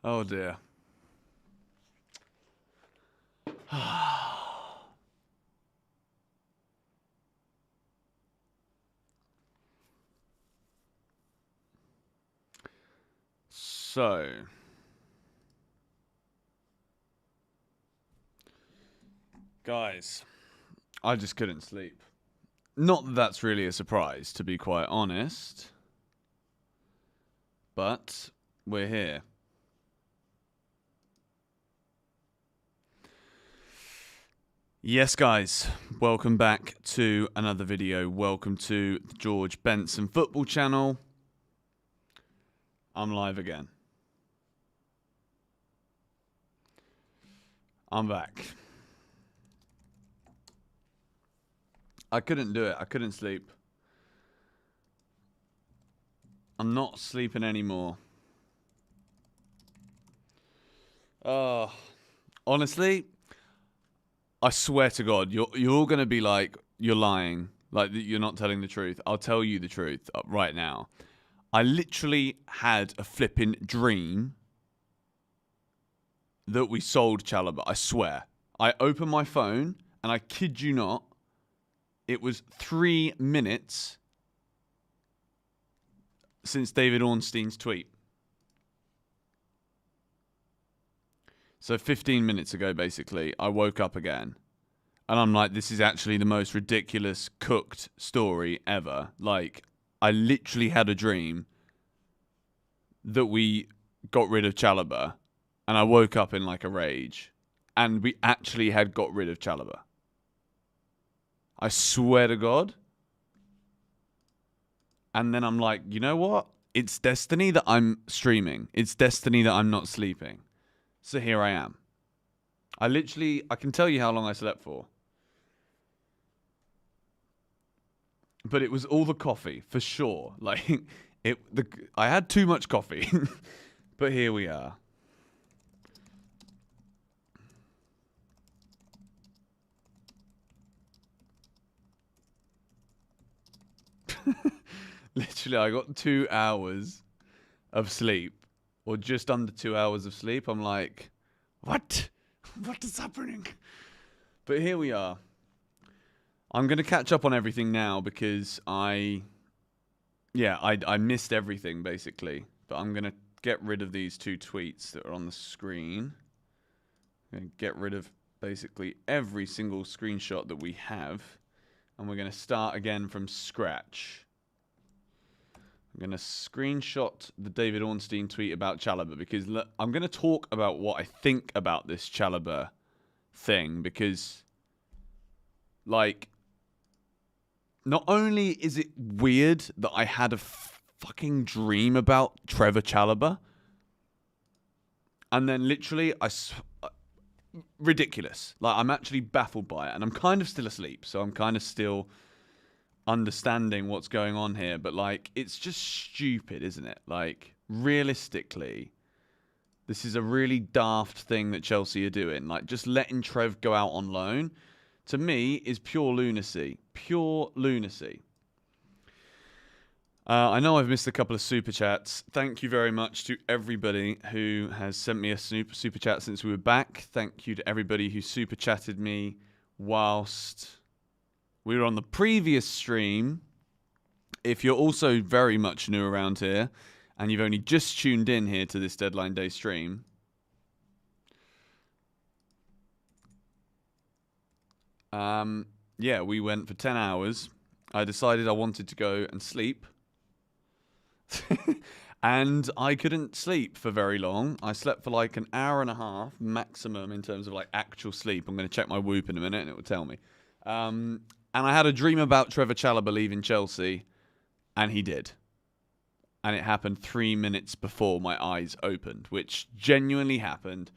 Oh dear. So, guys, I just couldn't sleep. Not that that's really a surprise, to be quite honest. But we're here. Yes, guys, welcome back to another video. Welcome to the George Benson Football Channel. I'm live again. I'm back. I couldn't do it. I couldn't sleep. I'm not sleeping anymore. Oh, honestly, I swear to God, you're all gonna be like, you're lying, like you're not telling the truth. I'll tell you the truth right now. I literally had a flipping dream that we sold Chalobah. I swear. I opened my phone and I kid you not, it was 3 minutes since David Ornstein's tweet. So 15 minutes ago, basically, I woke up again. And I'm like, this is actually the most ridiculous cooked story ever. Like, I literally had a dream that we got rid of Chalobah. And I woke up in like a rage. And we actually had got rid of Chalobah. I swear to God. And then I'm like, you know what? It's destiny that I'm streaming. It's destiny that I'm not sleeping. So here I am. I can tell you how long I slept for. But it was all the coffee, for sure. Like, I had too much coffee. But here we are. Literally, I got 2 hours of sleep. Or just under 2 hours of sleep. I'm like, what? What is happening? But here we are. I'm going to catch up on everything now because I missed everything, basically. But I'm going to get rid of these 2 tweets that are on the screen. I'm going to get rid of basically every single screenshot that we have. And we're going to start again from scratch. I'm going to screenshot the David Ornstein tweet about Chalobah because I'm going to talk about what I think about this Chalobah thing because, like, not only is it weird that I had a fucking dream about Trevor Chalobah, and then literally ridiculous. Like, I'm actually baffled by it, and I'm kind of still asleep, so I'm kind of still understanding what's going on here, but like, it's just stupid, isn't it? Like, realistically, this is a really daft thing that Chelsea are doing. Like, just letting Trev go out on loan, to me, is pure lunacy. Pure lunacy. I know I've missed a couple of super chats. Thank you very much to everybody who has sent me a super chat since we were back. Thank you to everybody who super chatted me whilst we were on the previous stream. If you're also very much new around here and you've only just tuned in here to this deadline day stream, yeah, we went for 10 hours. I decided I wanted to go and sleep. And I couldn't sleep for very long. I slept for like an hour and a half maximum in terms of like actual sleep. I'm going to check my Whoop in a minute and it will tell me. And I had a dream about Trevor Chalobah leaving Chelsea, and he did. And it happened 3 minutes before my eyes opened, which genuinely happened.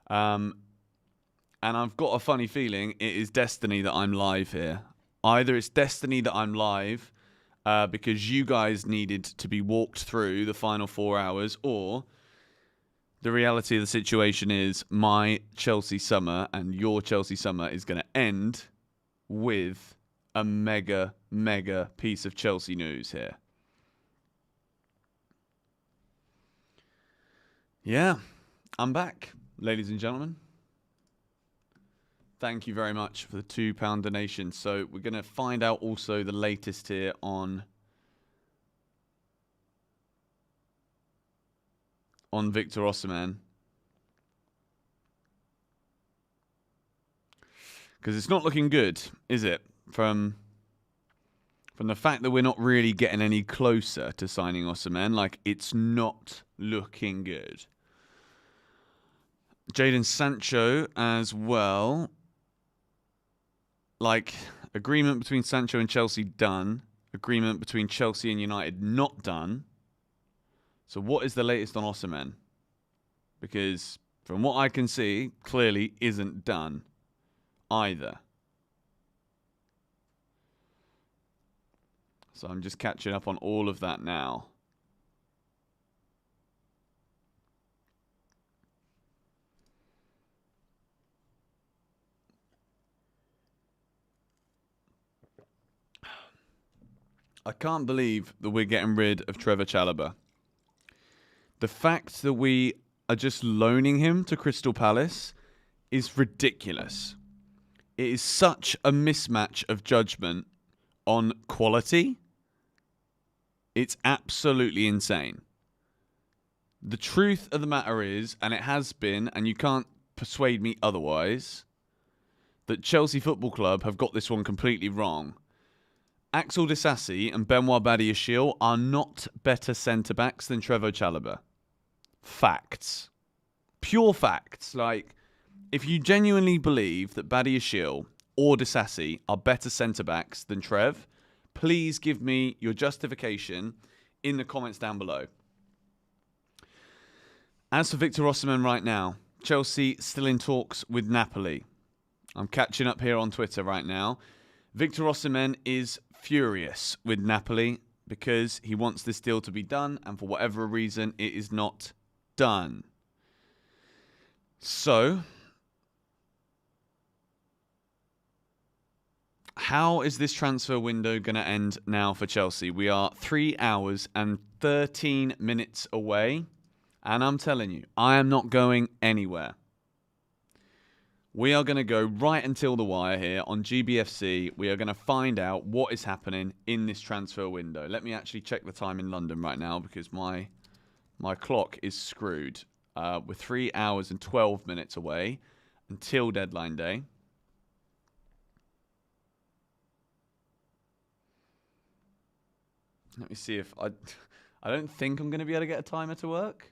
And I've got a funny feeling it is destiny that I'm live here. Either it's destiny that I'm live because you guys needed to be walked through the final 4 hours, or the reality of the situation is my Chelsea summer and your Chelsea summer is going to end with a mega piece of Chelsea news here. Yeah, I'm back, ladies and gentlemen. Thank you very much for the £2 donation. So we're going to find out also the latest here on Victor Osimhen. Because it's not looking good, is it? From the fact that we're not really getting any closer to signing Osimhen, like, it's not looking good. Jadon Sancho as well. Like, agreement between Sancho and Chelsea done. Agreement between Chelsea and United not done. So what is the latest on Osimhen? Because from what I can see, clearly isn't done either. So I'm just catching up on all of that now. I can't believe that we're getting rid of Trevor Chalobah. The fact that we are just loaning him to Crystal Palace is ridiculous. It is such a mismatch of judgment on quality. It's absolutely insane. The truth of the matter is, and it has been, and you can't persuade me otherwise, that Chelsea Football Club have got this one completely wrong. Axel Disasi and Benoit Badiashile are not better centre-backs than Trevoh Chalobah. Facts. Pure facts. Like, if you genuinely believe that Badiashile or Disasi are better centre-backs than Trev, please give me your justification in the comments down below. As for Victor Osimhen right now, Chelsea still in talks with Napoli. I'm catching up here on Twitter right now. Victor Osimhen is furious with Napoli because he wants this deal to be done, and for whatever reason, it is not done. So, how is this transfer window going to end now for Chelsea? We are 3 hours and 13 minutes away, and I'm telling you, I am not going anywhere. We are going to go right until the wire here on GBFC. We are going to find out what is happening in this transfer window. Let me actually check the time in London right now because my clock is screwed. We're 3 hours and 12 minutes away until deadline day. Let me see if I don't think I'm going to be able to get a timer to work,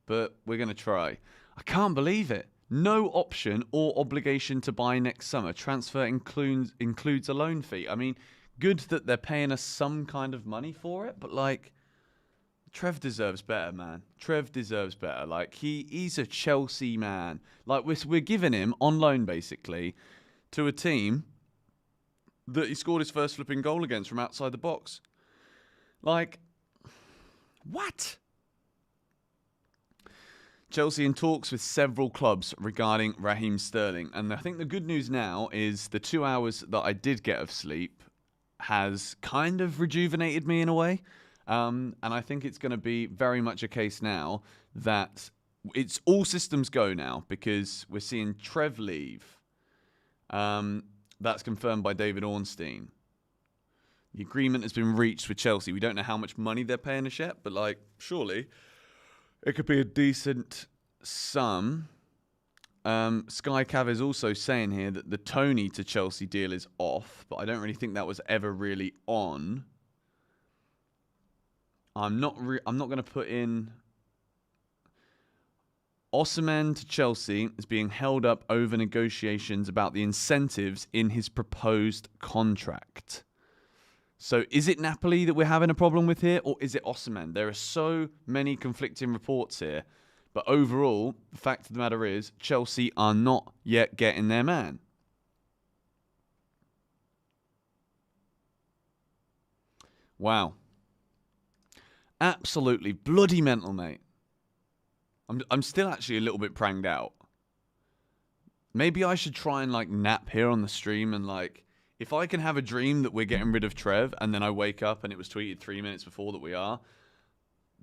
but we're going to try. I can't believe it. No option or obligation to buy next summer. Transfer includes a loan fee. I mean, good that they're paying us some kind of money for it, but like, Trev deserves better, man. Trev deserves better. Like, he's a Chelsea man. Like, we're giving him on loan, basically, to a team that he scored his first flipping goal against from outside the box. Like, what? Chelsea in talks with several clubs regarding Raheem Sterling. And I think the good news now is the 2 hours that I did get of sleep has kind of rejuvenated me in a way. And I think it's going to be very much a case now that it's all systems go now because we're seeing Trev leave. That's confirmed by David Ornstein. The agreement has been reached with Chelsea. We don't know how much money they're paying us yet, but like, surely it could be a decent sum. Sky Cav is also saying here that the Toney to Chelsea deal is off, but I don't really think that was ever really on. I'm not going to put in. Osimhen to Chelsea is being held up over negotiations about the incentives in his proposed contract. So is it Napoli that we're having a problem with here, or is it Osimhen? There are so many conflicting reports here. But overall, the fact of the matter is, Chelsea are not yet getting their man. Wow. Absolutely bloody mental, mate. I'm still actually a little bit pranged out. Maybe I should try and like nap here on the stream and like, if I can have a dream that we're getting rid of Trev and then I wake up and it was tweeted 3 minutes before that we are,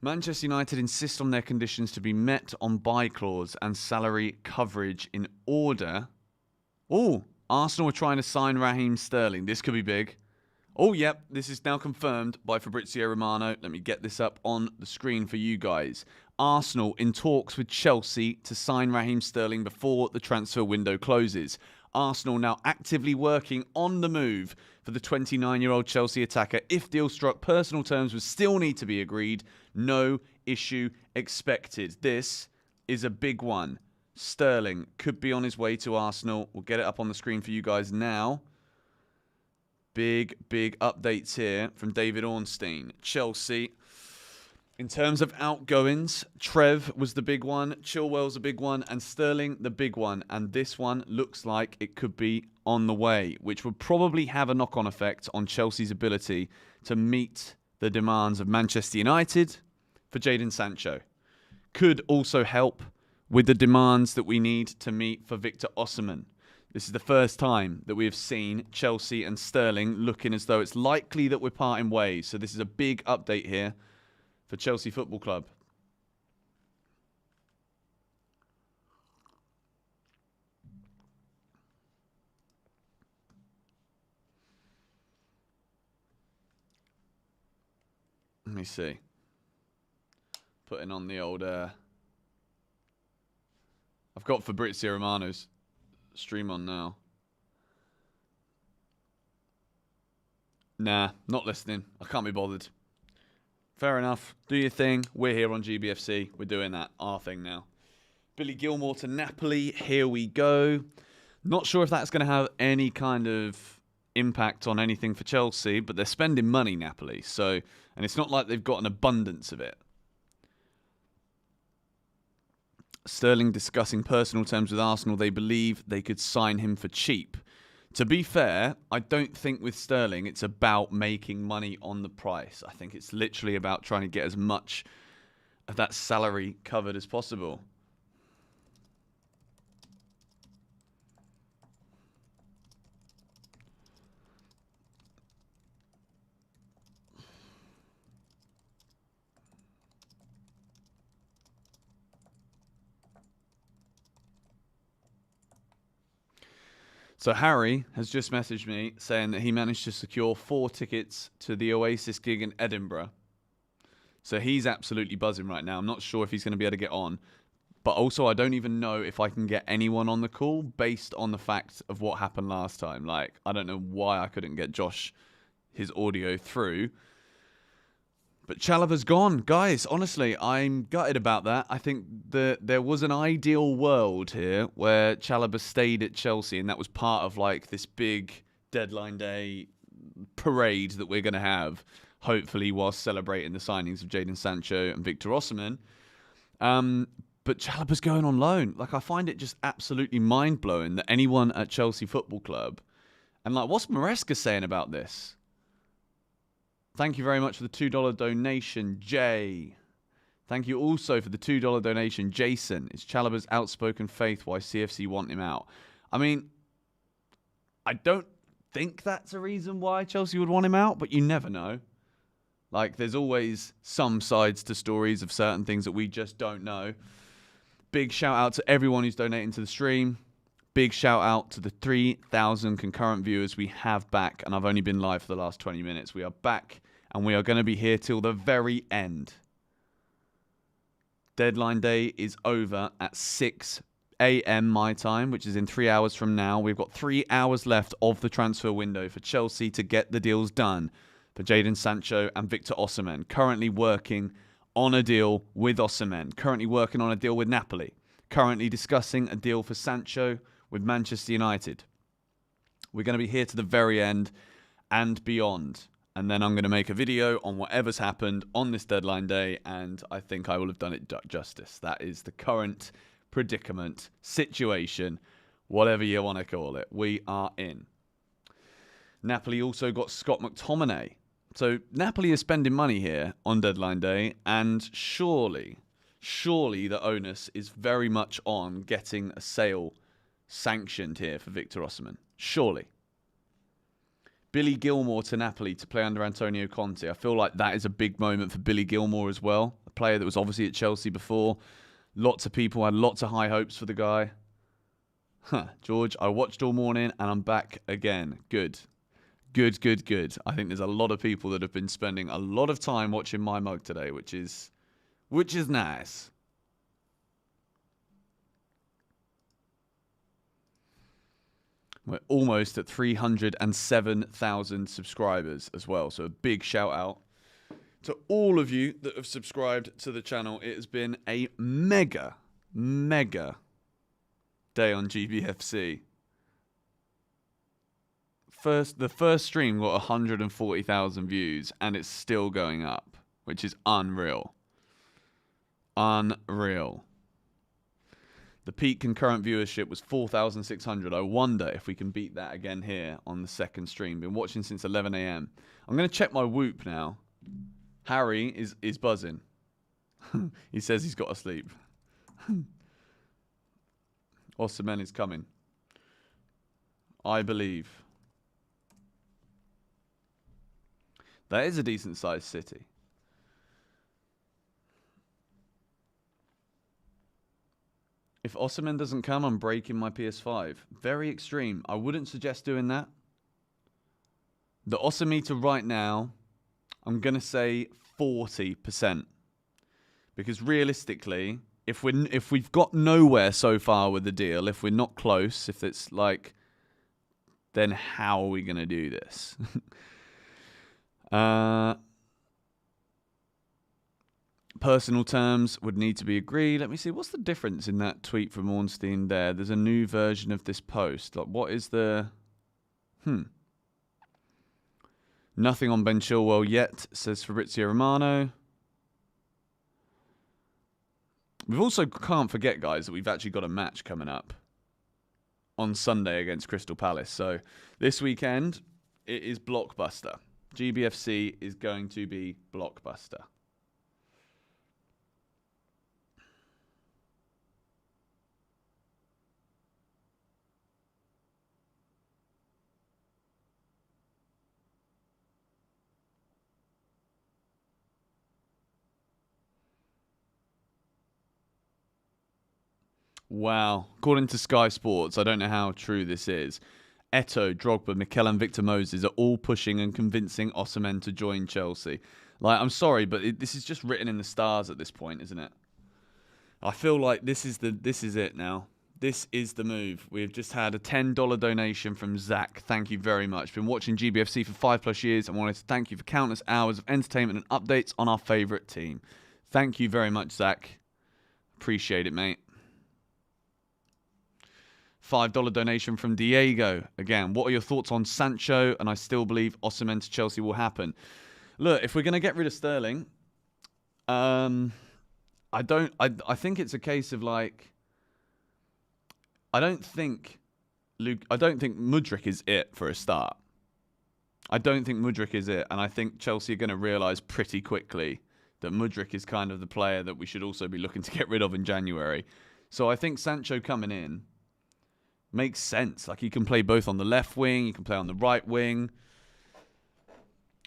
Manchester United insist on their conditions to be met on buy clause and salary coverage in order. Oh, Arsenal are trying to sign Raheem Sterling. This could be big. Oh, yep, this is now confirmed by Fabrizio Romano. Let me get this up on the screen for you guys. Arsenal in talks with Chelsea to sign Raheem Sterling before the transfer window closes. Arsenal now actively working on the move for the 29-year-old Chelsea attacker. If deal struck, personal terms would still need to be agreed. No issue expected. This is a big one. Sterling could be on his way to Arsenal. We'll get it up on the screen for you guys now. Big updates here from David Ornstein. Chelsea, in terms of outgoings, Trev was the big one, Chilwell's the big one, and Sterling the big one. And this one looks like it could be on the way, which would probably have a knock-on effect on Chelsea's ability to meet the demands of Manchester United for Jadon Sancho. Could also help with the demands that we need to meet for Victor Osimhen. This is the first time that we have seen Chelsea and Sterling looking as though it's likely that we're parting ways. So this is a big update here for Chelsea Football Club. Let me see. Putting on the old... I've got Fabrizio Romano's stream on now. Nah, not listening. I can't be bothered. Fair enough. Do your thing. We're here on GBFC. We're doing that. Our thing now. Billy Gilmore to Napoli. Here we go. Not sure if that's going to have any kind of impact on anything for Chelsea, but they're spending money, Napoli. So, and it's not like they've got an abundance of it. Sterling discussing personal terms with Arsenal. They believe they could sign him for cheap. To be fair, I don't think with Sterling it's about making money on the price. I think it's literally about trying to get as much of that salary covered as possible. So Harry has just messaged me saying that he managed to secure 4 tickets to the Oasis gig in Edinburgh. So he's absolutely buzzing right now. I'm not sure if he's going to be able to get on. But also, I don't even know if I can get anyone on the call based on the fact of what happened last time. Like, I don't know why I couldn't get Josh his audio through. But Chalobah's gone. Guys, honestly, I'm gutted about that. I think that there was an ideal world here where Chalobah stayed at Chelsea, and that was part of like this big deadline day parade that we're going to have, hopefully whilst celebrating the signings of Jadon Sancho and Victor Osimhen. But Chalobah's going on loan. Like, I find it just absolutely mind-blowing that anyone at Chelsea Football Club... And like, what's Maresca saying about this? Thank you very much for the $2 donation, Jay. Thank you also for the $2 donation, Jason. It's Chalobah's outspoken faith why CFC want him out. I mean, I don't think that's a reason why Chelsea would want him out, but you never know. Like, there's always some sides to stories of certain things that we just don't know. Big shout out to everyone who's donating to the stream. Big shout out to the 3,000 concurrent viewers we have back, and I've only been live for the last 20 minutes. We are back, and we are going to be here till the very end. Deadline day is over at 6 a.m. my time, which is in 3 hours from now. We've got 3 hours left of the transfer window for Chelsea to get the deals done for Jadon Sancho and Victor Osimhen. Currently working on a deal with Osimhen. Currently working on a deal with Napoli. Currently discussing a deal for Sancho with Manchester United. We're going to be here to the very end and beyond. And then I'm going to make a video on whatever's happened on this deadline day, and I think I will have done it justice. That is the current predicament, situation, whatever you want to call it. We are in. Napoli also got Scott McTominay. So Napoli is spending money here on deadline day, and surely the onus is very much on getting a sale sanctioned here for Victor Osimhen. Surely. Billy Gilmour to Napoli to play under Antonio Conte. I feel like that is a big moment for Billy Gilmour as well. A player that was obviously at Chelsea before. Lots of people had lots of high hopes for the guy. George, I watched all morning and I'm back again. Good. Good, good, good. I think there's a lot of people that have been spending a lot of time watching my mug today, which is nice. We're almost at 307,000 subscribers as well. So a big shout out to all of you that have subscribed to the channel. It has been a mega day on GBFC. The first stream got 140,000 views and it's still going up, which is unreal. Unreal. The peak concurrent viewership was 4,600. I wonder if we can beat that again here on the second stream. Been watching since 11 a.m. I'm going to check my Whoop now. Harry is buzzing. He says he's got to sleep. Osimhen is coming. I believe. That is a decent sized city. If Osimhen doesn't come, I'm breaking my PS5. Very extreme. I wouldn't suggest doing that. The Osimhen right now, I'm going to say 40%. Because realistically, if we've got nowhere so far with the deal, if we're not close, if it's like, then how are we going to do this? Personal terms would need to be agreed. Let me see. What's the difference in that tweet from Ornstein there? There's a new version of this post. Like, what is the... Nothing on Ben Chilwell yet, says Fabrizio Romano. We've also can't forget, guys, that we've actually got a match coming up on Sunday against Crystal Palace. So this weekend, it is blockbuster. GBFC is going to be blockbuster. Wow. According to Sky Sports, I don't know how true this is, Eto'o, Drogba, Mikel and Victor Moses are all pushing and convincing Osimhen to join Chelsea. Like, I'm sorry, but this is just written in the stars at this point, isn't it? I feel like this is it now. This is the move. We've just had a $10 donation from Zach. Thank you very much. Been watching GBFC for 5+ years and wanted to thank you for countless hours of entertainment and updates on our favourite team. Thank you very much, Zach. Appreciate it, mate. $5 donation from Diego. Again, what are your thoughts on Sancho? And I still believe Osimhen to Chelsea will happen. Look, if we're going to get rid of Sterling, I think it's a case of like, I don't think Mudryk is it for a start. I don't think Mudryk is it. And I think Chelsea are going to realise pretty quickly that Mudryk is kind of the player that we should also be looking to get rid of in January. So I think Sancho coming in makes sense. Like, he can play both on the left wing, he can play on the right wing.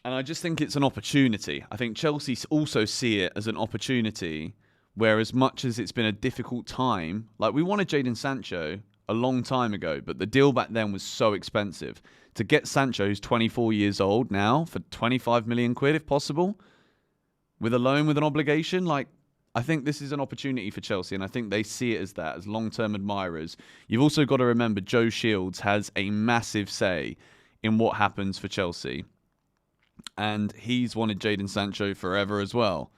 And I just think it's an opportunity. I think Chelsea also see it as an opportunity where, as much as it's been a difficult time, like, we wanted Jadon Sancho a long time ago, but the deal back then was so expensive. To get Sancho, who's 24 years old now, for 25 million quid, if possible, with a loan, with an obligation, like, I think this is an opportunity for Chelsea, and I think they see it as that, as long-term admirers. You've also got to remember Joe Shields has a massive say in what happens for Chelsea. And he's wanted Jadon Sancho forever as well.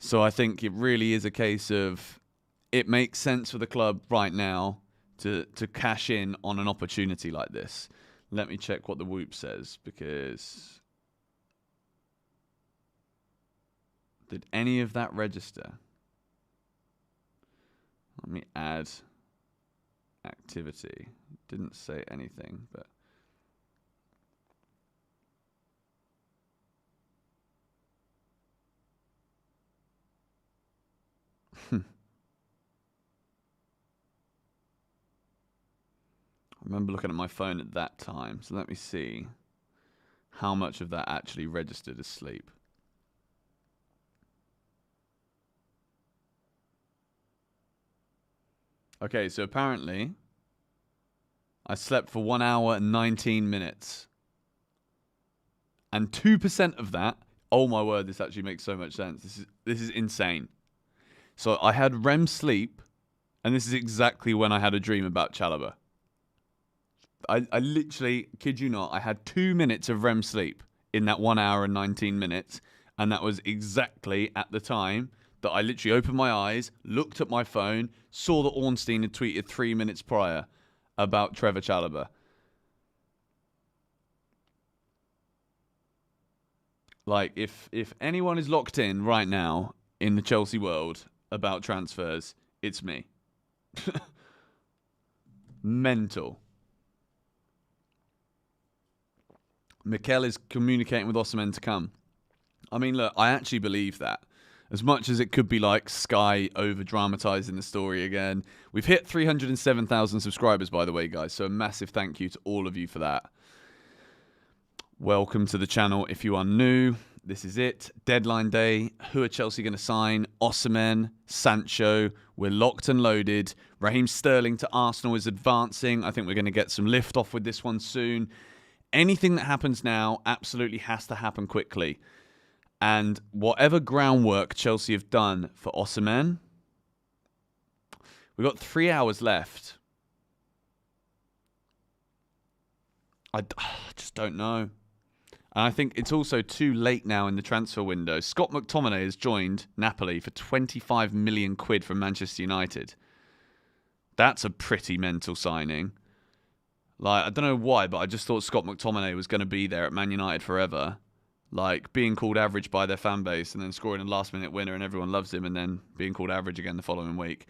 So I think it really is a case of, it makes sense for the club right now to cash in on an opportunity like this. Let me check what the Whoop says, because... Did any of that register? Let me add activity. Didn't say anything, but... remember looking at my phone at that time. So let me see how much of that actually registered as sleep. Okay, so apparently I slept for 1 hour and 19 minutes. And 2% of that, oh my word, this actually makes so much sense. This is insane. So I had REM sleep, and this is exactly when I had a dream about Chalobah. I literally, kid you not, I had 2 minutes of REM sleep in that 1 hour and 19 minutes, and that was exactly at the time that I literally opened my eyes, looked at my phone, saw that Ornstein had tweeted 3 minutes prior about Trevor Chalobah. Like, if anyone is locked in right now in the Chelsea world about transfers, it's me. Mental. Mikel is communicating with Osimhen to come. I mean, look, I actually believe that. As much as it could be like Sky over-dramatising the story again. We've hit 307,000 subscribers, by the way, guys. So a massive thank you to all of you for that. Welcome to the channel if you are new. This is it. Deadline day. Who are Chelsea going to sign? Osimhen, Sancho. We're locked and loaded. Raheem Sterling to Arsenal is advancing. I think we're going to get some lift off with this one soon. Anything that happens now absolutely has to happen quickly. And whatever groundwork Chelsea have done for Osimhen, we've got 3 hours left. I just don't know. And I think it's also too late now in the transfer window. Scott McTominay has joined Napoli for 25 million quid from Manchester United. That's a pretty mental signing. Like, I don't know why, but I just thought Scott McTominay was going to be there at Man United forever. Like, being called average by their fan base and then scoring a last-minute winner and everyone loves him and then being called average again the following week.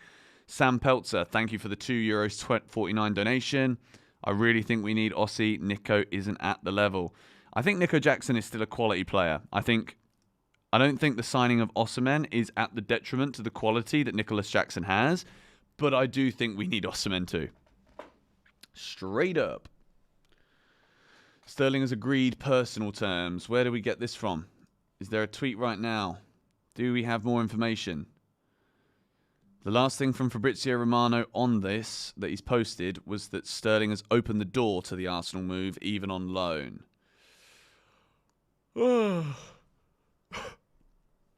Sam Peltzer, thank you for the €2.49 donation. I really think we need Ossie. Nico isn't at the level. I think Nico Jackson is still a quality player. I don't think the signing of Osimhen is at the detriment to the quality that Nicholas Jackson has, but I do think we need Osimhen too. Straight up. Sterling has agreed personal terms. Where do we get this from? Is there a tweet right now? Do we have more information? The last thing from Fabrizio Romano on this that he's posted was that Sterling has opened the door to the Arsenal move, even on loan.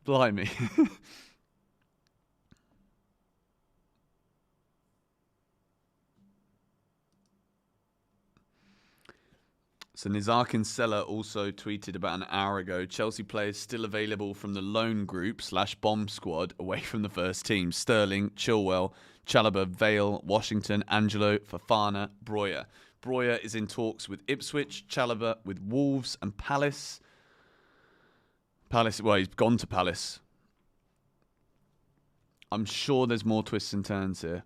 Blimey. So Nizar Kinsella also tweeted about an hour ago, Chelsea players still available from the loan group / bomb squad away from the first team. Sterling, Chilwell, Chalobah, Vale, Washington, Angelo, Fofana, Breuer. Breuer is in talks with Ipswich, Chalobah with Wolves and Palace. Well, he's gone to Palace. I'm sure there's more twists and turns here.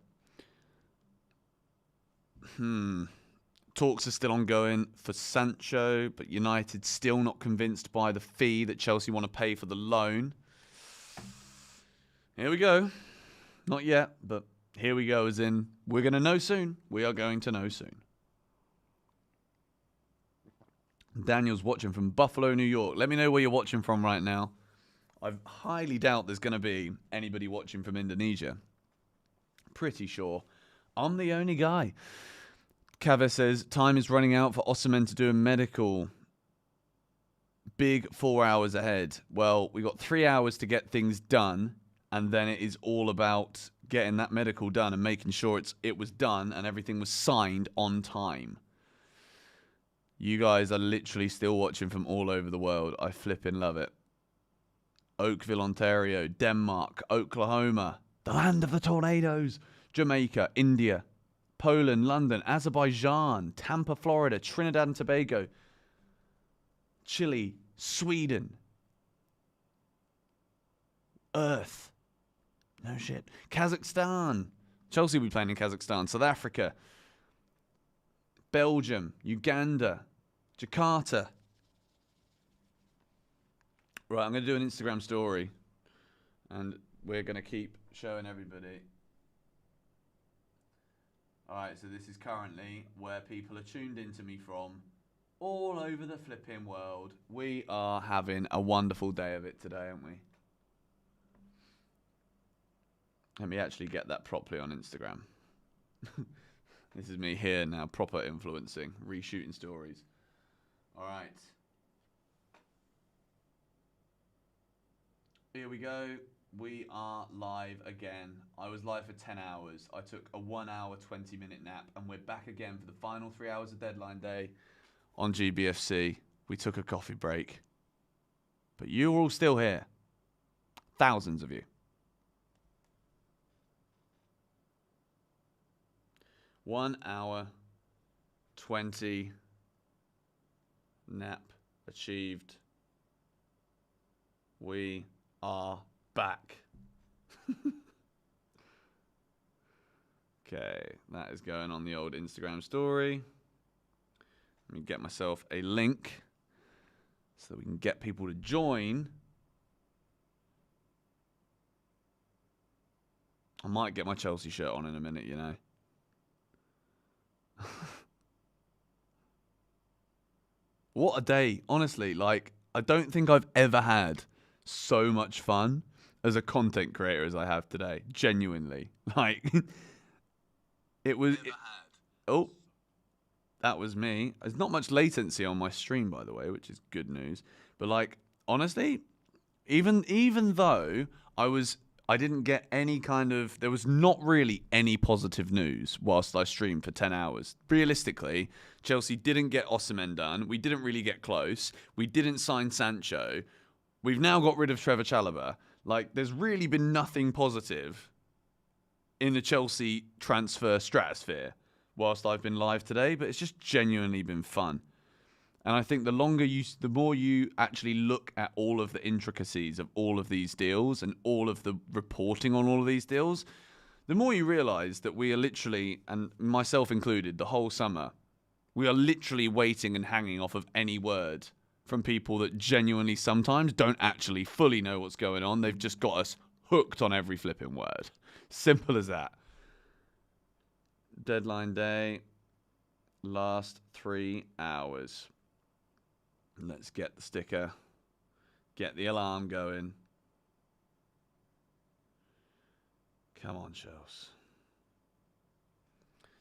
Talks are still ongoing for Sancho, but United still not convinced by the fee that Chelsea want to pay for the loan. Here we go. Not yet, but here we go, as in, we're going to know soon. We are going to know soon. Daniel's watching from Buffalo, New York. Let me know where you're watching from right now. I highly doubt there's going to be anybody watching from Indonesia. Pretty sure I'm the only guy. Kave says, time is running out for Osimhen to do a medical. Big 4 hours ahead. Well, we got 3 hours to get things done, and then it is all about getting that medical done and making sure it was done and everything was signed on time. You guys are literally still watching from all over the world. I flipping love it. Oakville, Ontario, Denmark, Oklahoma, the land of the tornadoes, Jamaica, India, Poland, London, Azerbaijan, Tampa, Florida, Trinidad and Tobago, Chile, Sweden, Earth. No shit. Kazakhstan. Chelsea will be playing in Kazakhstan. South Africa, Belgium, Uganda, Jakarta. Right, I'm going to do an Instagram story. And we're going to keep showing everybody. Alright, so this is currently where people are tuned into me from all over the flipping world. We are having a wonderful day of it today, aren't we? Let me actually get that properly on Instagram. This is me here now, proper influencing, reshooting stories. Alright. Here we go. We are live again. I was live for 10 hours. I took a 1 hour, 20-minute nap, and we're back again for the final 3 hours of deadline day on GBFC. We took a coffee break. But you're all still here. Thousands of you. One hour, 20 nap achieved. We are back. Okay, that is going on the old Instagram story. Let me get myself a link so that we can get people to join. I might get my Chelsea shirt on in a minute, you know. What a day, honestly. Like, I don't think I've ever had so much fun as a content creator as I have today. Genuinely. Like, it was... oh, that was me. There's not much latency on my stream, by the way, which is good news. But, like, honestly, even though I didn't get any kind of... There was not really any positive news whilst I streamed for 10 hours. Realistically, Chelsea didn't get Osimhen done. We didn't really get close. We didn't sign Sancho. We've now got rid of Chalobah. Like, there's really been nothing positive in the Chelsea transfer stratosphere whilst I've been live today, but it's just genuinely been fun. And I think the more you actually look at all of the intricacies of all of these deals and all of the reporting on all of these deals, the more you realize that we are literally, and myself included, the whole summer, we are literally waiting and hanging off of any word from people that genuinely sometimes don't actually fully know what's going on. They've just got us hooked on every flipping word. Simple as that. Deadline day. Last 3 hours. Let's get the sticker. Get the alarm going. Come on, Chels.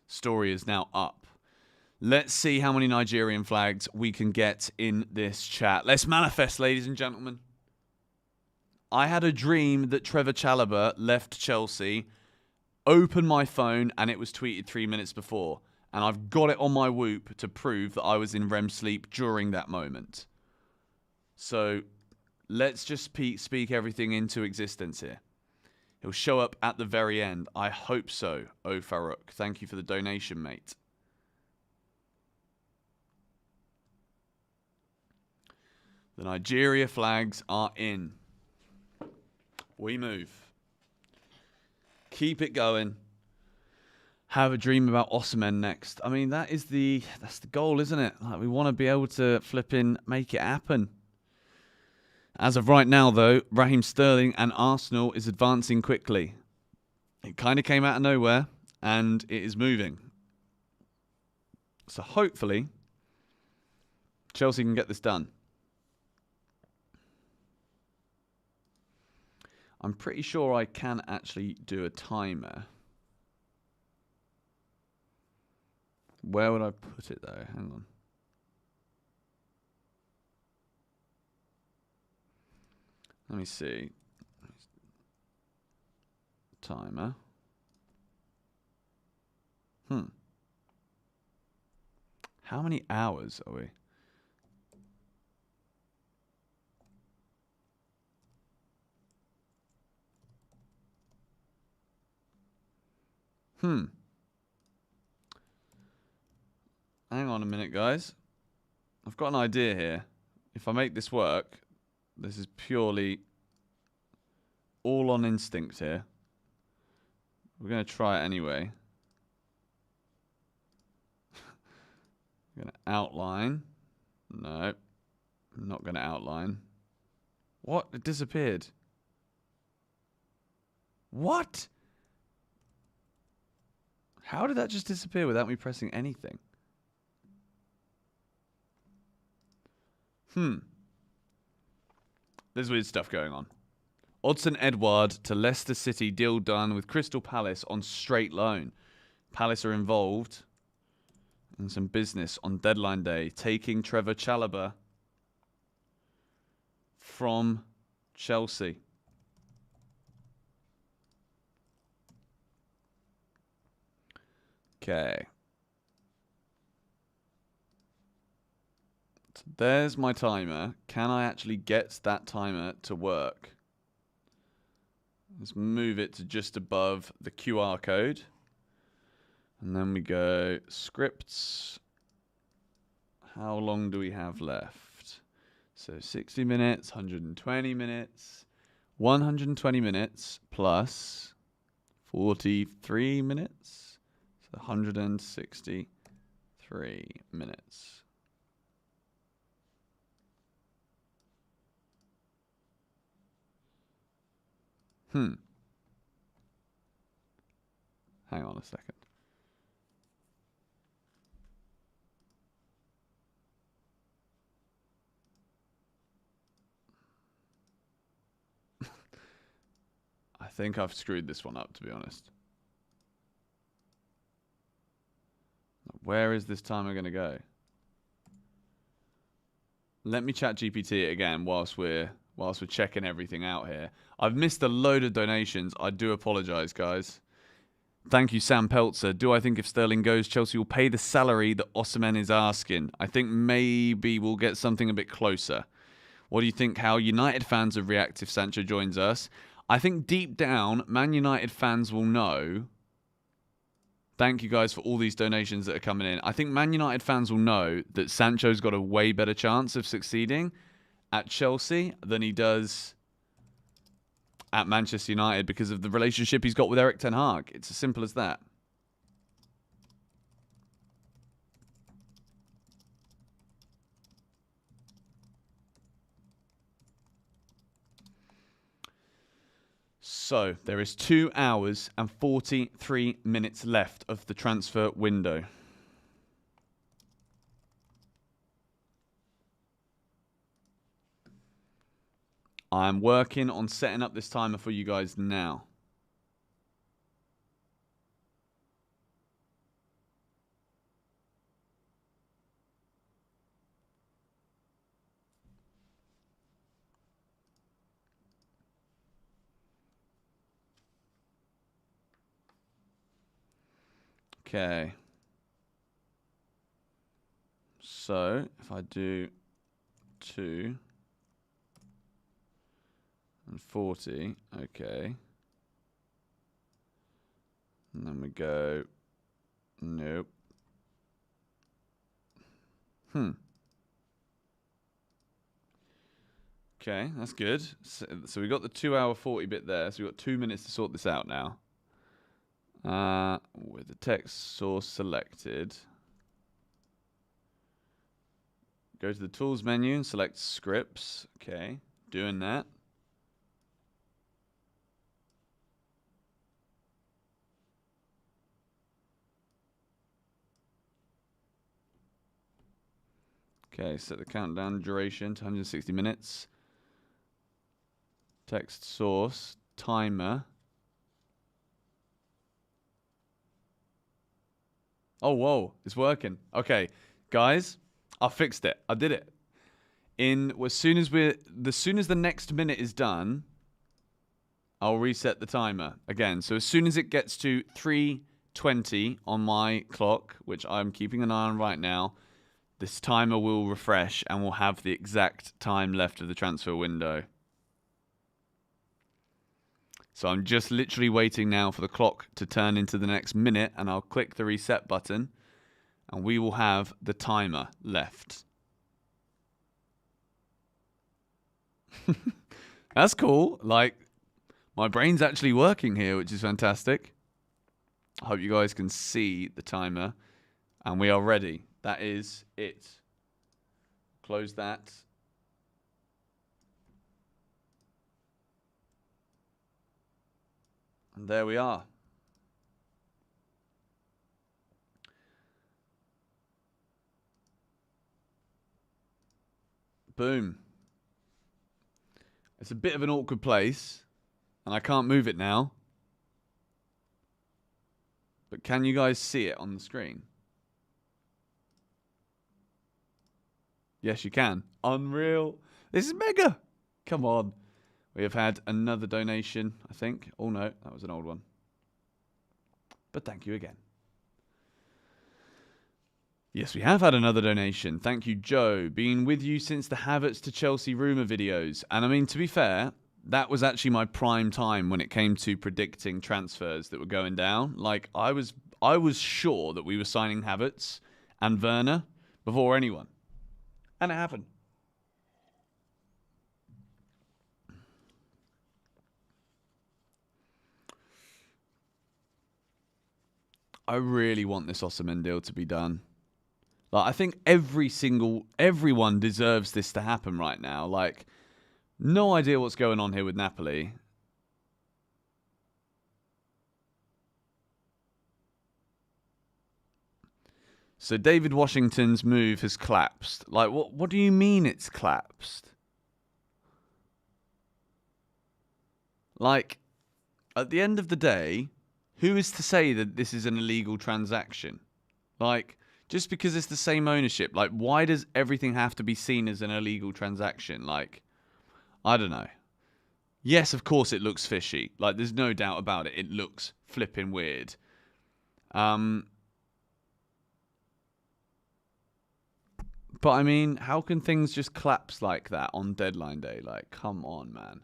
Story is now up. Let's see how many Nigerian flags we can get in this chat. Let's manifest, ladies and gentlemen. I had a dream that Trevor Chalobah left Chelsea, opened my phone, and it was tweeted 3 minutes before. And I've got it on my Whoop to prove that I was in REM sleep during that moment. So let's just speak everything into existence here. He'll show up at the very end. I hope so, O Farouk. Thank you for the donation, mate. The Nigeria flags are in. We move. Keep it going. Have a dream about Osimhen next. I mean, that's the goal, isn't it? Like, we want to be able to flipping make it happen. As of right now, though, Raheem Sterling and Arsenal is advancing quickly. It kind of came out of nowhere, and it is moving. So hopefully, Chelsea can get this done. I'm pretty sure I can actually do a timer. Where would I put it, though? Hang on. Let me see. Timer. How many hours are we? Hang on a minute, guys. I've got an idea here. If I make this work, this is purely all on instinct here. We're going to try it anyway. I'm going to outline. No, I'm not going to outline. What? It disappeared. What? How did that just disappear without me pressing anything? There's weird stuff going on. Odsonne Edouard to Leicester City, deal done with Crystal Palace on straight loan. Palace are involved in some business on deadline day, taking Trevor Chalobah from Chelsea. Okay. So there's my timer. Can I actually get that timer to work? Let's move it to just above the QR code. And then we go scripts. How long do we have left? So 60 minutes, 120 minutes, 120 minutes plus 43 minutes. So 163 minutes. Hang on a second. I think I've screwed this one up, to be honest. Where is this timer going to go? Let me chat GPT it again whilst we're checking everything out here. I've missed a load of donations. I do apologise, guys. Thank you, Sam Peltzer. Do I think if Sterling goes, Chelsea will pay the salary that Osimhen is asking? I think maybe we'll get something a bit closer. What do you think how United fans would react if Sancho joins us? I think deep down, Man United fans will know. Thank you guys for all these donations that are coming in. I think Man United fans will know that Sancho's got a way better chance of succeeding at Chelsea than he does at Manchester United because of the relationship he's got with Erik ten Hag. It's as simple as that. So, there is 2 hours and 43 minutes left of the transfer window. I'm working on setting up this timer for you guys now. Okay. So, if I do 2 and 40, okay. And then we go, nope. Okay, that's good. So we got the 2 hour 40 bit there. So we've got 2 minutes to sort this out now. With the text source selected. Go to the tools menu and select scripts. Okay, doing that. Okay, set the countdown duration to 160 minutes. Text source, timer. Oh, whoa, it's working. Okay, guys, I fixed it. I did it. As soon as the next minute is done, I'll reset the timer again. So as soon as it gets to 3:20 on my clock, which I'm keeping an eye on right now, this timer will refresh and we'll have the exact time left of the transfer window. So I'm just literally waiting now for the clock to turn into the next minute, and I'll click the reset button and we will have the timer left. That's cool. Like, my brain's actually working here, which is fantastic. I hope you guys can see the timer. And we are ready. That is it. Close that. And there we are. Boom. It's a bit of an awkward place, and I can't move it now. But can you guys see it on the screen? Yes, you can. Unreal. This is mega. Come on. We have had another donation, I think. Oh, no, that was an old one. But thank you again. Yes, we have had another donation. Thank you, Joe. Been with you since the Havertz to Chelsea rumour videos. And I mean, to be fair, that was actually my prime time when it came to predicting transfers that were going down. Like, I was sure that we were signing Havertz and Werner before anyone. And it happened. I really want this Osimhen deal to be done. Like, I think everyone deserves this to happen right now. Like, no idea what's going on here with Napoli. So David Washington's move has collapsed. Like, what do you mean it's collapsed? Like, at the end of the day, who is to say that this is an illegal transaction? Like, just because it's the same ownership, like, why does everything have to be seen as an illegal transaction? Like, I don't know. Yes, of course it looks fishy. Like, there's no doubt about it. It looks flipping weird. But, I mean, how can things just collapse like that on deadline day? Like, come on, man.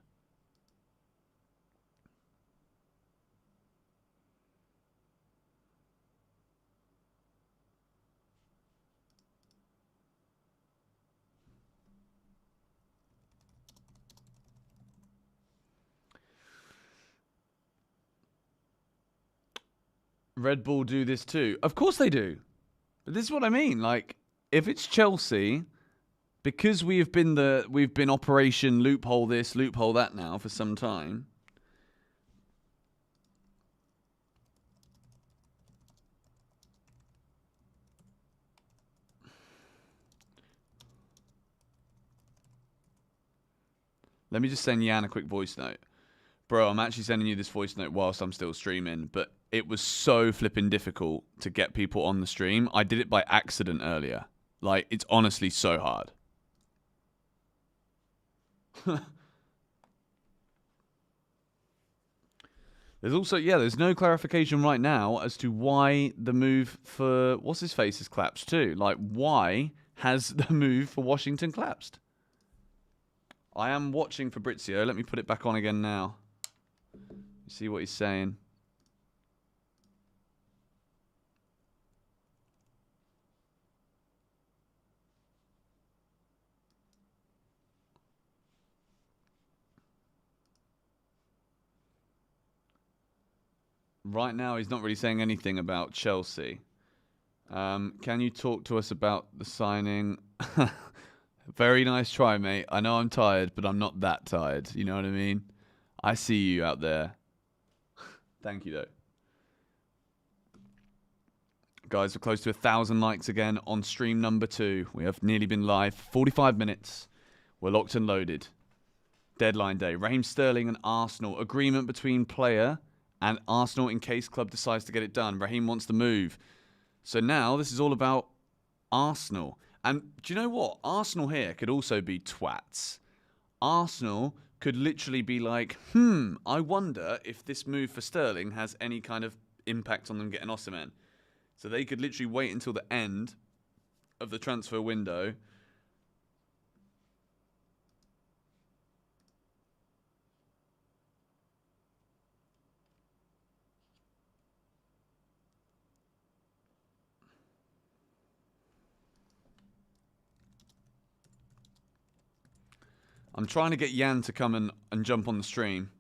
Red Bull do this too. Of course they do. But this is what I mean. Like, if it's Chelsea, because we've been Operation Loophole this, loophole that now for some time. Let me just send Jan a quick voice note. Bro, I'm actually sending you this voice note whilst I'm still streaming, but it was so flipping difficult to get people on the stream. I did it by accident earlier. Like, it's honestly so hard. There's also, there's no clarification right now as to why the move for what's-his-face has collapsed too. Like, why has the move for Washington collapsed? I am watching Fabrizio. Let me put it back on again now. See what he's saying. Right now, he's not really saying anything about Chelsea. Can you talk to us about the signing? Very nice try, mate. I know I'm tired, but I'm not that tired. You know what I mean? I see you out there. Thank you, though. Guys, we're close to 1,000 likes again on stream number 2. We have nearly been live 45 minutes. We're locked and loaded. Deadline day. Raheem Sterling and Arsenal. Agreement between player and Arsenal in case club decides to get it done. Raheem wants to move. So now this is all about Arsenal. And do you know what? Arsenal here could also be twats. Arsenal could literally be like, I wonder if this move for Sterling has any kind of impact on them getting Osimhen. So they could literally wait until the end of the transfer window. I'm trying to get Jan to come and jump on the stream.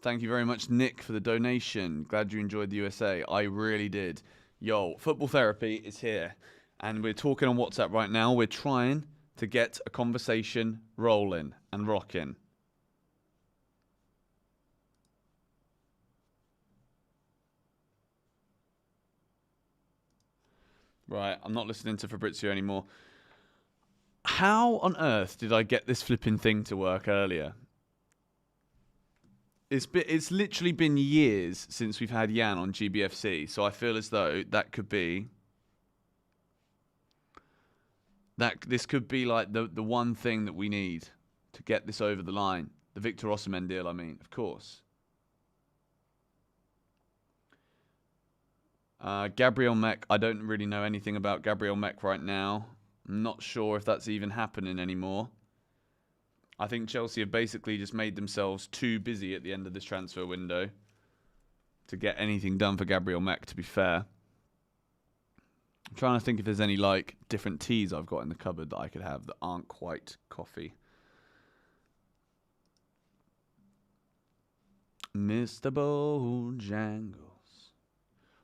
Thank you very much, Nick, for the donation. Glad you enjoyed the USA. I really did. Yo, football therapy is here. And we're talking on WhatsApp right now. We're trying to get a conversation rolling and rocking. Right, I'm not listening to Fabrizio anymore. How on earth did I get this flipping thing to work earlier? It's literally been years since we've had Jan on GBFC, so I feel as though that could be this could be like the one thing that we need to get this over the line. The Victor Osimhen deal, I mean, of course. Gabriel Mech, I don't really know anything about Gabriel Mech right now. I'm not sure if that's even happening anymore. I think Chelsea have basically just made themselves too busy at the end of this transfer window to get anything done for Gabriel Mech, to be fair. I'm trying to think if there's any like different teas I've got in the cupboard that I could have that aren't quite coffee. Mr. Bojangles,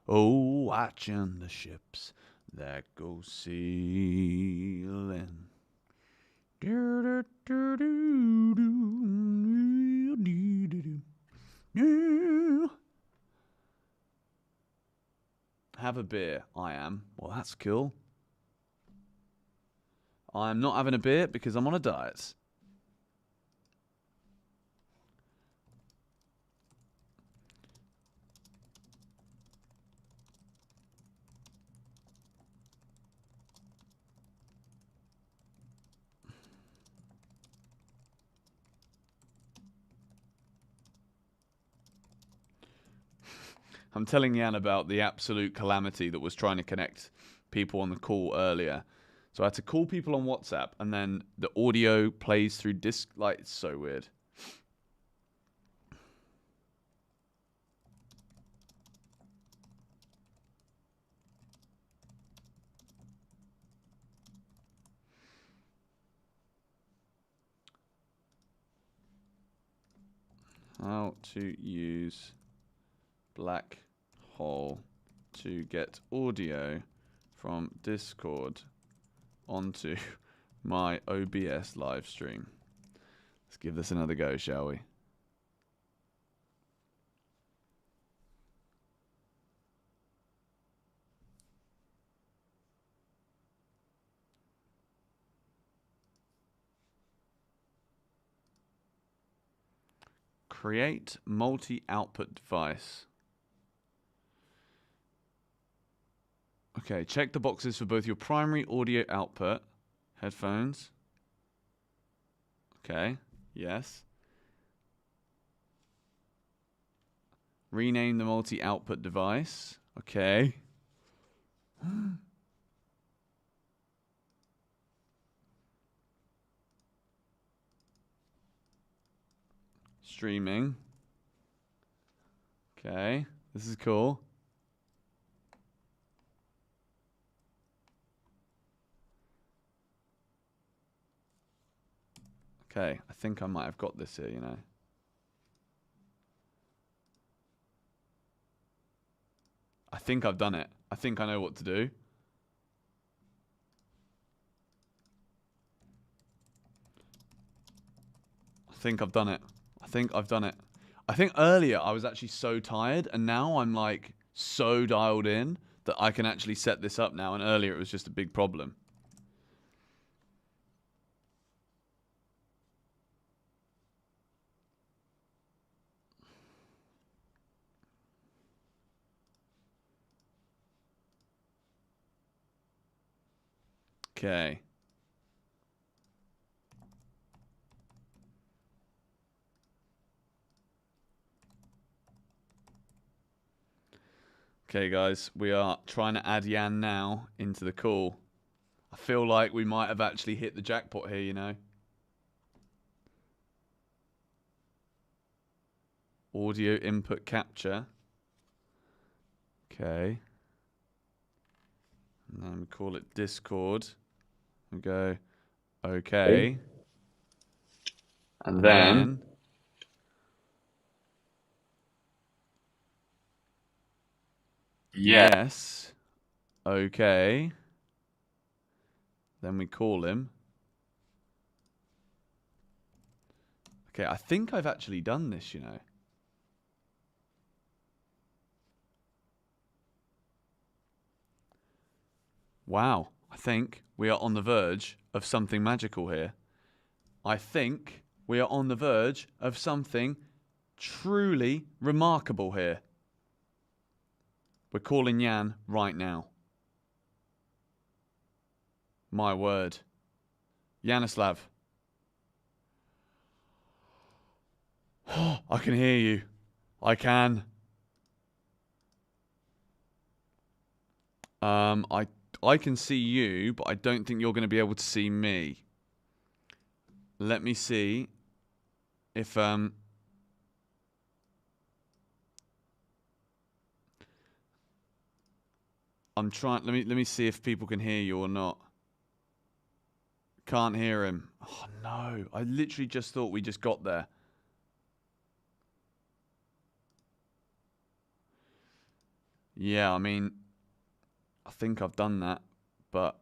oh, watching the ships that go sailing. Have a beer. I am. Well, that's cool. I'm not having a beer because I'm on a diet. I'm telling Jan about the absolute calamity that was trying to connect people on the call earlier. So I had to call people on WhatsApp, and then the audio plays through disc. Like, it's so weird. How to use Black Hole to get audio from Discord onto my OBS live stream. Let's give this another go, shall we? Create multi-output device. Okay, check the boxes for both your primary audio output, headphones. Okay, yes. Rename the multi-output device. Okay. Streaming. Okay, this is cool. Okay, I think I might have got this here, you know. I think I've done it. I think I know what to do. I think I've done it. I think I've done it. I think earlier I was actually so tired, and now I'm like so dialed in that I can actually set this up now, and earlier it was just a big problem. Okay. Okay, guys, we are trying to add Jan now into the call. I feel like we might have actually hit the jackpot here, you know. Audio input capture. Okay. And then we call it Discord. We go, okay. And then yes. Okay. Then we call him. Okay, I think I've actually done this, you know. Wow, I think we are on the verge of something magical here. I think we are on the verge of something truly remarkable here. We're calling Jan right now. My word. Yanislav. I can hear you. I can. I can see you, but I don't think you're going to be able to see me. Let me see if I'm trying. Let me see if people can hear you or not. Can't hear him. Oh no! I literally just thought we just got there. Yeah, I mean, I think I've done that, but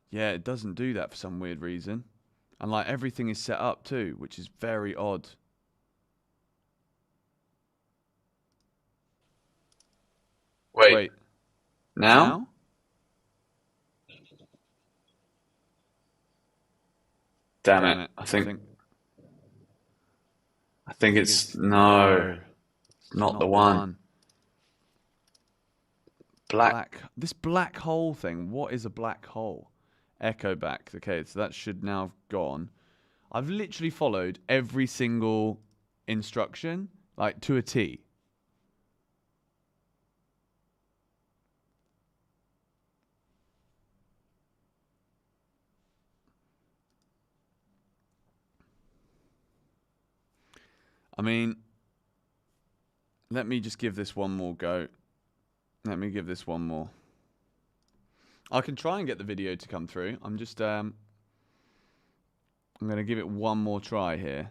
yeah, it doesn't do that for some weird reason. And like everything is set up too, which is very odd. Wait. Now? Damn it. I think it's no, not the one. This black hole thing. What is a black hole? Echo back. Okay, so that should now have gone. I've literally followed every single instruction, like to a T. I mean, let me just give this one more go. Let me give this one more. I can try and get the video to come through. I'm just, I'm going to give it one more try here.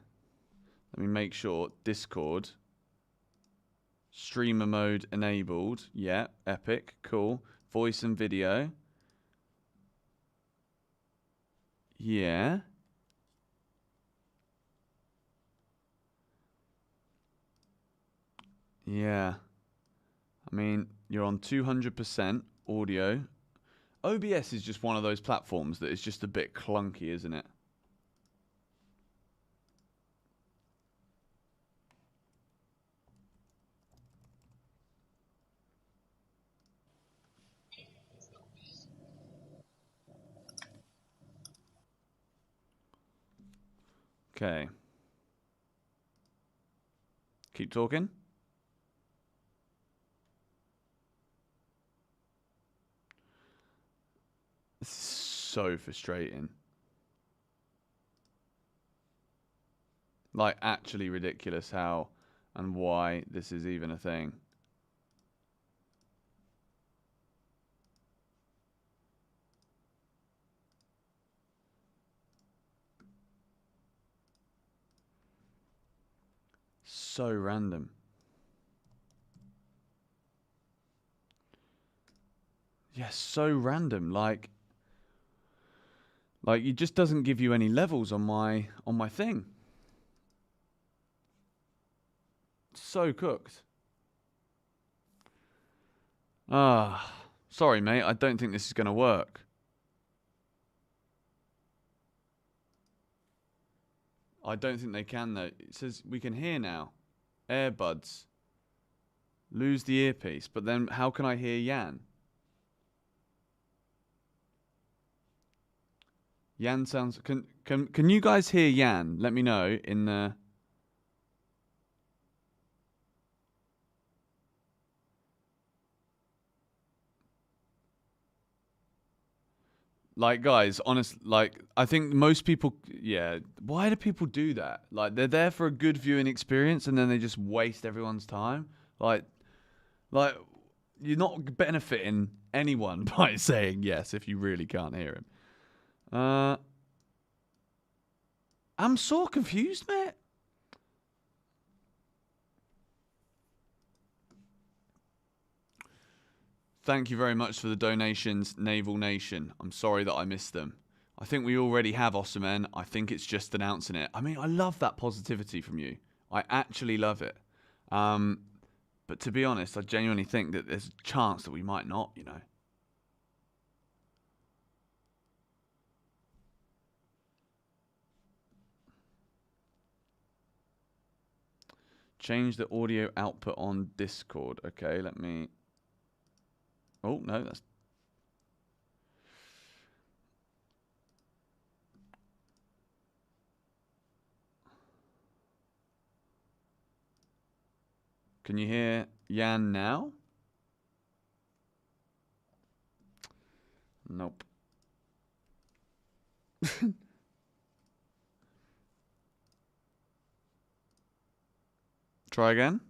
Let me make sure Discord, streamer mode enabled. Yeah, epic, cool. Voice and video. Yeah. Yeah. I mean, you're on 200% audio. OBS is just one of those platforms that is just a bit clunky, isn't it? Okay. Keep talking. This is so frustrating. Like, actually ridiculous how and why this is even a thing. So random. Yeah, so random. Like it just doesn't give you any levels on my thing. So cooked. Ah, sorry, mate. I don't think this is going to work. I don't think they can, though. It says we can hear now. Airbuds. Lose the earpiece. But then how can I hear Jan? Jan sounds... Can you guys hear Jan? Let me know in the... Like, guys, honest, like, I think most people, yeah, why do people do that? Like, they're there for a good viewing experience and then they just waste everyone's time. Like, you're not benefiting anyone by saying yes if you really can't hear him. I'm so confused, mate. Thank you very much for the donations, Naval Nation. I'm sorry that I missed them. I think we already have Osimhen. I think it's just announcing it. I mean, I love that positivity from you. I actually love it. But to be honest, I genuinely think that there's a chance that we might not, you know. Change the audio output on Discord. Okay, let me... Oh, no, that's... Can you hear Jan now? Nope. Try again.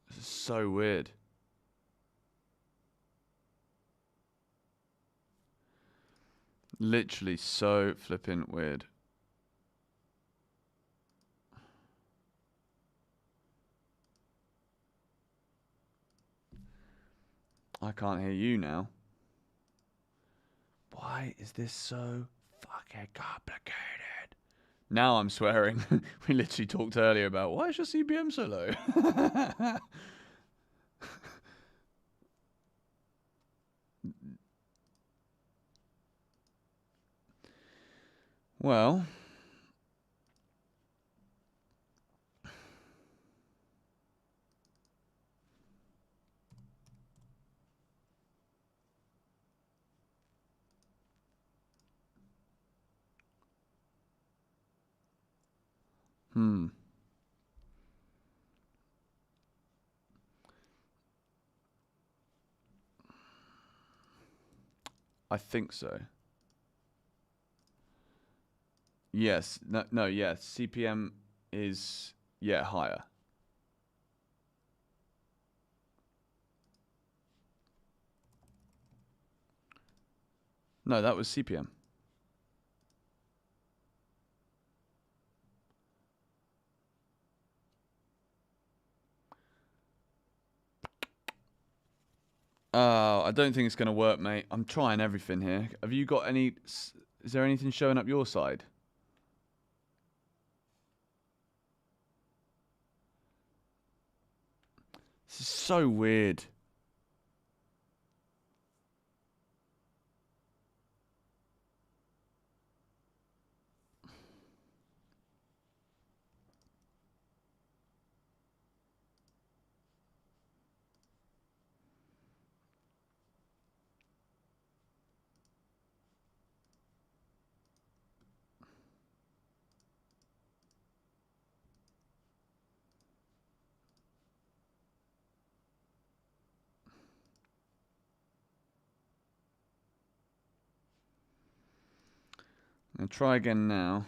This is so weird. Literally so flipping weird. I can't hear you now. Why is this so fucking complicated? Now I'm swearing. We literally talked earlier about why is your CPM so low? Well, I think so. Yes. No, yes. CPM is, yeah, higher. No, that was CPM. Oh, I don't think it's going to work, mate. I'm trying everything here. Have you got any... Is there anything showing up your side? This is so weird. I'll try again now.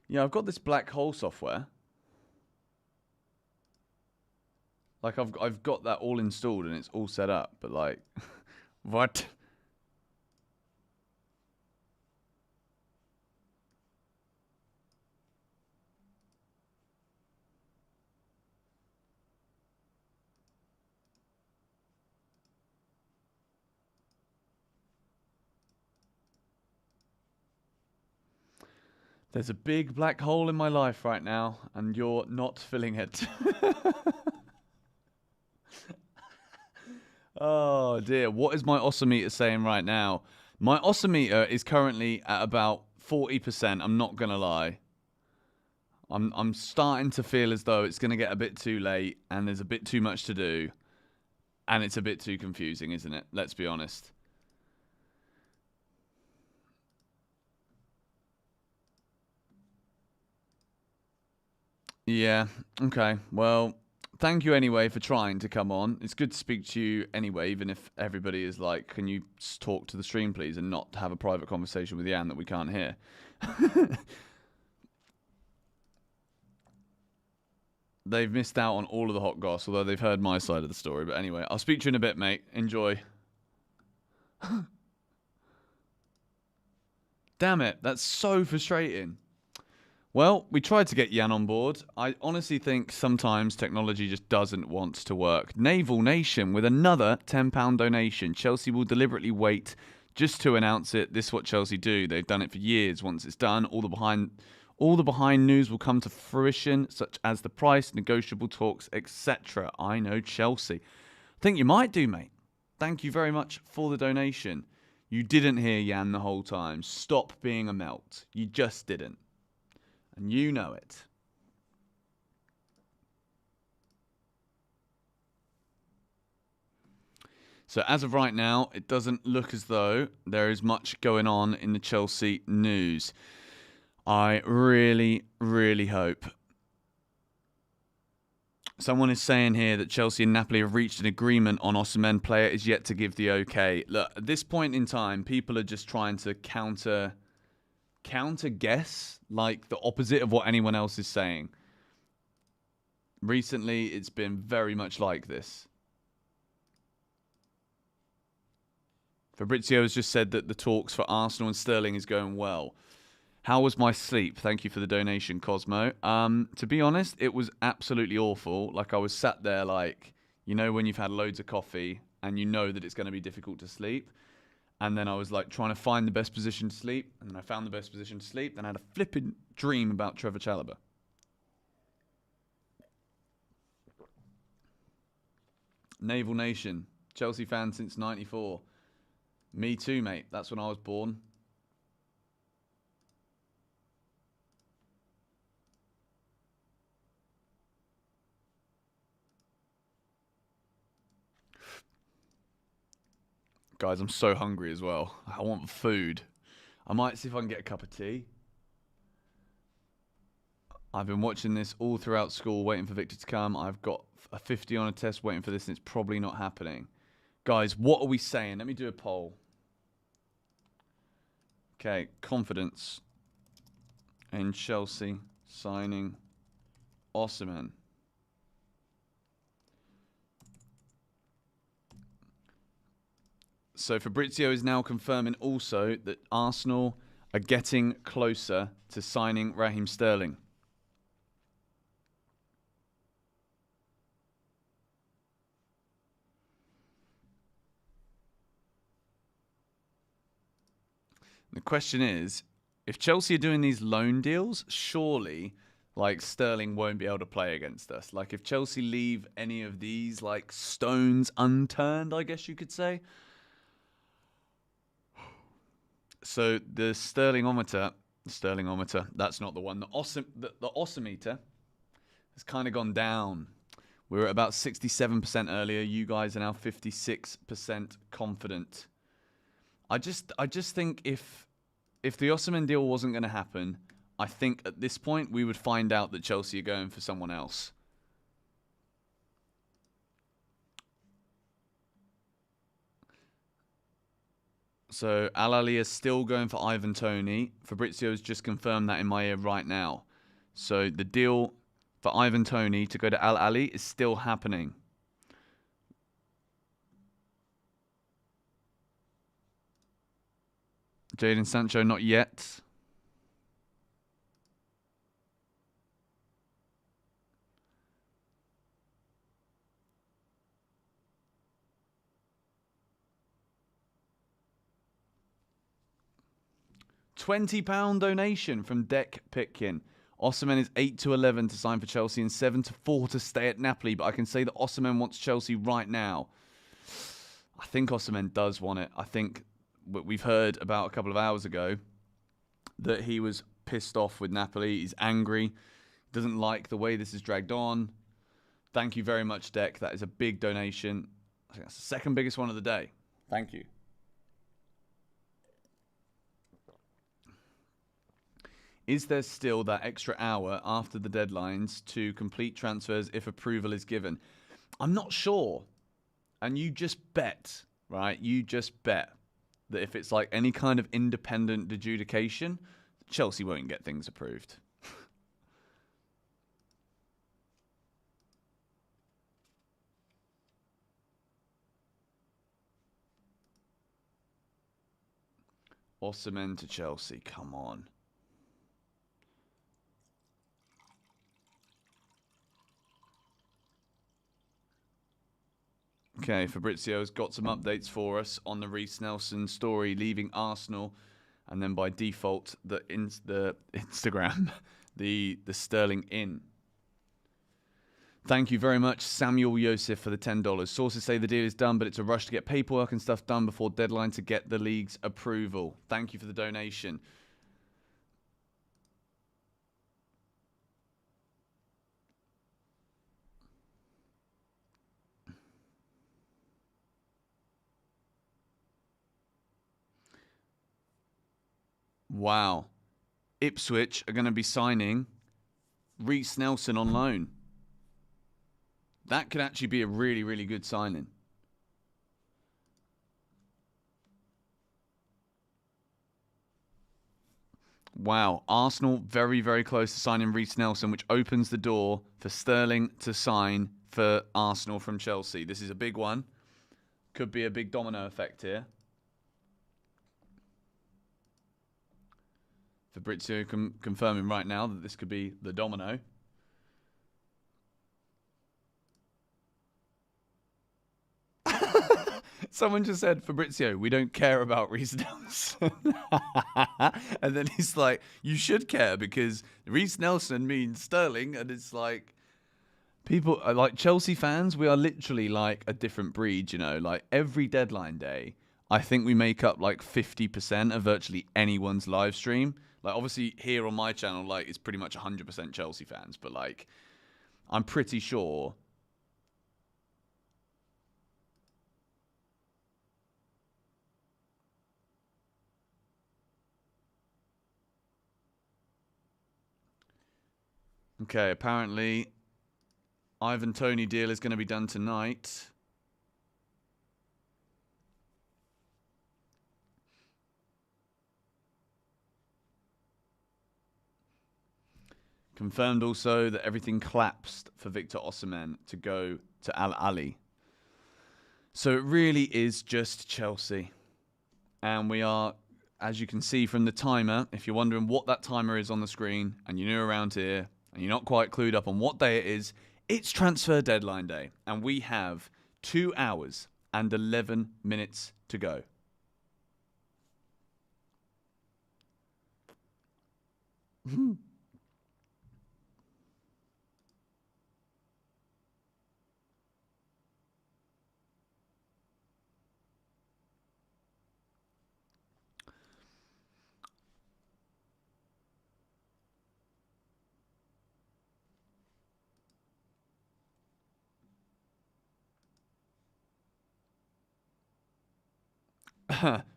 Yeah, I've got this black hole software. Like I've got that all installed and it's all set up, but like what? There's a big black hole in my life right now, and you're not filling it. Oh dear, what is my osimeter saying right now? My osimeter is currently at about 40%, I'm not gonna lie. I'm starting to feel as though it's gonna get a bit too late and there's a bit too much to do. And it's a bit too confusing, isn't it? Let's be honest. Yeah, okay. Well, thank you anyway for trying to come on. It's good to speak to you anyway, even if everybody is like, can you talk to the stream, please, and not have a private conversation with Jan that we can't hear. they've missed out on all of the hot goss, although they've heard my side of the story. But anyway, I'll speak to you in a bit, mate. Enjoy. Damn it, that's so frustrating. Well, we tried to get Jan on board. I honestly think sometimes technology just doesn't want to work. Naval Nation with another £10 donation. Chelsea will deliberately wait just to announce it. This is what Chelsea do. They've done it for years. Once it's done, all the behind news will come to fruition, such as the price, negotiable talks, etc. I know Chelsea. I think you might do, mate. Thank you very much for the donation. You didn't hear Jan the whole time. Stop being a melt. You just didn't. And you know it. So as of right now, it doesn't look as though there is much going on in the Chelsea news. I really, really hope. Someone is saying here that Chelsea and Napoli have reached an agreement on Osimhen. Player is yet to give the okay. Look, at this point in time, people are just trying to counter guess, like the opposite of what anyone else is saying. Recently, it's been very much like this. Fabrizio has just said that the talks for Arsenal and Sterling is going well. How was my sleep? Thank you for the donation, Cosmo. To be honest, it was absolutely awful. Like, I was sat there like, you know, when you've had loads of coffee and you know that it's going to be difficult to sleep. And then I was like trying to find the best position to sleep. And then I found the best position to sleep. Then I had a flipping dream about Trevor Chalobah. Naval Nation. Chelsea fan since 94. Me too, mate. That's when I was born. Guys, I'm so hungry as well. I want food. I might see if I can get a cup of tea. I've been watching this all throughout school, waiting for Victor to come. I've got a 50 on a test waiting for this, and it's probably not happening. Guys, what are we saying? Let me do a poll. Okay, confidence in Chelsea signing Osimhen. So Fabrizio is now confirming also that Arsenal are getting closer to signing Raheem Sterling. The question is, if Chelsea are doing these loan deals, surely like Sterling won't be able to play against us. Like if Chelsea leave any of these like stones unturned, I guess you could say. So the Sterlingometer, that's not the one. The Osimeter has kind of gone down. We were at about 67% earlier. You guys are now 56% confident. I just think if the Osimhen deal wasn't going to happen, I think at this point we would find out that Chelsea are going for someone else. So Al-Ali is still going for Ivan Toney. Fabrizio has just confirmed that in my ear right now. So the deal for Ivan Toney to go to Al-Ali is still happening. Jadon Sancho, not yet. £20 donation from Deck Pitkin. Osimhen is 8-11 to sign for Chelsea and 7-4 to stay at Napoli. But I can say that Osimhen wants Chelsea right now. I think Osimhen does want it. I think we've heard about a couple of hours ago that he was pissed off with Napoli. He's angry. Doesn't like the way this is dragged on. Thank you very much, Deck. That is a big donation. I think that's the second biggest one of the day. Thank you. Is there still that extra hour after the deadlines to complete transfers if approval is given? I'm not sure. And you just bet, right? You just bet that if it's like any kind of independent adjudication, Chelsea won't get things approved. Osimhen to Chelsea. Come on. Okay, Fabrizio's got some updates for us on the Reese Nelson story leaving Arsenal, and then by default the Instagram, the Sterling in. Thank you very much, Samuel Yosef, for the $10. Sources say the deal is done, but it's a rush to get paperwork and stuff done before deadline to get the league's approval. Thank you for the donation. Wow. Ipswich are going to be signing Reese Nelson on loan. That could actually be a really, really good signing. Wow. Arsenal very, very close to signing Reese Nelson, which opens the door for Sterling to sign for Arsenal from Chelsea. This is a big one. Could be a big domino effect here. Fabrizio confirming right now that this could be the domino. Someone just said, Fabrizio, we don't care about Reese Nelson. And then he's like, you should care because Reese Nelson means Sterling. And it's like, people are like Chelsea fans. We are literally like a different breed, you know, like every deadline day. I think we make up like 50% of virtually anyone's live stream. Like obviously here on my channel, like it's pretty much 100% Chelsea fans, but like I'm pretty sure. Okay, apparently Ivan Toney deal is going to be done tonight. Confirmed also that everything collapsed for Victor Osimhen to go to Al Ahly. So it really is just Chelsea. And we are, as you can see from the timer, if you're wondering what that timer is on the screen and you're new around here and you're not quite clued up on what day it is, it's transfer deadline day. And we have 2 hours and 11 minutes to go.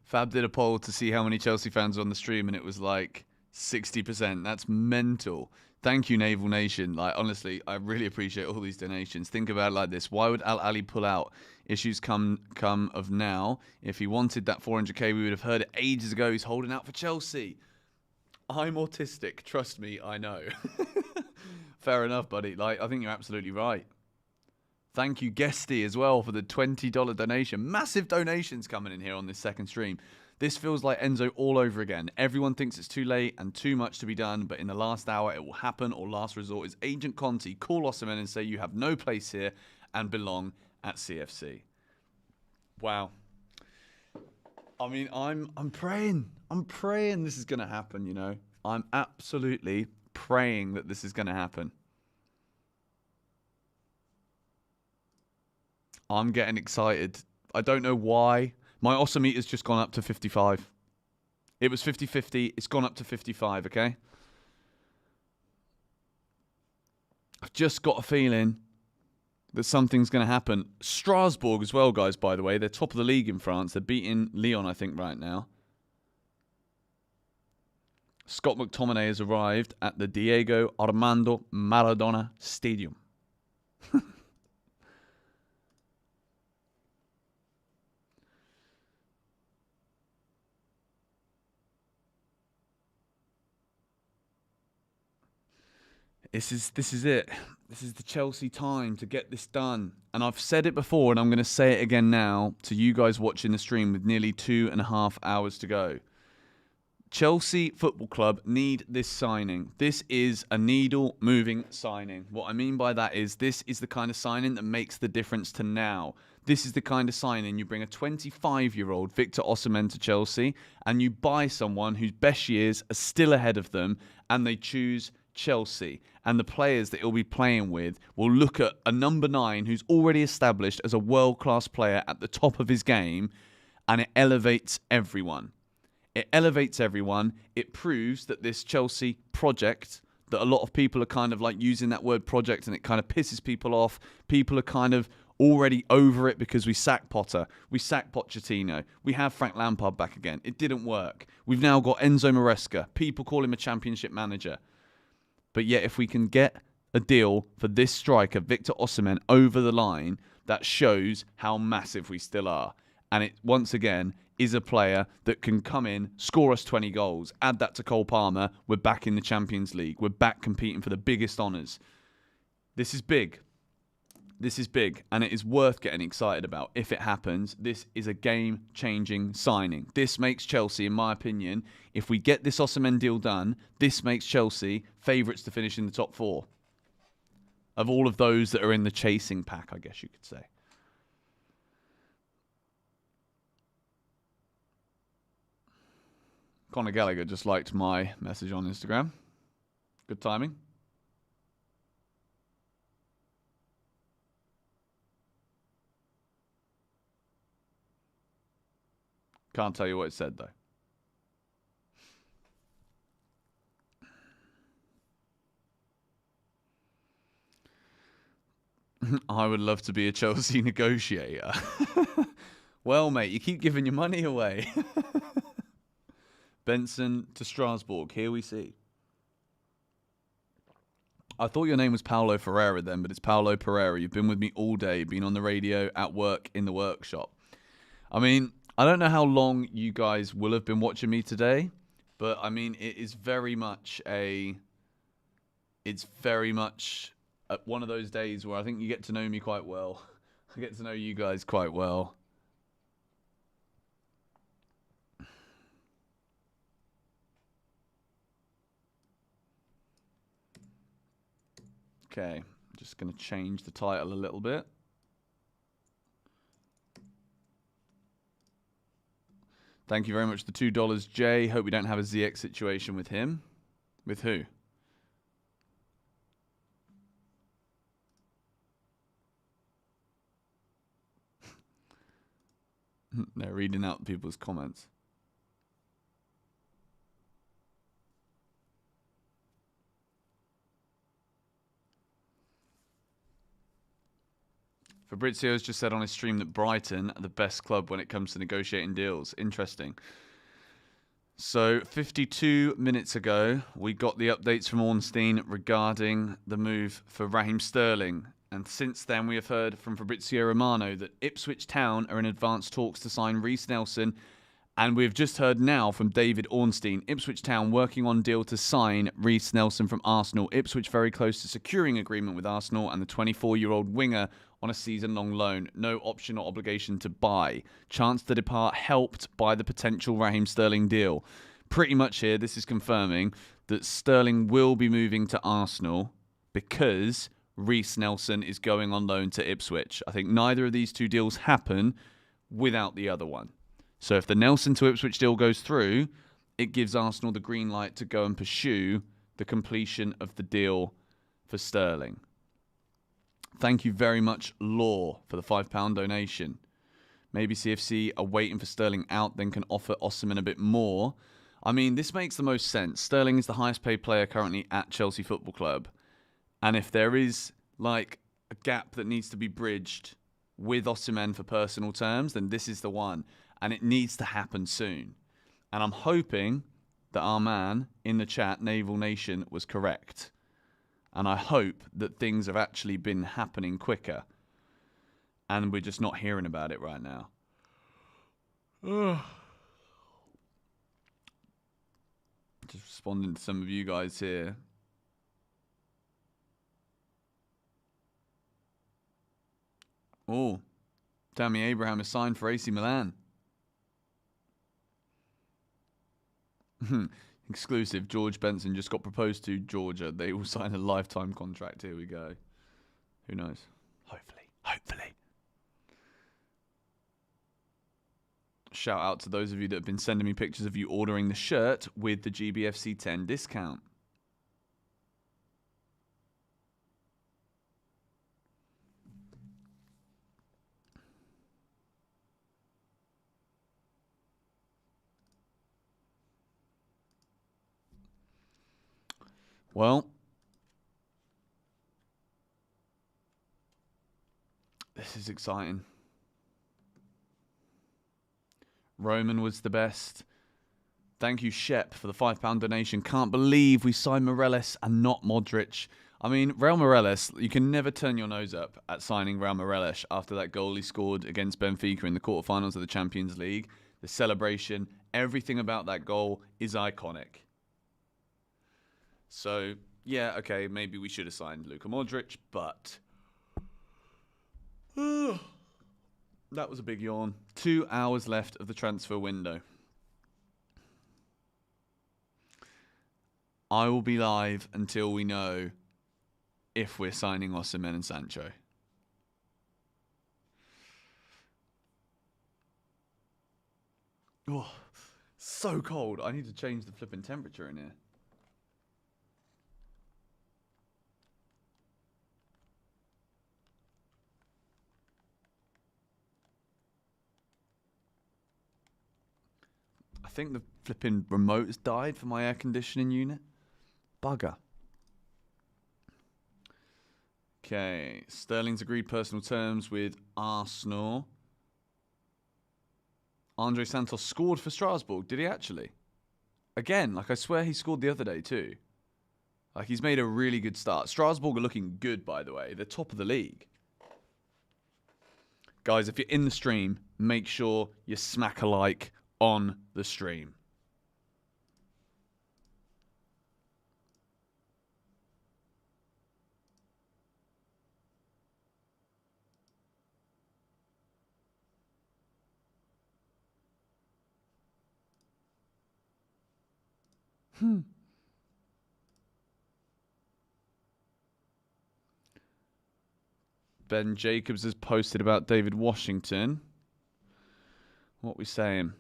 Fab did a poll to see how many Chelsea fans are on the stream, and it was like 60%. That's mental. Thank you, Naval Nation. Like, honestly, I really appreciate all these donations. Think about it like this. Why would Al Ahly pull out? Issues come of now. If he wanted that 400k, we would have heard it ages ago. He's holding out for Chelsea. I'm autistic. Trust me, I know. Fair enough, buddy. Like, I think you're absolutely right. Thank you, Guesty, as well, for the $20 donation. Massive donations coming in here on this second stream. This feels like Enzo all over again. Everyone thinks it's too late and too much to be done, but in the last hour, it will happen, or last resort is Agent Conti. Call Osimhen and say you have no place here and belong at CFC. Wow. I mean, I'm praying. I'm praying this is going to happen, you know. I'm absolutely praying that this is going to happen. I'm getting excited. I don't know why. My Ossimeter's just gone up to 55. It was 50-50. It's gone up to 55, okay? I've just got a feeling that something's going to happen. Strasbourg as well, guys, by the way. They're top of the league in France. They're beating Lyon, I think, right now. Scott McTominay has arrived at the Diego Armando Maradona Stadium. This is it. This is the Chelsea time to get this done. And I've said it before, and I'm going to say it again now to you guys watching the stream with nearly 2.5 hours to go. Chelsea Football Club need this signing. This is a needle-moving signing. What I mean by that is this is the kind of signing that makes the difference to now. This is the kind of signing you bring a 25-year-old Victor Osimhen to Chelsea and you buy someone whose best years are still ahead of them and they choose Chelsea. And the players that he'll be playing with will look at a number 9 who's already established as a world-class player at the top of his game, and it elevates everyone. It elevates everyone. It proves that this Chelsea project, that a lot of people are kind of like using that word project and it kind of pisses people off. People are kind of already over it because we sacked Potter. We sacked Pochettino. We have Frank Lampard back again. It didn't work. We've now got Enzo Maresca. People call him a championship manager. But yet if we can get a deal for this striker, Victor Osimhen, over the line, that shows how massive we still are. And it, once again, is a player that can come in, score us 20 goals, add that to Cole Palmer, we're back in the Champions League. We're back competing for the biggest honours. This is big. This is big, and it is worth getting excited about. If it happens, this is a game-changing signing. This makes Chelsea, in my opinion, if we get this Osimhen deal done, this makes Chelsea favourites to finish in the top 4. Of all of those that are in the chasing pack, I guess you could say. Conor Gallagher just liked my message on Instagram. Good timing. Can't tell you what it said, though. I would love to be a Chelsea negotiator. Well, mate, you keep giving your money away. Benson to Strasbourg. Here we see. I thought your name was Paulo Ferreira then, but it's Paulo Pereira. You've been with me all day, been on the radio, at work, in the workshop. I mean, I don't know how long you guys will have been watching me today, but I mean, it is very much one of those days where I think you get to know me quite well. I get to know you guys quite well. Okay, I'm just going to change the title a little bit. Thank you very much for the $2, Jay. Hope we don't have a ZX situation with him. With who? They're reading out people's comments. Fabrizio's just said on his stream that Brighton are the best club when it comes to negotiating deals. Interesting. So 52 minutes ago, we got the updates from Ornstein regarding the move for Raheem Sterling. And since then, we have heard from Fabrizio Romano that Ipswich Town are in advanced talks to sign Reese Nelson. And we've just heard now from David Ornstein, Ipswich Town working on deal to sign Reese Nelson from Arsenal. Ipswich very close to securing agreement with Arsenal and the 24-year-old winger on a season-long loan. No option or obligation to buy. Chance to depart helped by the potential Raheem Sterling deal. Pretty much here, this is confirming that Sterling will be moving to Arsenal because Reese Nelson is going on loan to Ipswich. I think neither of these two deals happen without the other one. So if the Nelson to Ipswich deal goes through, it gives Arsenal the green light to go and pursue the completion of the deal for Sterling. Thank you very much, Law, for the £5 donation. Maybe CFC are waiting for Sterling out, then can offer Osimhen a bit more. I mean, this makes the most sense. Sterling is the highest paid player currently at Chelsea Football Club. And if there is like a gap that needs to be bridged with Osimhen for personal terms, then this is the one. And it needs to happen soon. And I'm hoping that our man in the chat, Naval Nation, was correct. And I hope that things have actually been happening quicker. And we're just not hearing about it right now. Just responding to some of you guys here. Oh, Tammy Abraham is signed for AC Milan. Exclusive. George Benson just got proposed to Georgia. They will sign a lifetime contract. Here we go. Who knows? Hopefully. Hopefully. Shout out to those of you that have been sending me pictures of you ordering the shirt with the GBFC 10 discount. Well, this is exciting. Roman was the best. Thank you, Shep, for the £5 donation. Can't believe we signed Morelos and not Modric. I mean, Real Morelos, you can never turn your nose up at signing Real Morelos after that goal he scored against Benfica in the quarterfinals of the Champions League. The celebration, everything about that goal is iconic. So, yeah, okay, maybe we should have signed Luka Modric, but that was a big yawn. 2 hours left of the transfer window. I will be live until we know if we're signing Osimhen and Sancho. Oh, so cold. I need to change the flipping temperature in here. I think the flipping remote has died for my air conditioning unit. Bugger. Okay, Sterling's agreed personal terms with Arsenal. Andre Santos scored for Strasbourg. Did he actually? Again, like I swear he scored the other day too. Like he's made a really good start. Strasbourg are looking good, by the way. They're top of the league. Guys, if you're in the stream, make sure you smack a like on the stream. Ben Jacobs has posted about David Washington. What we saying?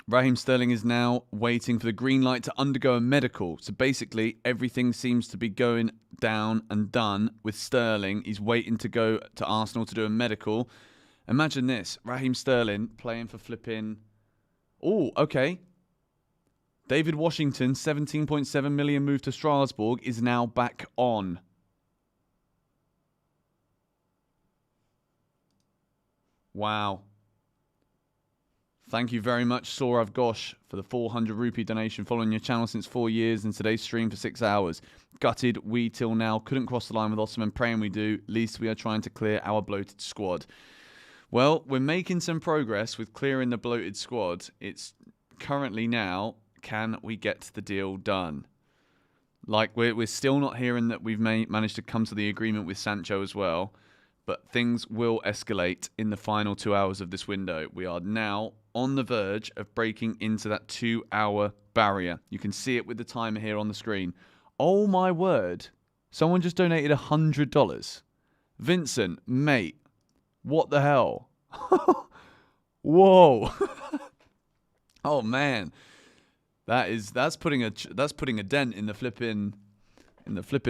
Raheem Sterling is now waiting for the green light to undergo a medical. So basically, everything seems to be going down and done with Sterling. He's waiting to go to Arsenal to do a medical. Imagine this. Raheem Sterling playing for flipping... Oh, okay. David Washington, 17.7 million move to Strasbourg, is now back on. Wow. Thank you very much, Saurav Ghosh, for the 400 rupee donation. Following your channel since 4 years and today's stream for 6 hours. Gutted we till now couldn't cross the line with Osimhen. Praying we do. Least we are trying to clear our bloated squad. Well, we're making some progress with clearing the bloated squad. It's currently now, can we get the deal done? Like, we're still not hearing that we've managed to come to the agreement with Sancho as well. But things will escalate in the final 2 hours of this window. We are now on the verge of breaking into that 2 hour barrier. You can see it with the timer here on the screen. Oh my word. Someone just donated $100. Vincent, mate, what the hell? Whoa. Oh man. That's putting a dent in the flipping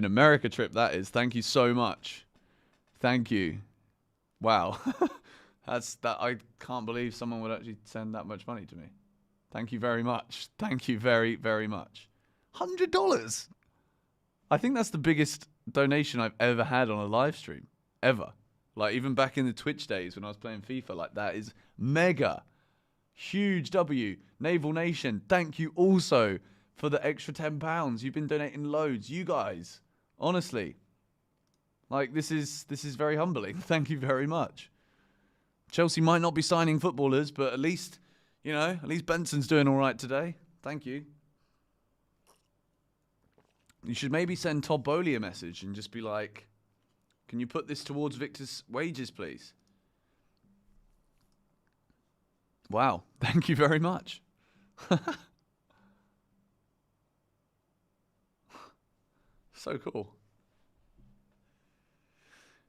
America trip, that is. Thank you so much. Thank you. Wow. I can't believe someone would actually send that much money to me. Thank you very much. Thank you very, very much. $100. I think that's the biggest donation I've ever had on a live stream. Ever. Like, even back in the Twitch days when I was playing FIFA, like, that is mega. Huge W. Naval Nation, thank you also for the extra £10. You've been donating loads. You guys. Honestly. Like, this is very humbling. Thank you very much. Chelsea might not be signing footballers, but at least, you know, at least Benson's doing all right today. Thank you. You should maybe send Todd Bowley a message and just be like, can you put this towards Victor's wages, please? Wow. Thank you very much. So cool.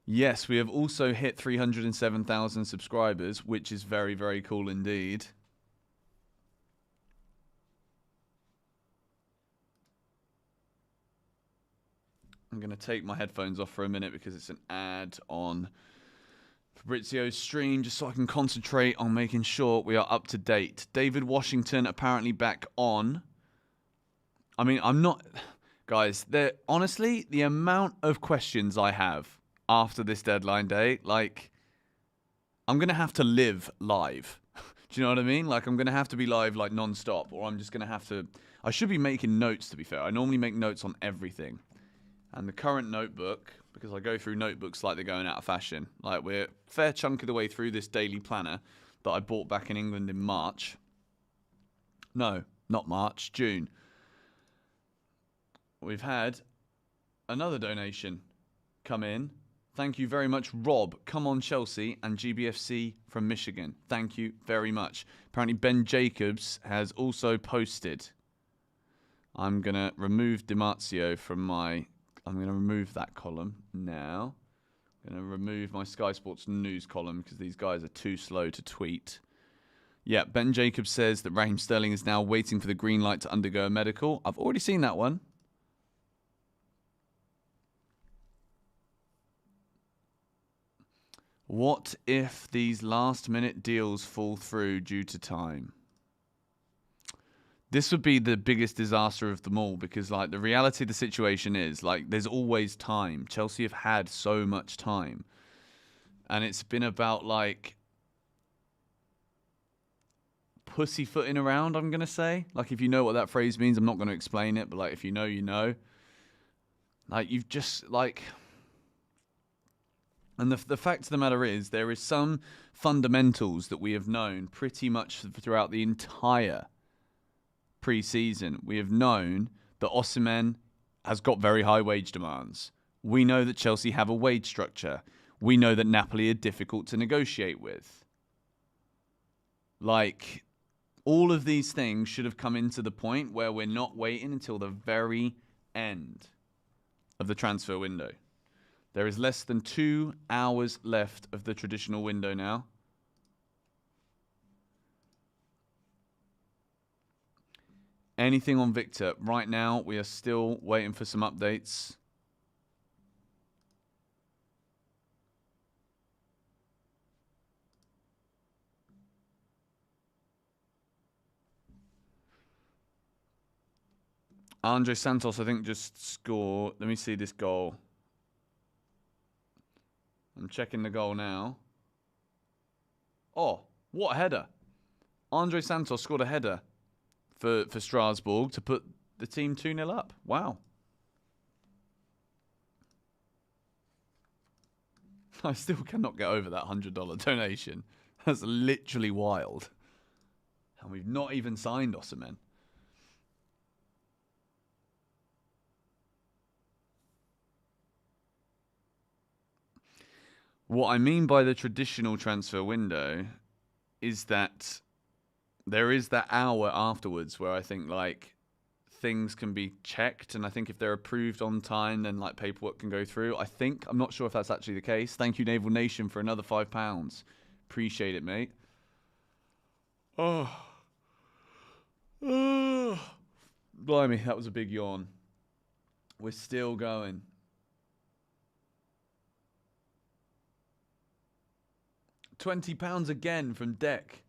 Yes, we have also hit 307,000 subscribers, which is very, very cool indeed. I'm going to take my headphones off for a minute because it's an ad on Fabrizio's stream, just so I can concentrate on making sure we are up to date. David Washington apparently back on. I mean, I'm not... Guys, honestly, the amount of questions I have after this deadline day, like, I'm going to have to live live. Do you know what I mean? Like, I'm going to have to be live, like, non-stop, or I'm just going to have to... I should be making notes, to be fair. I normally make notes on everything. And the current notebook, because I go through notebooks like they're going out of fashion. Like, we're a fair chunk of the way through this daily planner that I bought back in England in March. No, not March, June. We've had another donation come in. Thank you very much, Rob. Come on, Chelsea and GBFC from Michigan. Thank you very much. Apparently, Ben Jacobs has also posted. I'm going to remove Dimarzio from my... I'm going to remove that column now. I'm going to remove my Sky Sports News column because these guys are too slow to tweet. Yeah, Ben Jacobs says that Raheem Sterling is now waiting for the green light to undergo a medical. I've already seen that one. What if these last-minute deals fall through due to time? This would be the biggest disaster of them all because, like, the reality of the situation is, like, there's always time. Chelsea have had so much time. And it's been about, like, pussyfooting around, I'm going to say. Like, if you know what that phrase means, I'm not going to explain it, but, like, if you know, you know. Like, you've just, like... And the fact of the matter is, there is some fundamentals that we have known pretty much throughout the entire pre-season. We have known that Osimhen has got very high wage demands. We know that Chelsea have a wage structure. We know that Napoli are difficult to negotiate with. Like, all of these things should have come into the point where we're not waiting until the very end of the transfer window. There is less than 2 hours left of the traditional window now. Anything on Victor? Right now, we are still waiting for some updates. Andre Santos, I think, just scored. Let me see this goal. I'm checking the goal now. Oh, what a header. Andre Santos scored a header for Strasbourg to put the team 2-0 up. Wow. I still cannot get over that $100 donation. That's literally wild. And we've not even signed Osimhen. What I mean by the traditional transfer window is that there is that hour afterwards where I think, like, things can be checked, and I think if they're approved on time, then, like, paperwork can go through. I'm not sure if that's actually the case. Thank you, Naval Nation, for another £5. Appreciate it, mate. Oh. Blimey, that was a big yawn. We're still going. £20 again from Deck.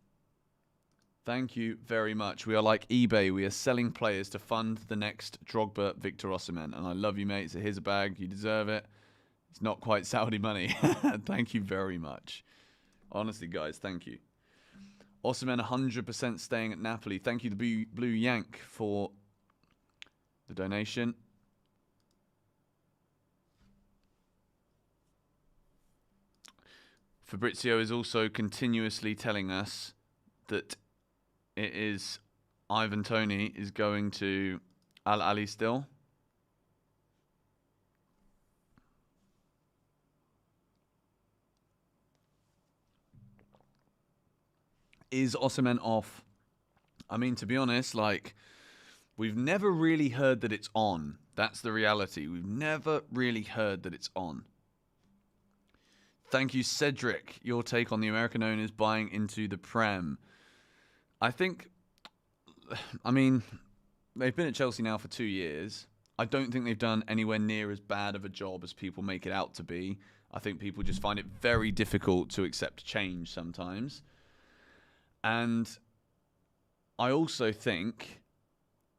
Thank you very much. We are like eBay. We are selling players to fund the next Drogba Victor Osimhen. And I love you, mate. So here's a bag. You deserve it. It's not quite Saudi money. Thank you very much. Honestly, guys, thank you. Osimhen 100% staying at Napoli. Thank you, the Blue Yank, for the donation. Fabrizio is also continuously telling us that it is Ivan Toney is going to Al Ahly still. Is Osimhen off? I mean, to be honest, like, We've never really heard that it's on. That's the reality. We've never really heard that it's on. Thank you, Cedric. Your take on the American owners buying into the Prem. I mean, they've been at Chelsea now for 2 years. I don't think they've done anywhere near as bad of a job as people make it out to be. I think people just find it very difficult to accept change sometimes. And I also think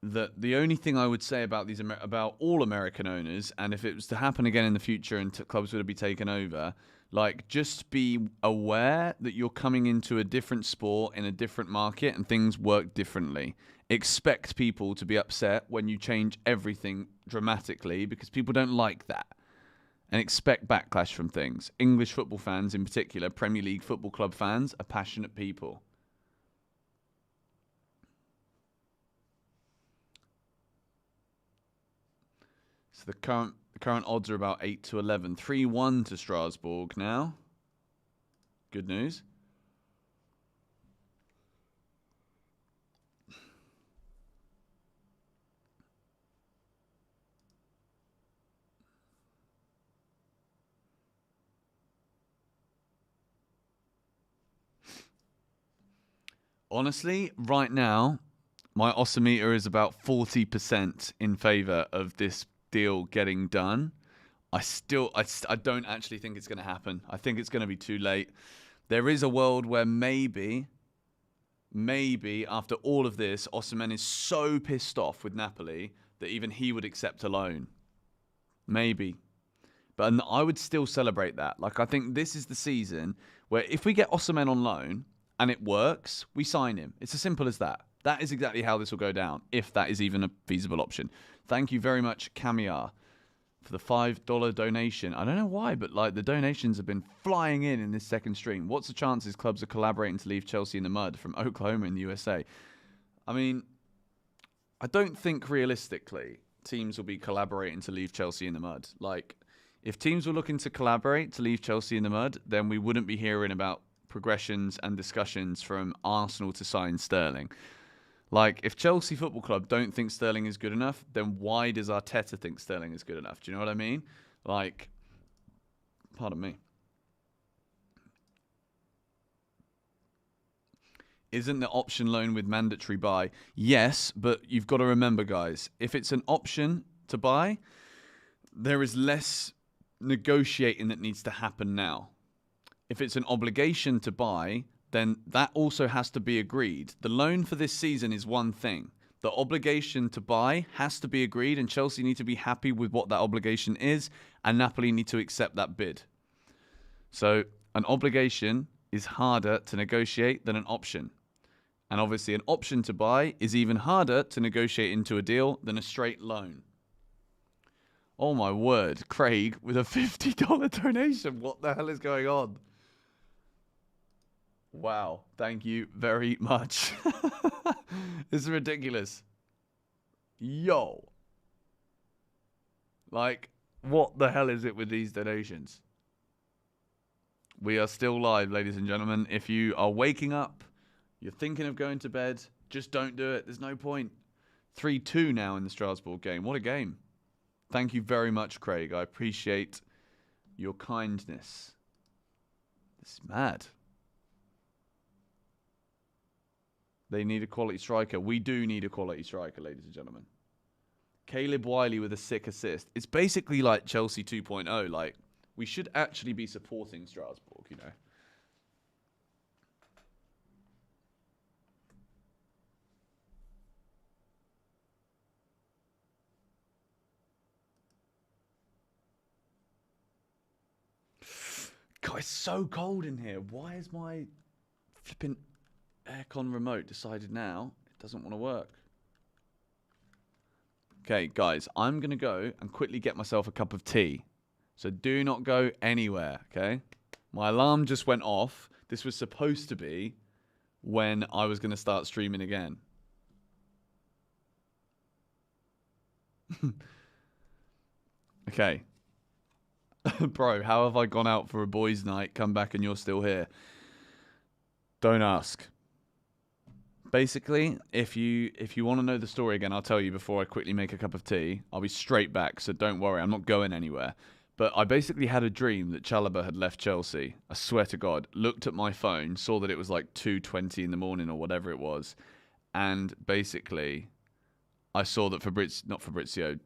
that the only thing I would say about about all American owners, and if it was to happen again in the future and clubs were to be taken over, like, just be aware that you're coming into a different sport in a different market and things work differently. Expect people to be upset when you change everything dramatically because people don't like that. And expect backlash from things. English football fans in particular, Premier League football club fans, are passionate people. So the current odds are about 8 to 11. 3-1 to Strasbourg now. Good news. Honestly, right now, my Ossimeter is about 40% in favour of this deal getting done. I don't actually think it's going to happen. I think it's going to be too late. There is a world where maybe after all of this, Osimhen is so pissed off with Napoli that even he would accept a loan. Maybe. But I would still celebrate that. Like, I think this is the season where if we get Osimhen on loan and it works, we sign him. It's as simple as that. That is exactly how this will go down, if that is even a feasible option. Thank you very much, Camilla, for the $5 donation. I don't know why, but like the donations have been flying in this second stream. What's the chances clubs are collaborating to leave Chelsea in the mud from Oklahoma in the USA? I mean, I don't think realistically teams will be collaborating to leave Chelsea in the mud. Like, if teams were looking to collaborate to leave Chelsea in the mud, then we wouldn't be hearing about progressions and discussions from Arsenal to sign Sterling. Like, if Chelsea Football Club don't think Sterling is good enough, then why does Arteta think Sterling is good enough? Do you know what I mean? Like, pardon me. Isn't the option loan with mandatory buy? Yes, but you've got to remember, guys, if it's an option to buy, there is less negotiating that needs to happen now. If it's an obligation to buy, then that also has to be agreed. The loan for this season is one thing. The obligation to buy has to be agreed, and Chelsea need to be happy with what that obligation is, and Napoli need to accept that bid. So an obligation is harder to negotiate than an option. And obviously an option to buy is even harder to negotiate into a deal than a straight loan. Oh my word, Craig with a $50 donation. What the hell is going on? Wow, thank you very much. This is ridiculous. Yo. Like, what the hell is it with these donations? We are still live, ladies and gentlemen. If you are waking up, you're thinking of going to bed, just don't do it. There's no point. 3-2 now in the Strasbourg game. What a game. Thank you very much, Craig. I appreciate your kindness. This is mad. They need a quality striker. We do need a quality striker, ladies and gentlemen. Caleb Wiley with a sick assist. It's basically like Chelsea 2.0. Like, we should actually be supporting Strasbourg, you know. God, it's so cold in here. Why is my flipping aircon remote decided now it doesn't want to work? Okay, guys, I'm going to go and quickly get myself a cup of tea. So do not go anywhere, okay? My alarm just went off. This was supposed to be when I was going to start streaming again. Okay. Bro, how have I gone out for a boys' night, come back and you're still here? Don't ask. Basically, if you want to know the story again, I'll tell you before I quickly make a cup of tea. I'll be straight back, so don't worry, I'm not going anywhere. But I basically had a dream that Chalobah had left Chelsea. I swear to God. Looked at my phone, saw that it was like 2:20 in the morning or whatever it was, and basically, I saw that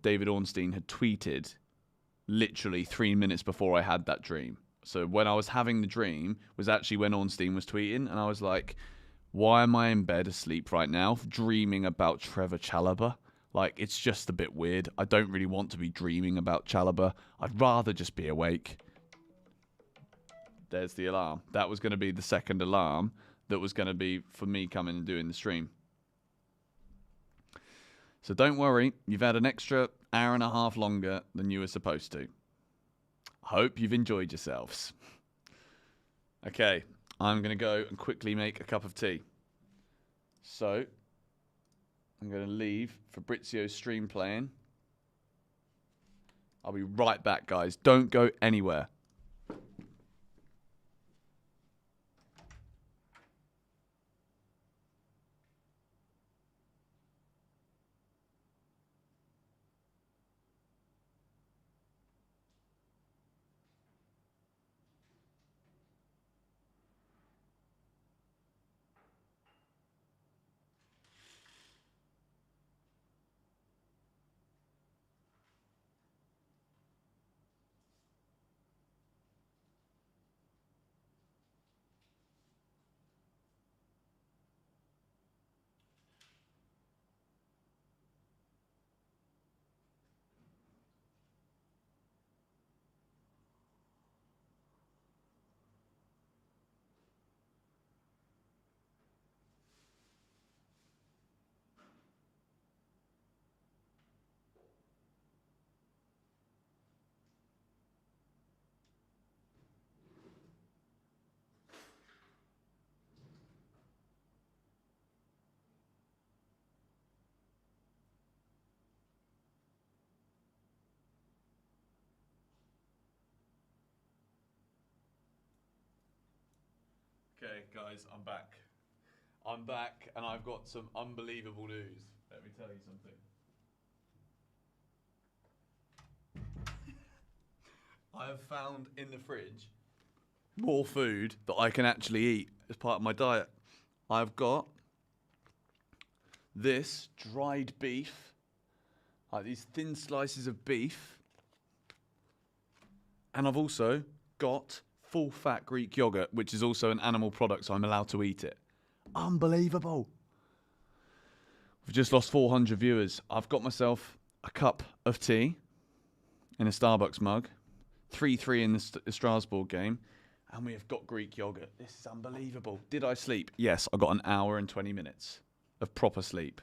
David Ornstein had tweeted literally 3 minutes before I had that dream. So when I was having the dream was actually when Ornstein was tweeting, and I was like, why am I in bed asleep right now dreaming about Trevor Chalobah? Like, it's just a bit weird. I don't really want to be dreaming about Chalobah. I'd rather just be awake. There's the alarm. That was going to be the second alarm that was going to be for me coming and doing the stream. So don't worry, you've had an extra hour and a half longer than you were supposed to. Hope you've enjoyed yourselves. Okay, I'm going to go and quickly make a cup of tea. So, I'm going to leave Fabrizio's stream playing. I'll be right back, guys. Don't go anywhere. Okay, guys, I'm back. I'm back, and I've got some unbelievable news. Let me tell you something. I have found in the fridge more food that I can actually eat as part of my diet. I've got this dried beef, like these thin slices of beef, and I've also got full-fat Greek yogurt, which is also an animal product, so I'm allowed to eat it. Unbelievable. We've just lost 400 viewers. I've got myself a cup of tea in a Starbucks mug, 3-3 in the Strasbourg game, and we have got Greek yogurt. This is unbelievable. Did I sleep? Yes, I got an hour and 20 minutes of proper sleep.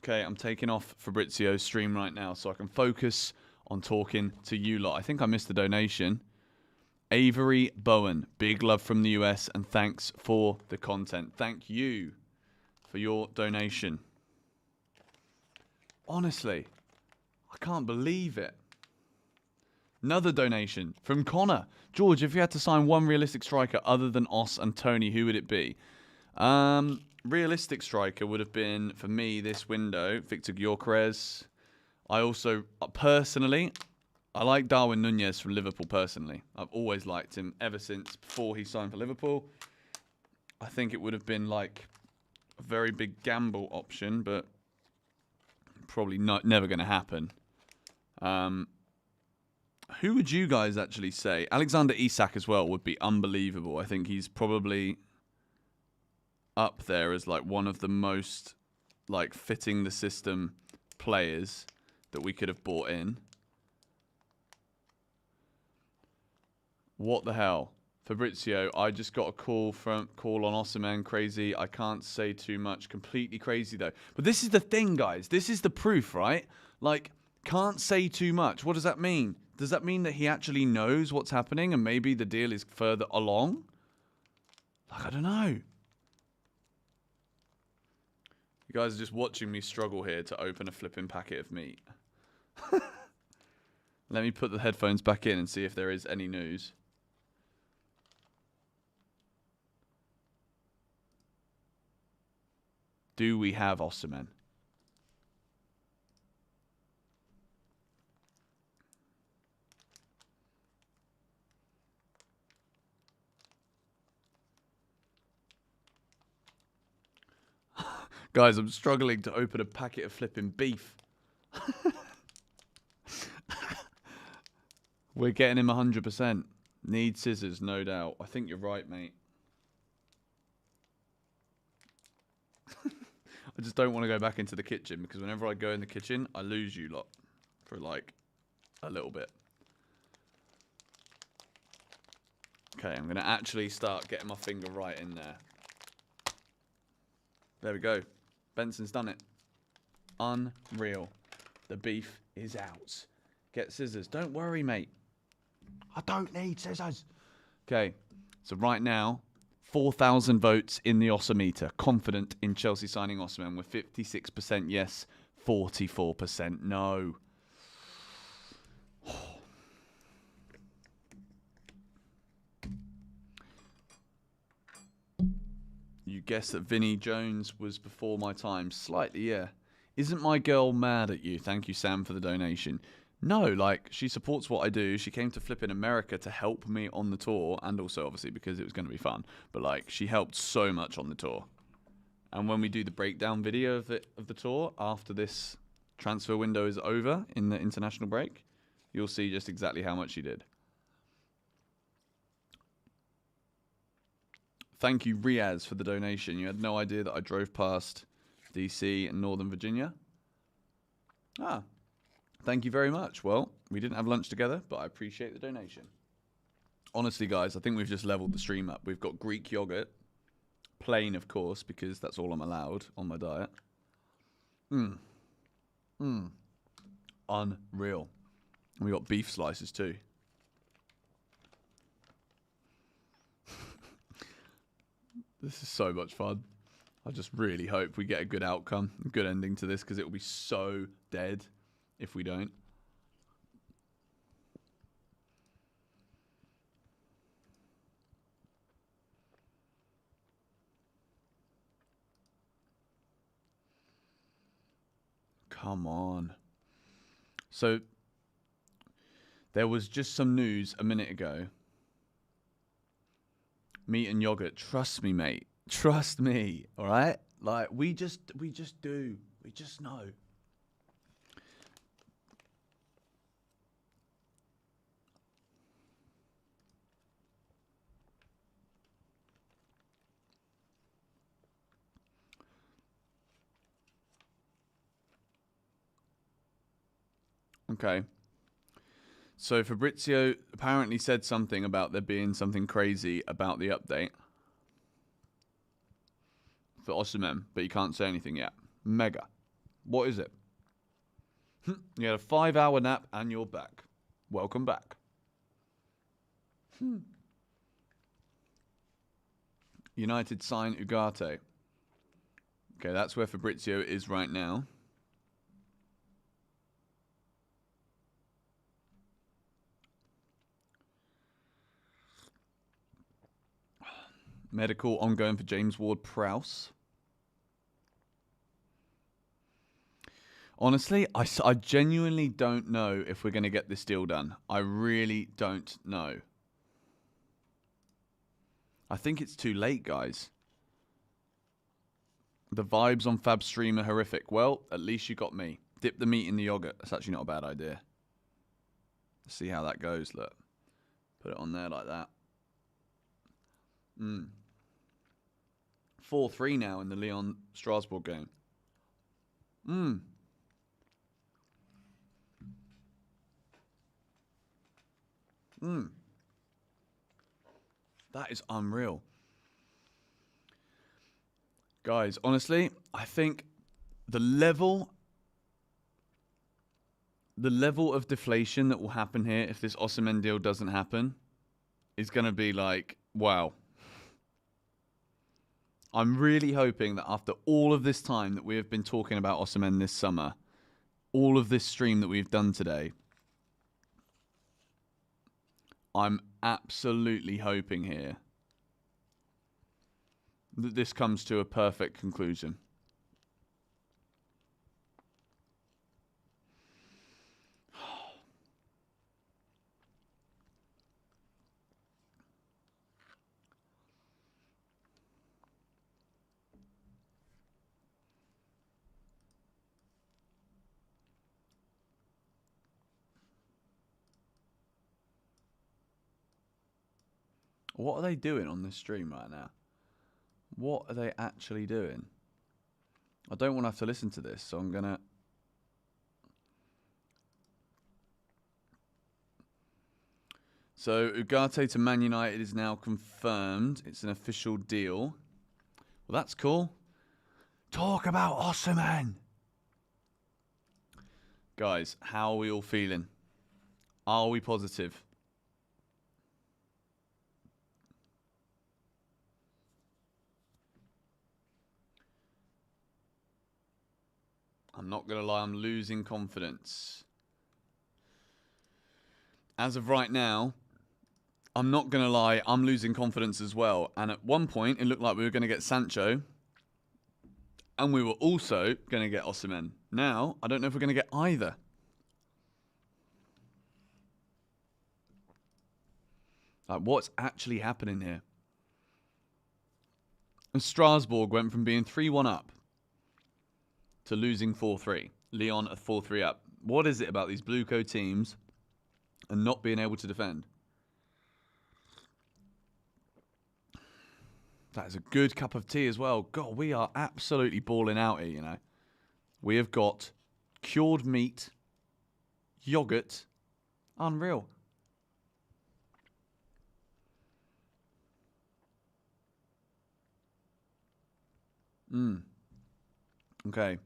Okay, I'm taking off Fabrizio's stream right now so I can focus on talking to you lot. I think I missed the donation. Avery Bowen, big love from the US, and thanks for the content. Thank you for your donation. Honestly, I can't believe it. Another donation from Connor. George, if you had to sign one realistic striker other than Os and Toney, who would it be? Realistic striker would have been, for me, this window, Victor Gyökeres. I also, personally, I like Darwin Núñez from Liverpool, personally. I've always liked him ever since before he signed for Liverpool. I think it would have been like a very big gamble option, but probably never going to happen. Who would you guys actually say? Alexander Isak as well would be unbelievable. I think he's probably up there as like one of the most like fitting the system players that we could have bought in. What the hell? Fabrizio, I just got a call on Osimhen. Crazy. I can't say too much. Completely crazy though. But this is the thing, guys. This is the proof, right? Like, can't say too much. What does that mean? Does that mean that he actually knows what's happening and maybe the deal is further along? Like, I don't know. You guys are just watching me struggle here to open a flipping packet of meat. Let me put the headphones back in and see if there is any news. Do we have Osimhen? Guys, I'm struggling to open a packet of flipping beef. We're getting him 100%. Need scissors, no doubt. I think you're right, mate. I just don't want to go back into the kitchen because whenever I go in the kitchen, I lose you lot for like a little bit. Okay, I'm going to actually start getting my finger right in there. There we go. Benson's done it. Unreal. The beef is out. Get scissors. Don't worry, mate. I don't need scissors. Okay, so right now, 4,000 votes in the Ossimeter. Confident in Chelsea signing Osimhen with 56% yes, 44% no. You guessed that Vinnie Jones was before my time. Slightly, yeah. Isn't my girl mad at you? Thank you, Sam, for the donation. No, like, she supports what I do. She came to flip in America to help me on the tour, and also, obviously, because it was going to be fun. But, like, she helped so much on the tour. And when we do the breakdown video of the tour, after this transfer window is over in the international break, you'll see just exactly how much she did. Thank you, Riaz, for the donation. You had no idea that I drove past DC and Northern Virginia? Ah, thank you very much. Well, we didn't have lunch together, but I appreciate the donation. Honestly, guys, I think we've just leveled the stream up. We've got Greek yogurt, plain, of course, because that's all I'm allowed on my diet. Unreal. And we got beef slices too. This is so much fun. I just really hope we get a good outcome, a good ending to this, because it will be so dead if we don't. Come on. So, there was just some news a minute ago. Meat and yogurt. Trust me, mate. Trust me. All right? Like, we just do. We just know. Okay. So Fabrizio apparently said something about there being something crazy about the update for Osimhen, but he can't say anything yet. Mega. What is it? You had a 5-hour nap and you're back. Welcome back. United sign Ugarte. Okay, that's where Fabrizio is right now. Medical ongoing for James Ward-Prowse. Honestly, I genuinely don't know if we're going to get this deal done. I really don't know. I think it's too late, guys. The vibes on Fab's stream are horrific. Well, at least you got me. Dip the meat in the yogurt. That's actually not a bad idea. Let's see how that goes, look. Put it on there like that. 4-3 now in the Lyon Strasbourg game. That is unreal. Guys, honestly, I think the level of deflation that will happen here if this Osimhen deal doesn't happen is going to be like, wow. I'm really hoping that after all of this time that we have been talking about Osimhen this summer, all of this stream that we've done today, I'm absolutely hoping here that this comes to a perfect conclusion. What are they doing on this stream right now? What are they actually doing? I don't want to have to listen to this, so I'm going to... So, Ugarte to Man United is now confirmed. It's an official deal. Well, that's cool. Talk about Osimhen! Guys, how are we all feeling? Are we positive? I'm not going to lie, I'm losing confidence. As of right now, I'm not going to lie, I'm losing confidence as well. And at one point, it looked like we were going to get Sancho. And we were also going to get Osimhen. Now, I don't know if we're going to get either. Like, what's actually happening here? And Strasbourg went from being 3-1 up to losing 4-3. Lyon are 4-3 up. What is it about these blue coat teams and not being able to defend? That is a good cup of tea as well. God, we are absolutely balling out here, you know. We have got cured meat, yogurt, unreal. Okay.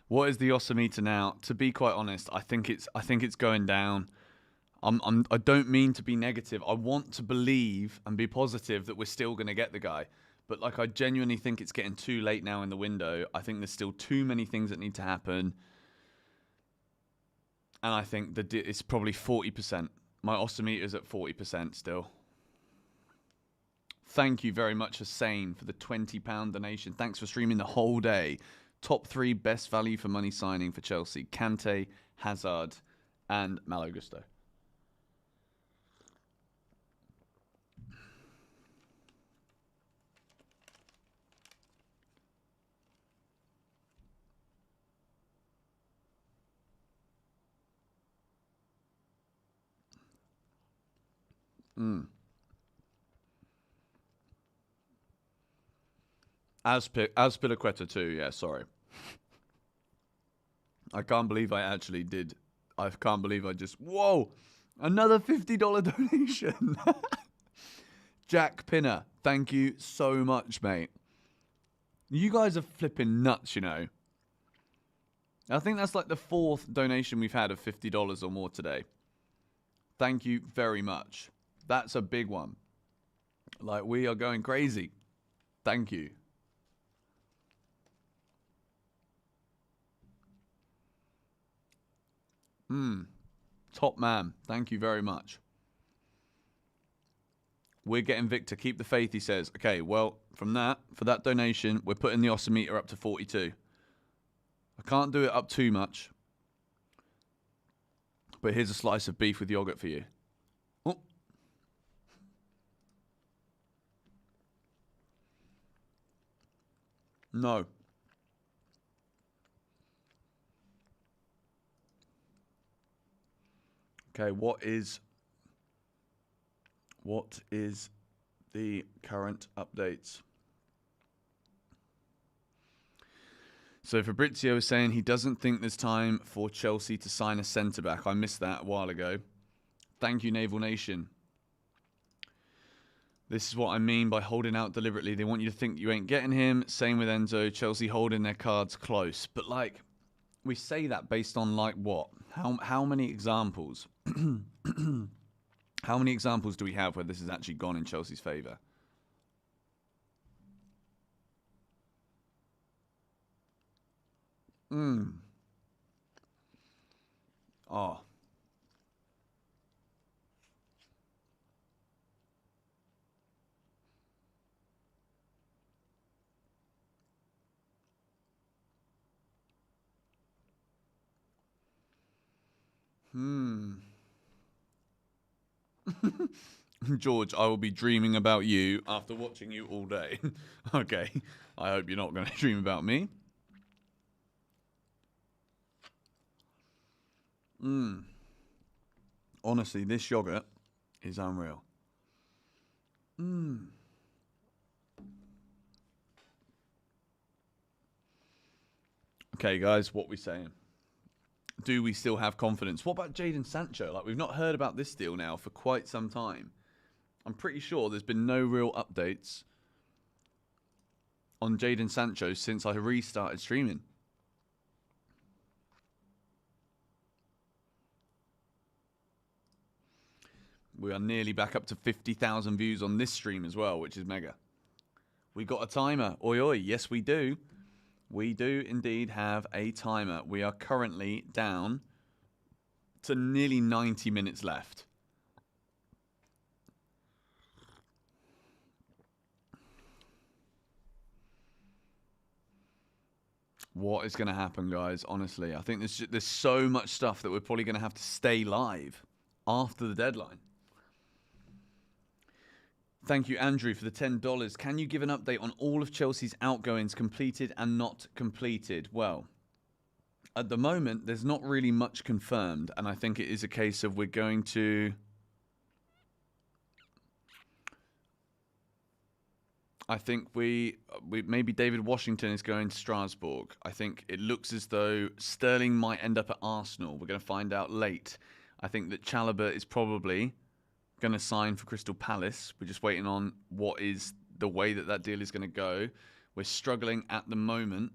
What is the Osimhen now? To be quite honest, I think it's going down. I don't mean to be negative. I want to believe and be positive that we're still going to get the guy. But like, I genuinely think it's getting too late now in the window. I think there's still too many things that need to happen. And I think that it's probably 40%. My Osimhen is at 40% still. Thank you very much, Hussein, for the £20 donation. Thanks for streaming the whole day. Top 3 best value for money signing for Chelsea: Kante, Hazard, and Malo Gusto. Azpilicueta too, yeah, sorry. I can't believe I actually did. I can't believe I just... Whoa! Another $50 donation. Jack Pinner, thank you so much, mate. You guys are flipping nuts, you know. I think that's like the 4th donation we've had of $50 or more today. Thank you very much. That's a big one. Like, we are going crazy. Thank you. Top man. Thank you very much. We're getting Victor. Keep the faith, he says. Okay, well, for that donation, we're putting the Osimhen up to 42. I can't do it up too much. But here's a slice of beef with yogurt for you. Oh. No. Okay, what is the current updates? So Fabrizio is saying he doesn't think there's time for Chelsea to sign a centre-back. I missed that a while ago. Thank you, Naval Nation. This is what I mean by holding out deliberately. They want you to think you ain't getting him. Same with Enzo. Chelsea holding their cards close. But, like, we say that based on like what? How many examples? How many examples do we have where this has actually gone in Chelsea's favour? Oh. George, I will be dreaming about you after watching you all day. Okay. I hope you're not going to dream about me. Honestly, this yogurt is unreal. Okay, guys, what we saying? Do we still have confidence? What about Jadon Sancho? Like, we've not heard about this deal now for quite some time. I'm pretty sure there's been no real updates on Jadon Sancho since I restarted streaming. We are nearly back up to 50,000 views on this stream as well, which is mega. We got a timer. Oi, oi. Yes, we do. We do indeed have a timer. We are currently down to nearly 90 minutes left. What is going to happen, guys? Honestly, I think there's so much stuff that we're probably going to have to stay live after the deadline. Thank you, Andrew, for the $10. Can you give an update on all of Chelsea's outgoings completed and not completed? Well, at the moment, there's not really much confirmed, and I think it is a case of we're going to... I think we maybe David Washington is going to Strasbourg. I think it looks as though Sterling might end up at Arsenal. We're going to find out late. I think that Chalobah is probably going to sign for Crystal Palace. We're just waiting on what is the way that deal is going to go. We're struggling at the moment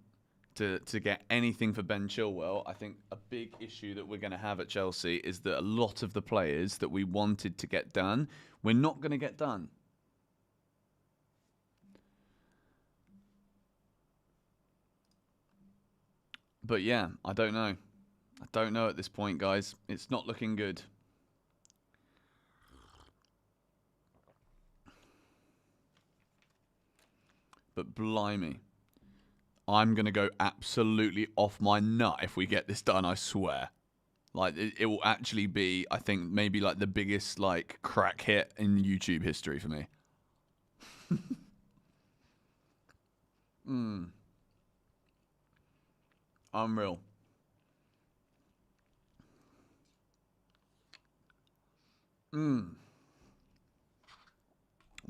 to get anything for Ben Chilwell. I think a big issue that we're going to have at Chelsea is that a lot of the players that we wanted to get done, we're not going to get done. But yeah, I don't know. I don't know at this point, guys. It's not looking good. But blimey, I'm going to go absolutely off my nut if we get this done, I swear. Like, it will actually be, I think, maybe like the biggest like crack hit in YouTube history for me. Unreal.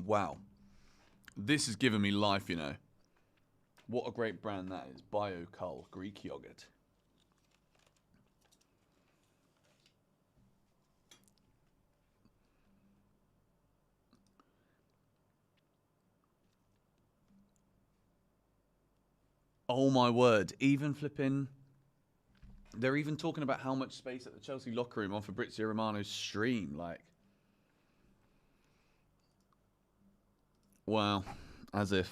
Wow. This has given me life, you know. What a great brand that is. Bio-Cull Greek yogurt. Oh my word. Even flipping... They're even talking about how much space at the Chelsea locker room on Fabrizio Romano's stream. Like... Wow. As if.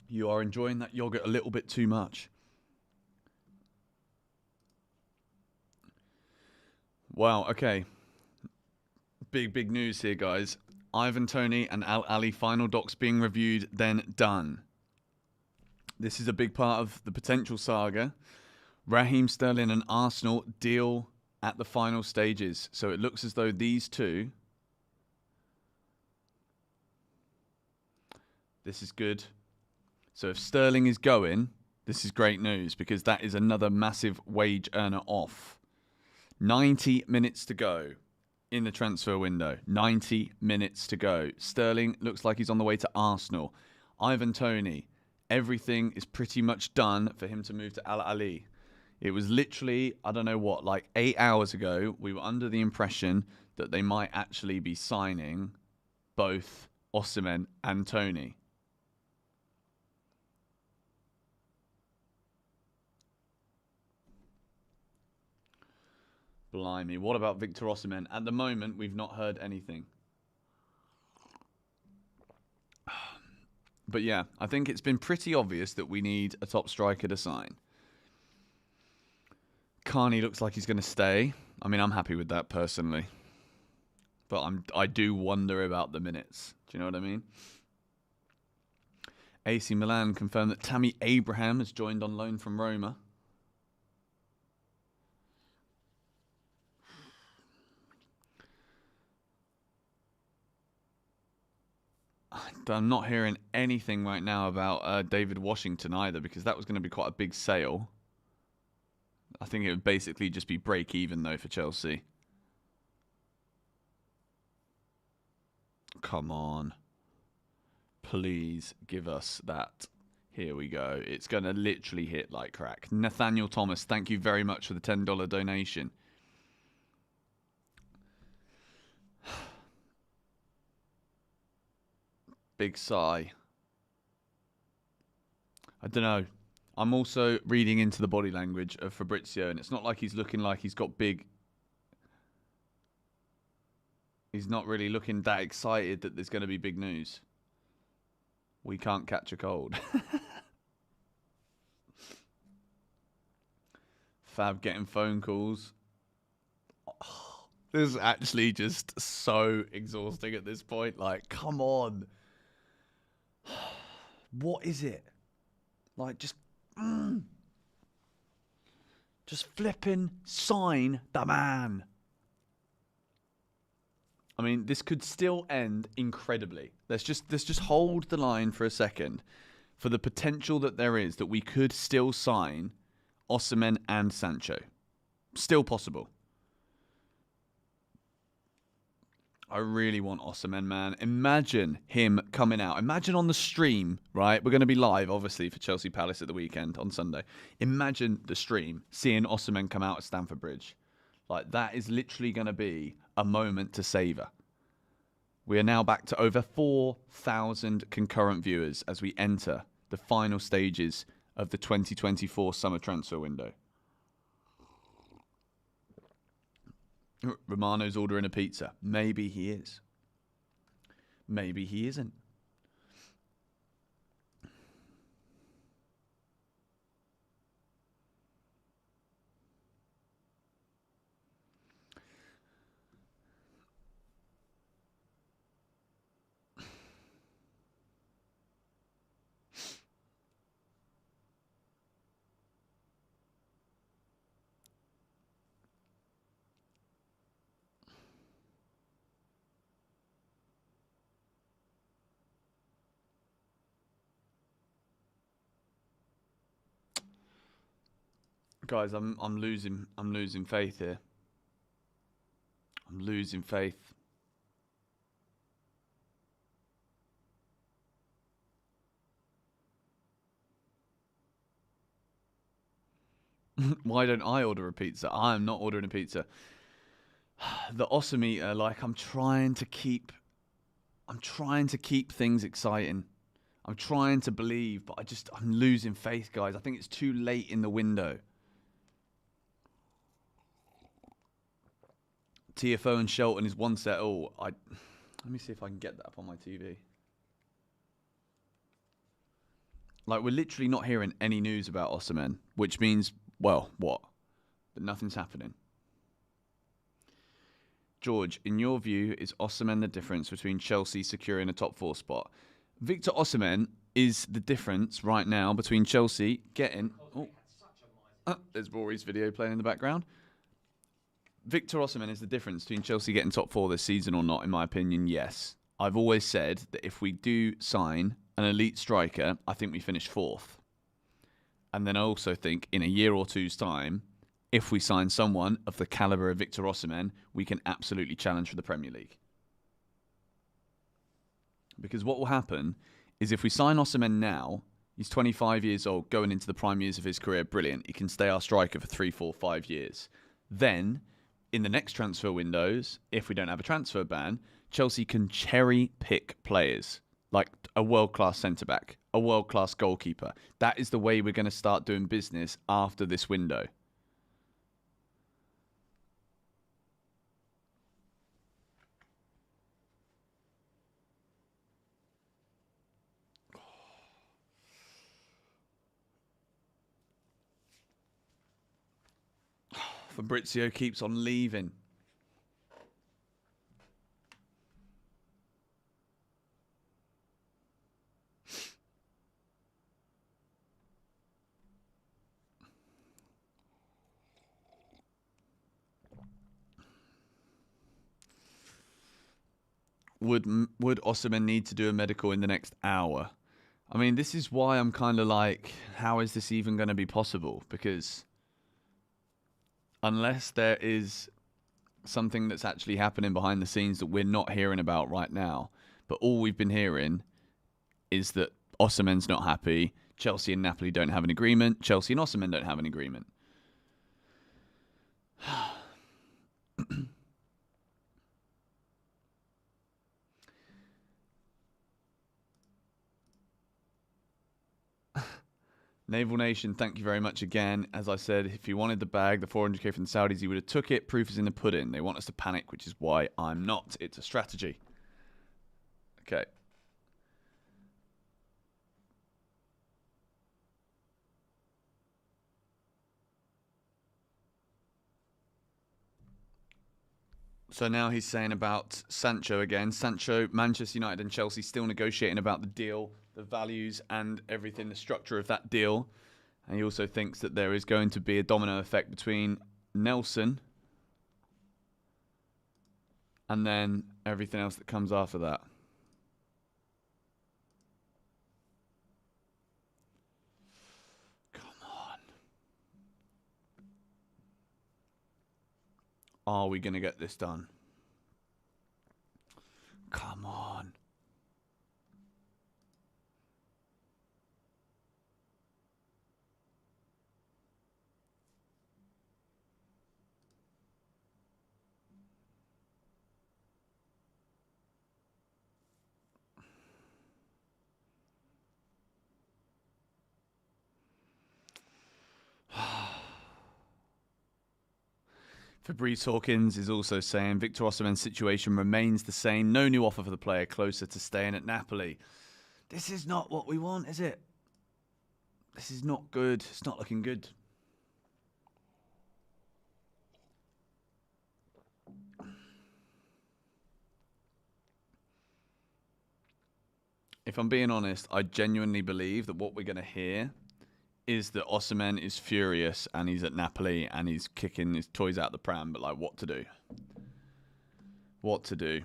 You are enjoying that yogurt a little bit too much. Wow, okay. Big news here, guys. Ivan Toney and Al Ali final docs being reviewed, then done. This is a big part of the potential saga. Raheem Sterling and Arsenal deal at the final stages. So it looks as though these two... This is good. So if Sterling is going, this is great news because that is another massive wage earner off. 90 minutes to go in the transfer window. 90 minutes to go. Sterling looks like he's on the way to Arsenal. Ivan Toney, everything is pretty much done for him to move to Al Ali. It was literally, I don't know what, like 8 hours ago, we were under the impression that they might actually be signing both Osimhen, and Toney. Blimey. What about Victor Osimhen? At the moment, we've not heard anything. But yeah, I think it's been pretty obvious that we need a top striker to sign. Carney looks like he's going to stay. I mean, I'm happy with that personally. But I do wonder about the minutes. Do you know what I mean? AC Milan confirmed that Tammy Abraham has joined on loan from Roma. I'm not hearing anything right now about David Washington either, because that was going to be quite a big sale. I think it would basically just be break even though for Chelsea. Come on. Please give us that. Here we go. It's going to literally hit like crack. Nathaniel Thomas, thank you very much for the $10 donation. Big sigh. I don't know. I'm also reading into the body language of Fabrizio, and it's not like he's looking like he's got big... He's not really looking that excited that there's going to be big news. We can't catch a cold. Fab getting phone calls. Oh, this is actually just so exhausting at this point. Like, come on. What is it? Like, just flipping sign the man. I mean, this could still end incredibly. Let's just hold the line for a second for the potential that there is that we could still sign Osimhen and Sancho. Still possible. I really want Osimhen, man. Imagine him coming out. Imagine on the stream, right? We're going to be live, obviously, for Chelsea Palace at the weekend on Sunday. Imagine the stream, seeing Osimhen come out at Stamford Bridge. Like, that is literally going to be a moment to savour. We are now back to over 4,000 concurrent viewers as we enter the final stages of the 2024 summer transfer window. Romano's ordering a pizza. Maybe he is. Maybe he isn't. Guys, I'm losing faith here. I'm losing faith. Why don't I order a pizza? I am not ordering a pizza. The Ossimeter, like, I'm trying to keep things exciting. I'm trying to believe, but I'm losing faith, guys. I think it's too late in the window. TFO and Shelton is one set all. Let me see if I can get that up on my TV. Like, we're literally not hearing any news about Osimhen, which means, well, what? But nothing's happening. George, in your view, is Osimhen the difference between Chelsea securing a top 4 spot? Victor Osimhen is the difference right now between Chelsea getting... there's Rory's video playing in the background. Victor Osimhen is the difference between Chelsea getting top 4 this season or not, in my opinion, yes. I've always said that if we do sign an elite striker, I think we finish 4th. And then I also think in a year or two's time, if we sign someone of the calibre of Victor Osimhen, we can absolutely challenge for the Premier League. Because what will happen is if we sign Osimhen now, he's 25 years old, going into the prime years of his career, brilliant. He can stay our striker for 3, 4, 5 years. Then in the next transfer windows, if we don't have a transfer ban, Chelsea can cherry pick players like a world-class centre-back, a world-class goalkeeper. That is the way we're going to start doing business after this window. Fabrizio keeps on leaving. Would Osimhen need to do a medical in the next hour? I mean, this is why I'm kind of like, how is this even going to be possible? Because unless there is something that's actually happening behind the scenes that we're not hearing about right now, but all we've been hearing is that Osimhen's not happy, Chelsea and Napoli don't have an agreement, Chelsea and Osimhen don't have an agreement. Naval Nation, thank you very much again. As I said, if you wanted the bag, the 400k from the Saudis, you would have took it. Proof is in the pudding. They want us to panic, which is why I'm not. It's a strategy. Okay. So now he's saying about Sancho again. Sancho, Manchester United and Chelsea still negotiating about the deal, the values and everything, the structure of that deal. And he also thinks that there is going to be a domino effect between Nelson and then everything else that comes after that. Come on. Are we going to get this done? Come on. Fabrice Hawkins is also saying Victor Osimhen's situation remains the same. No new offer for the player, closer to staying at Napoli. This is not what we want, is it? This is not good. It's not looking good. If I'm being honest, I genuinely believe that what we're going to hear is that Osimhen is furious and he's at Napoli and he's kicking his toys out the pram, but like, what to do? What to do?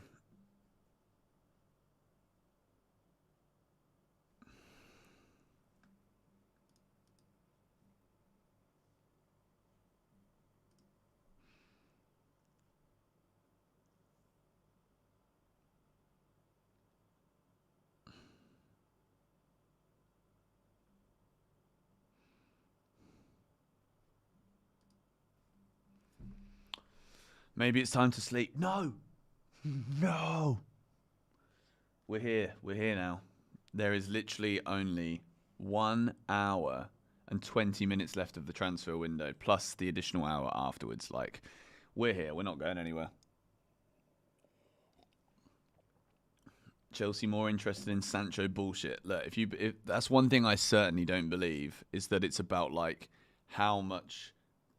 Maybe it's time to sleep. No! No! We're here. We're here now. There is literally only 1 hour and 20 minutes left of the transfer window, plus the additional hour afterwards. Like, we're here. We're not going anywhere. Chelsea more interested in Sancho bullshit. Look, if that's one thing I certainly don't believe, is that it's about like how much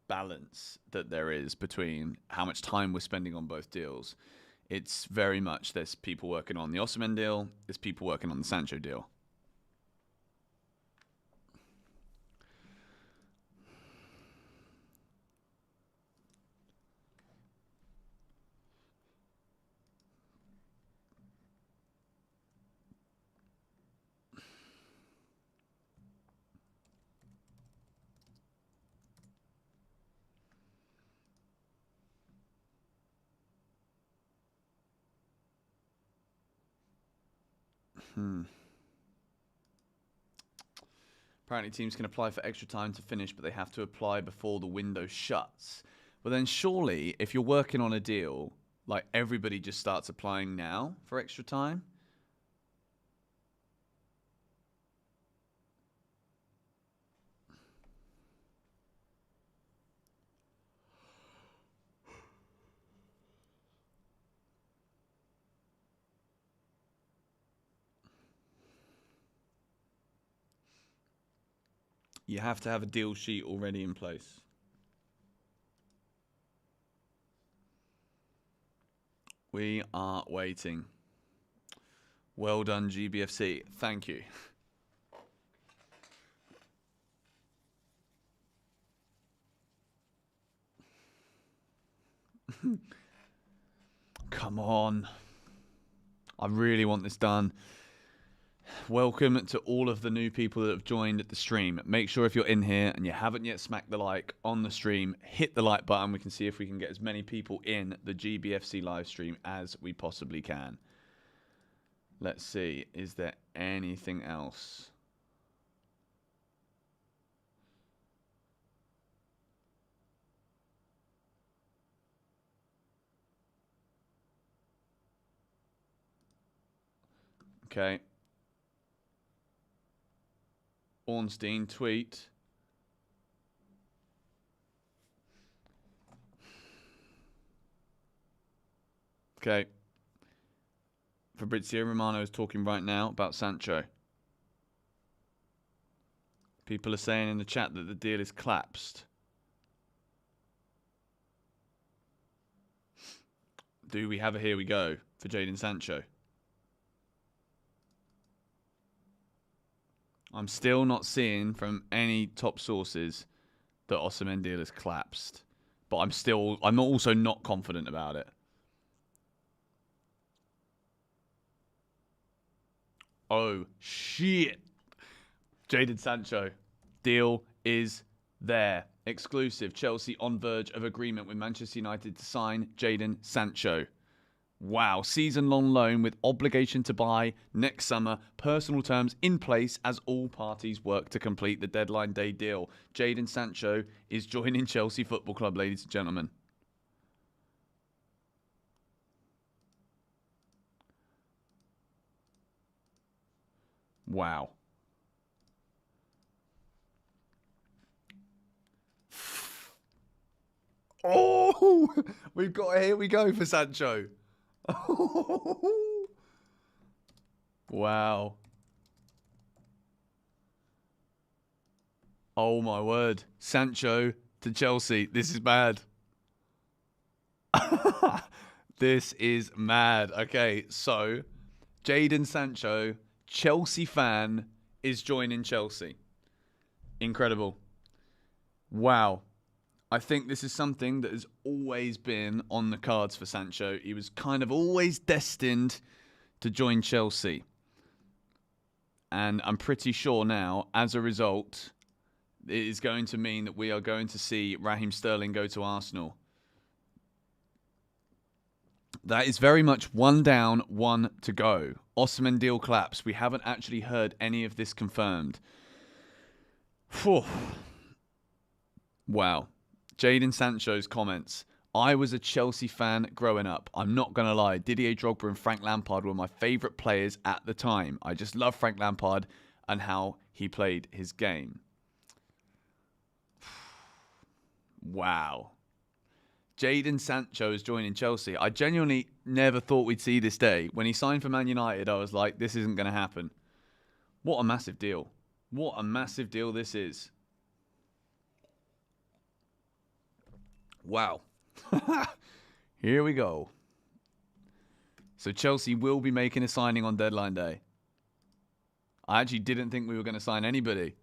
balance that there is between how much time we're spending on both deals. It's very much there's people working on the Osimhen deal, there's people working on the Sancho deal. Apparently teams can apply for extra time to finish, but they have to apply before the window shuts. But then surely, if you're working on a deal, like everybody just starts applying now for extra time. You have to have a deal sheet already in place. We are waiting. Well done, GBFC. Thank you. Come on. I really want this done. Welcome to all of the new people that have joined the stream. Make sure if you're in here and you haven't yet smacked the like on the stream, hit the like button. We can see if we can get as many people in the GBFC live stream as we possibly can. Let's see. Is there anything else? Okay. Ornstein tweet. Okay. Fabrizio Romano is talking right now about Sancho. People are saying in the chat that the deal is collapsed. Do we have a here we go for Jadon Sancho? I'm still not seeing from any top sources that Osimhen deal has collapsed. But I'm also not confident about it. Oh, shit. Jadon Sancho. Deal is there. Exclusive. Chelsea on verge of agreement with Manchester United to sign Jadon Sancho. Wow. Season-long loan with obligation to buy next summer. Personal terms in place as all parties work to complete the deadline day deal. Jadon Sancho is joining Chelsea Football Club, ladies and gentlemen. Wow. Oh, we've got a here we go for Sancho. Wow. Oh my word. Sancho to Chelsea. This is mad. This is mad. Okay, so Jadon Sancho, Chelsea fan, is joining Chelsea. Incredible. Wow. I think this is something that has always been on the cards for Sancho. He was kind of always destined to join Chelsea. And I'm pretty sure now, as a result, it is going to mean that we are going to see Raheem Sterling go to Arsenal. That is very much one down, one to go. Osimhen deal collapse. We haven't actually heard any of this confirmed. Whew. Wow. Jadon Sancho's comments. I was a Chelsea fan growing up. I'm not going to lie. Didier Drogba and Frank Lampard were my favourite players at the time. I just love Frank Lampard and how he played his game. Wow. Jadon Sancho is joining Chelsea. I genuinely never thought we'd see this day. When he signed for Man United, I was like, this isn't going to happen. What a massive deal. What a massive deal this is. Wow. Here we go. So Chelsea will be making a signing on deadline day. I actually didn't think we were going to sign anybody.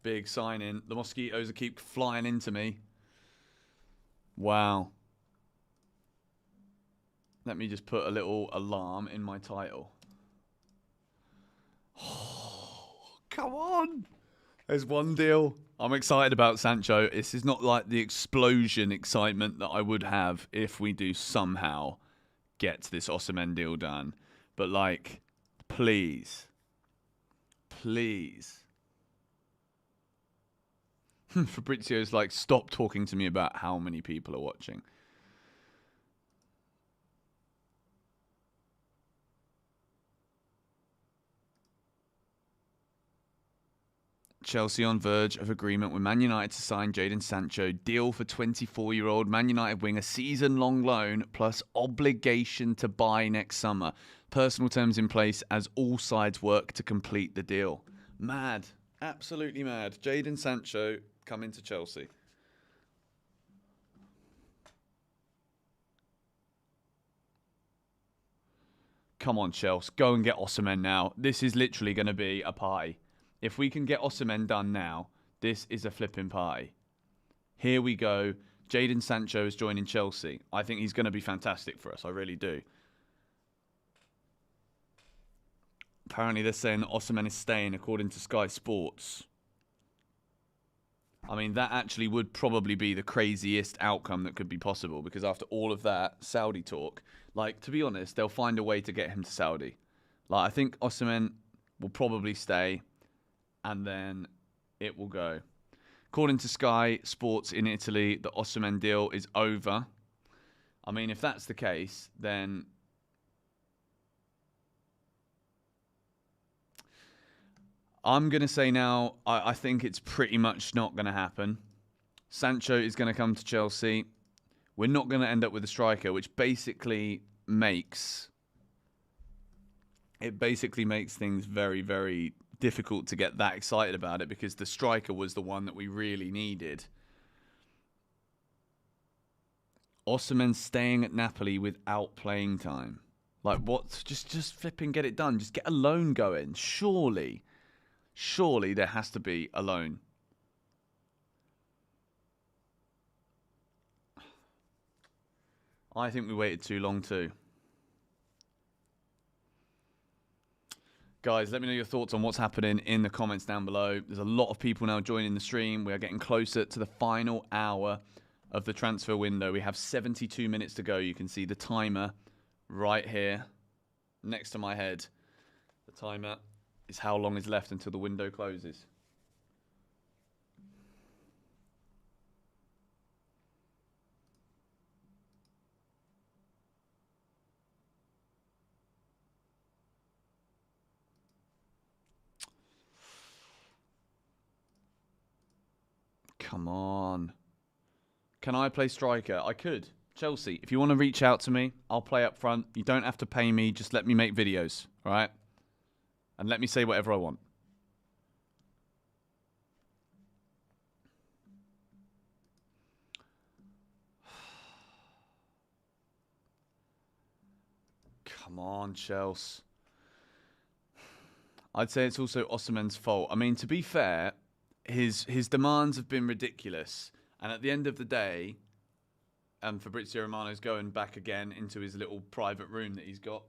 Big sign-in. The mosquitoes keep flying into me. Wow. Let me just put a little alarm in my title. Oh, come on. There's one deal. I'm excited about Sancho. This is not like the explosion excitement that I would have if we do somehow get this Osimhen deal done. But like, please, please. Fabrizio's like, stop talking to me about how many people are watching. Chelsea on verge of agreement with Man United to sign Jadon Sancho. Deal for 24-year-old Man United winger, season-long loan plus obligation to buy next summer. Personal terms in place as all sides work to complete the deal. Mad. Absolutely mad. Jadon Sancho coming to Chelsea. Come on, Chelsea. Go and get Osimhen now. This is literally going to be a party. If we can get Osimhen done now, this is a flipping party. Here we go. Jadon Sancho is joining Chelsea. I think he's going to be fantastic for us. I really do. Apparently they're saying that Osimhen is staying according to Sky Sports. I mean, that actually would probably be the craziest outcome that could be possible, because after all of that Saudi talk, like, to be honest, they'll find a way to get him to Saudi. Like, I think Osimhen will probably stay, and then it will go. According to Sky Sports in Italy, the Osimhen deal is over. I mean, if that's the case, then I'm going to say now, I think it's pretty much not going to happen. Sancho is going to come to Chelsea. We're not going to end up with a striker, which basically makes things very, very difficult to get that excited about it, because the striker was the one that we really needed. Osimhen staying at Napoli without playing time. Like, what? Just flipping get it done. Just get a loan going. Surely there has to be a loan. I think we waited too long too. Guys, let me know your thoughts on what's happening in the comments down below. There's a lot of people now joining the stream. We are getting closer to the final hour of the transfer window. We have 72 minutes to go. You can see the timer right here next to my head. The timer is how long is left until the window closes. Come on. Can I play striker? I could. Chelsea, if you want to reach out to me, I'll play up front. You don't have to pay me. Just let me make videos, all right? And let me say whatever I want. Come on, Chelsea. I'd say it's also Osimhen's fault. I mean, to be fair, his demands have been ridiculous. And at the end of the day, Fabrizio Romano's going back again into his little private room that he's got.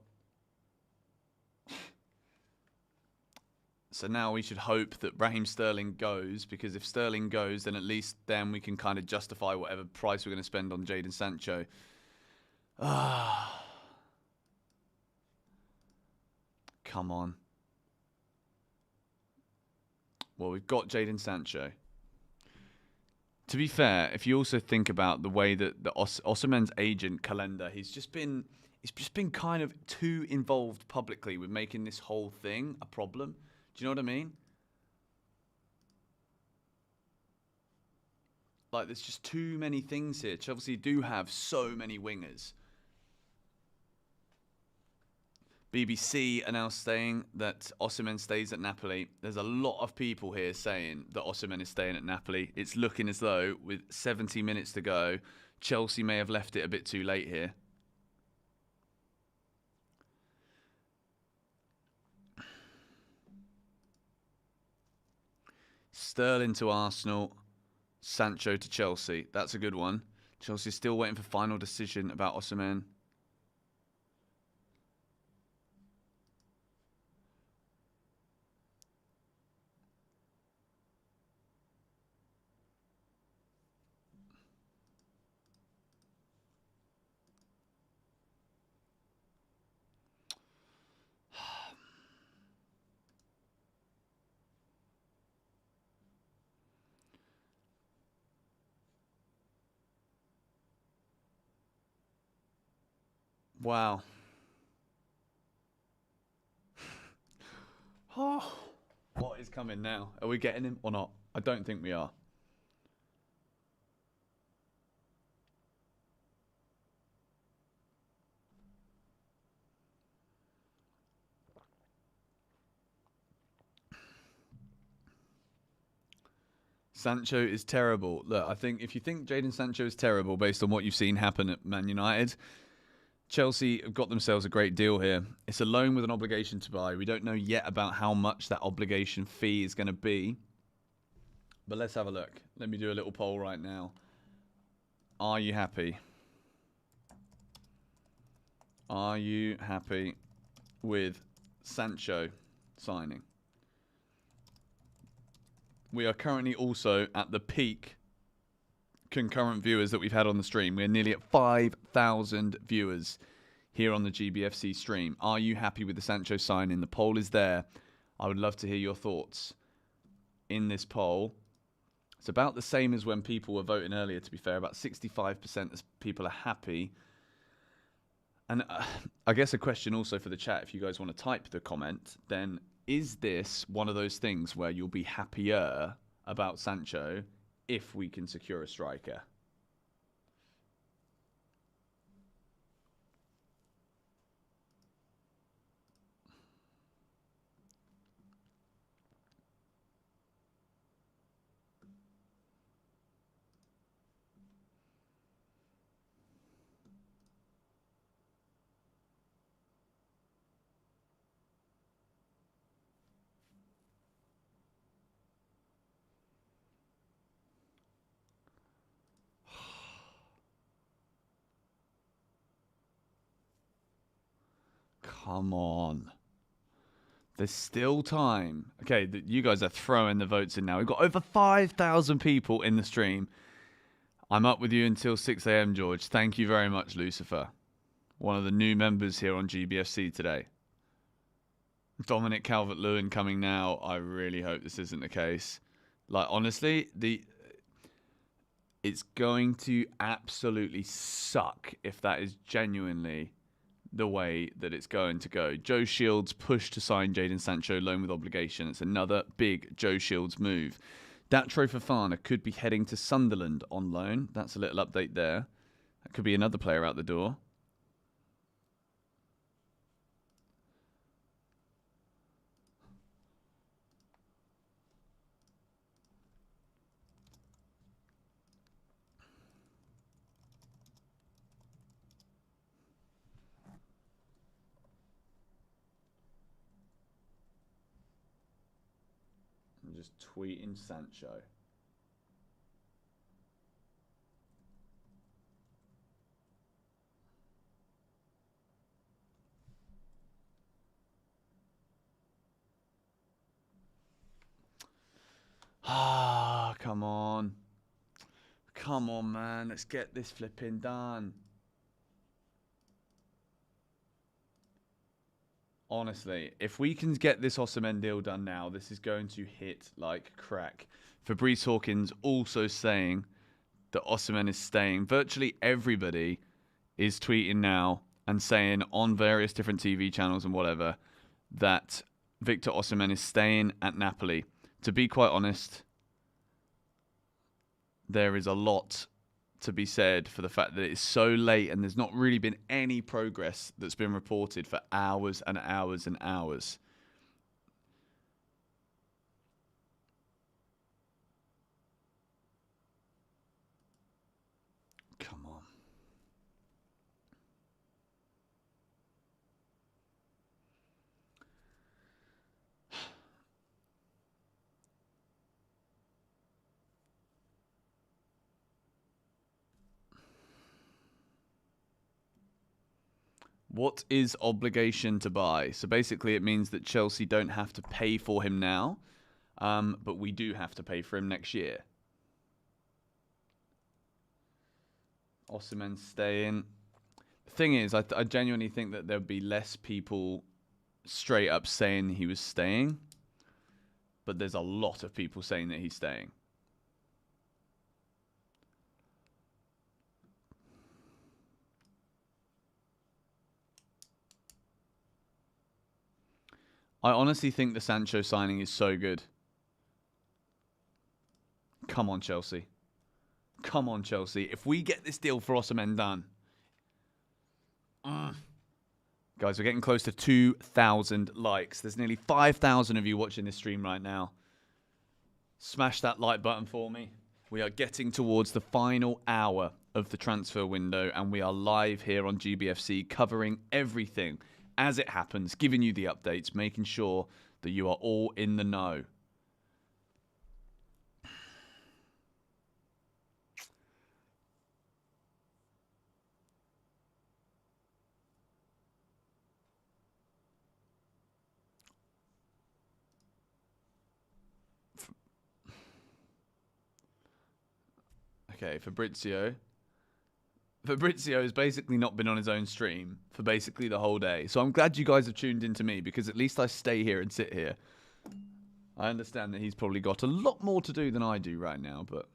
So now we should hope that Raheem Sterling goes, because if Sterling goes, then at least then we can kind of justify whatever price we're going to spend on Jadon Sancho. Come on. Well, we've got Jadon Sancho. To be fair, if you also think about the way that the Osimhen's agent Calendar, he's just been kind of too involved publicly with making this whole thing a problem. Do you know what I mean? Like, there's just too many things here. Chelsea do have so many wingers. BBC are now saying that Osimhen stays at Napoli. There's a lot of people here saying that Osimhen is staying at Napoli. It's looking as though, with 70 minutes to go, Chelsea may have left it a bit too late here. Sterling to Arsenal, Sancho to Chelsea. That's a good one. Chelsea's still waiting for final decision about Osimhen. Wow. Oh, what is coming now? Are we getting him or not? I don't think we are. Sancho is terrible. Look, I think if you think Jadon Sancho is terrible based on what you've seen happen at Man United, Chelsea have got themselves a great deal here. It's a loan with an obligation to buy. We don't know yet about how much that obligation fee is going to be. But let's have a look. Let me do a little poll right now. Are you happy? Are you happy with Sancho signing? We are currently also at the peak concurrent viewers that we've had on the stream. We're nearly at 5,000 viewers here on the GBFC stream. Are you happy with the Sancho signing? The poll is there. I would love to hear your thoughts in this poll. It's about the same as when people were voting earlier, to be fair. About 65% of people are happy. And I guess a question also for the chat, if you guys want to type the comment, then is this one of those things where you'll be happier about Sancho if we can secure a striker? Come on. There's still time. Okay, you guys are throwing the votes in now. We've got over 5,000 people in the stream. I'm up with you until 6 a.m., George. Thank you very much, Lucifer. One of the new members here on GBFC today. Dominic Calvert-Lewin coming now. I really hope this isn't the case. Like, honestly, it's going to absolutely suck if that is genuinely the way that it's going to go. Joe Shields pushed to sign Jadon Sancho loan with obligation. It's another big Joe Shields move. Datro Fofana could be heading to Sunderland on loan. That's a little update there. That could be another player out the door. I'm just tweeting Sancho. Ah, come on. Come on, man. Let's get this flipping done. Honestly, if we can get this Osimhen deal done now, this is going to hit like crack. Fabrice Hawkins also saying that Osimhen is staying. Virtually everybody is tweeting now and saying on various different TV channels and whatever that Victor Osimhen is staying at Napoli. To be quite honest, there is a lot to be said for the fact that it's so late and there's not really been any progress that's been reported for hours and hours and hours. Come on. What is obligation to buy? So basically it means that Chelsea don't have to pay for him now, but we do have to pay for him next year. Osimhen staying. The thing is, I genuinely think that there'd be less people straight up saying he was staying, but there's a lot of people saying that he's staying. I honestly think the Sancho signing is so good. Come on, Chelsea. Come on, Chelsea. If we get this deal for Osimhen done. Guys, we're getting close to 2,000 likes. There's nearly 5,000 of you watching this stream right now. Smash that like button for me. We are getting towards the final hour of the transfer window, and we are live here on GBFC covering everything as it happens, giving you the updates, making sure that you are all in the know. Okay, Fabrizio has basically not been on his own stream for basically the whole day. So I'm glad you guys have tuned into me, because at least I stay here and sit here. I understand that he's probably got a lot more to do than I do right now, but...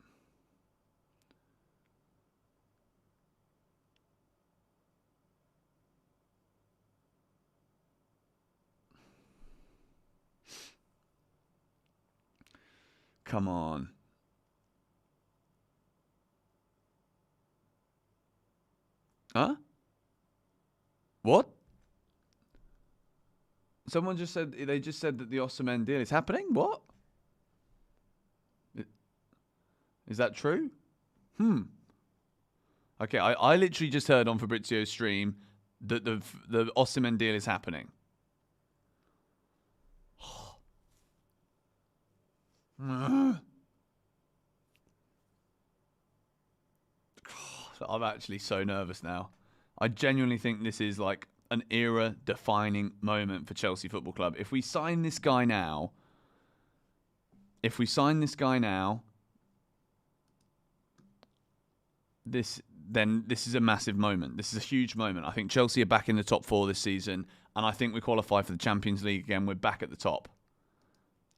Come on. Huh? What? Someone just said, they just said that the Osimhen deal is happening? What? Is that true? Okay, I literally just heard on Fabrizio's stream that the Osimhen deal is happening. I'm actually so nervous now. I genuinely think this is like an era-defining moment for Chelsea Football Club. If we sign this guy now, this is a massive moment. This is a huge moment. I think Chelsea are back in the top 4 this season, and I think we qualify for the Champions League again. We're back at the top.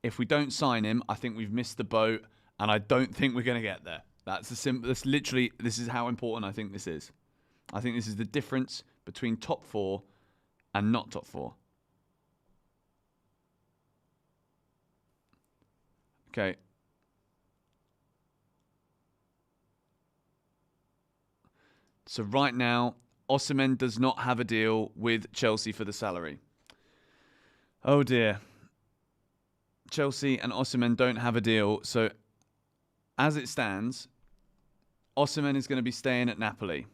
If we don't sign him, I think we've missed the boat, and I don't think we're going to get there. That's the simple. That's literally. This is how important I think this is. I think this is the difference between top 4 and not top 4. Okay. So right now, Osimhen does not have a deal with Chelsea for the salary. Oh dear. Chelsea and Osimhen don't have a deal. So as it stands, Osimhen is going to be staying at Napoli.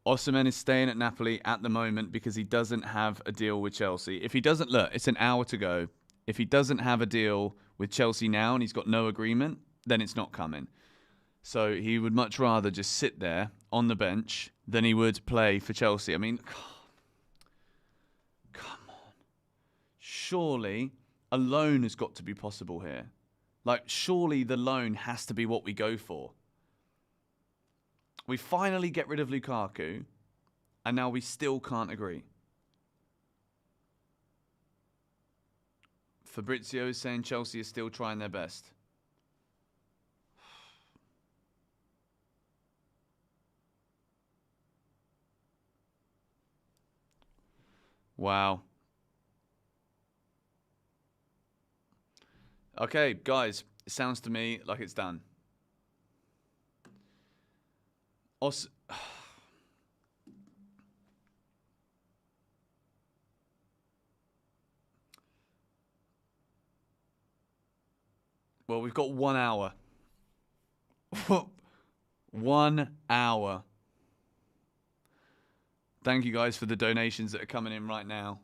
Osimhen is staying at Napoli at the moment because he doesn't have a deal with Chelsea. If he doesn't, look, it's an hour to go. If he doesn't have a deal with Chelsea now and he's got no agreement, then it's not coming. So he would much rather just sit there on the bench than he would play for Chelsea. I mean, come on. Surely a loan has got to be possible here. Like, surely the loan has to be what we go for. We finally get rid of Lukaku, and now we still can't agree. Fabrizio is saying Chelsea is still trying their best. Wow. Okay, guys, it sounds to me like it's done. Well, we've got 1 hour. 1 hour. Thank you guys for the donations that are coming in right now.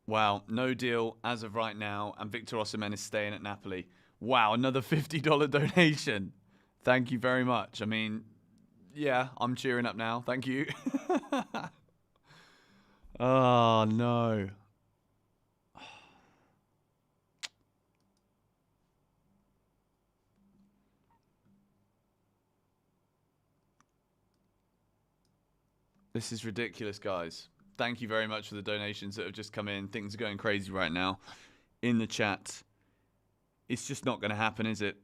Wow, no deal as of right now, and Victor Osimhen is staying at Napoli. Wow, another $50 donation. Thank you very much. I mean, yeah, I'm cheering up now. Thank you. Oh, no. This is ridiculous, guys. Thank you very much for the donations that have just come in. Things are going crazy right now in the chat. It's just not going to happen, is it?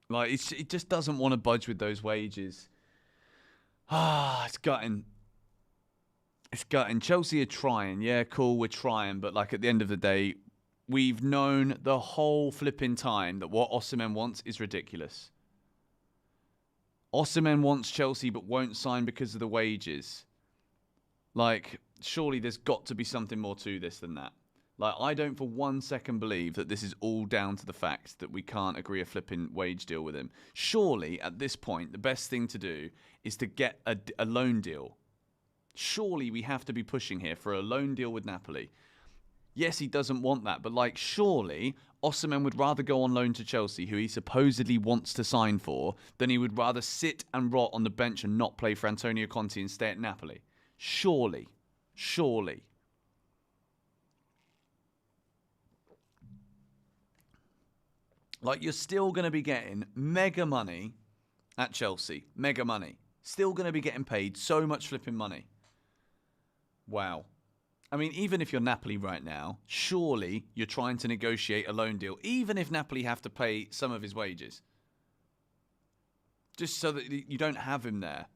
Like, it just doesn't want to budge with those wages. It's gutting. It's gutting. Chelsea are trying. Yeah, cool, we're trying. But, like, at the end of the day, we've known the whole flipping time that what Osimhen wants is ridiculous. Osimhen wants Chelsea but won't sign because of the wages. Like, surely there's got to be something more to this than that. Like, I don't for 1 second believe that this is all down to the fact that we can't agree a flipping wage deal with him. Surely, at this point, the best thing to do is to get a loan deal. Surely we have to be pushing here for a loan deal with Napoli. Yes, he doesn't want that, but, like, surely Osimhen would rather go on loan to Chelsea, who he supposedly wants to sign for, than he would rather sit and rot on the bench and not play for Antonio Conte and stay at Napoli. Surely. Surely. Like, you're still going to be getting mega money at Chelsea. Mega money. Still going to be getting paid so much flipping money. Wow. I mean, even if you're Napoli right now, surely you're trying to negotiate a loan deal, even if Napoli have to pay some of his wages. Just so that you don't have him there.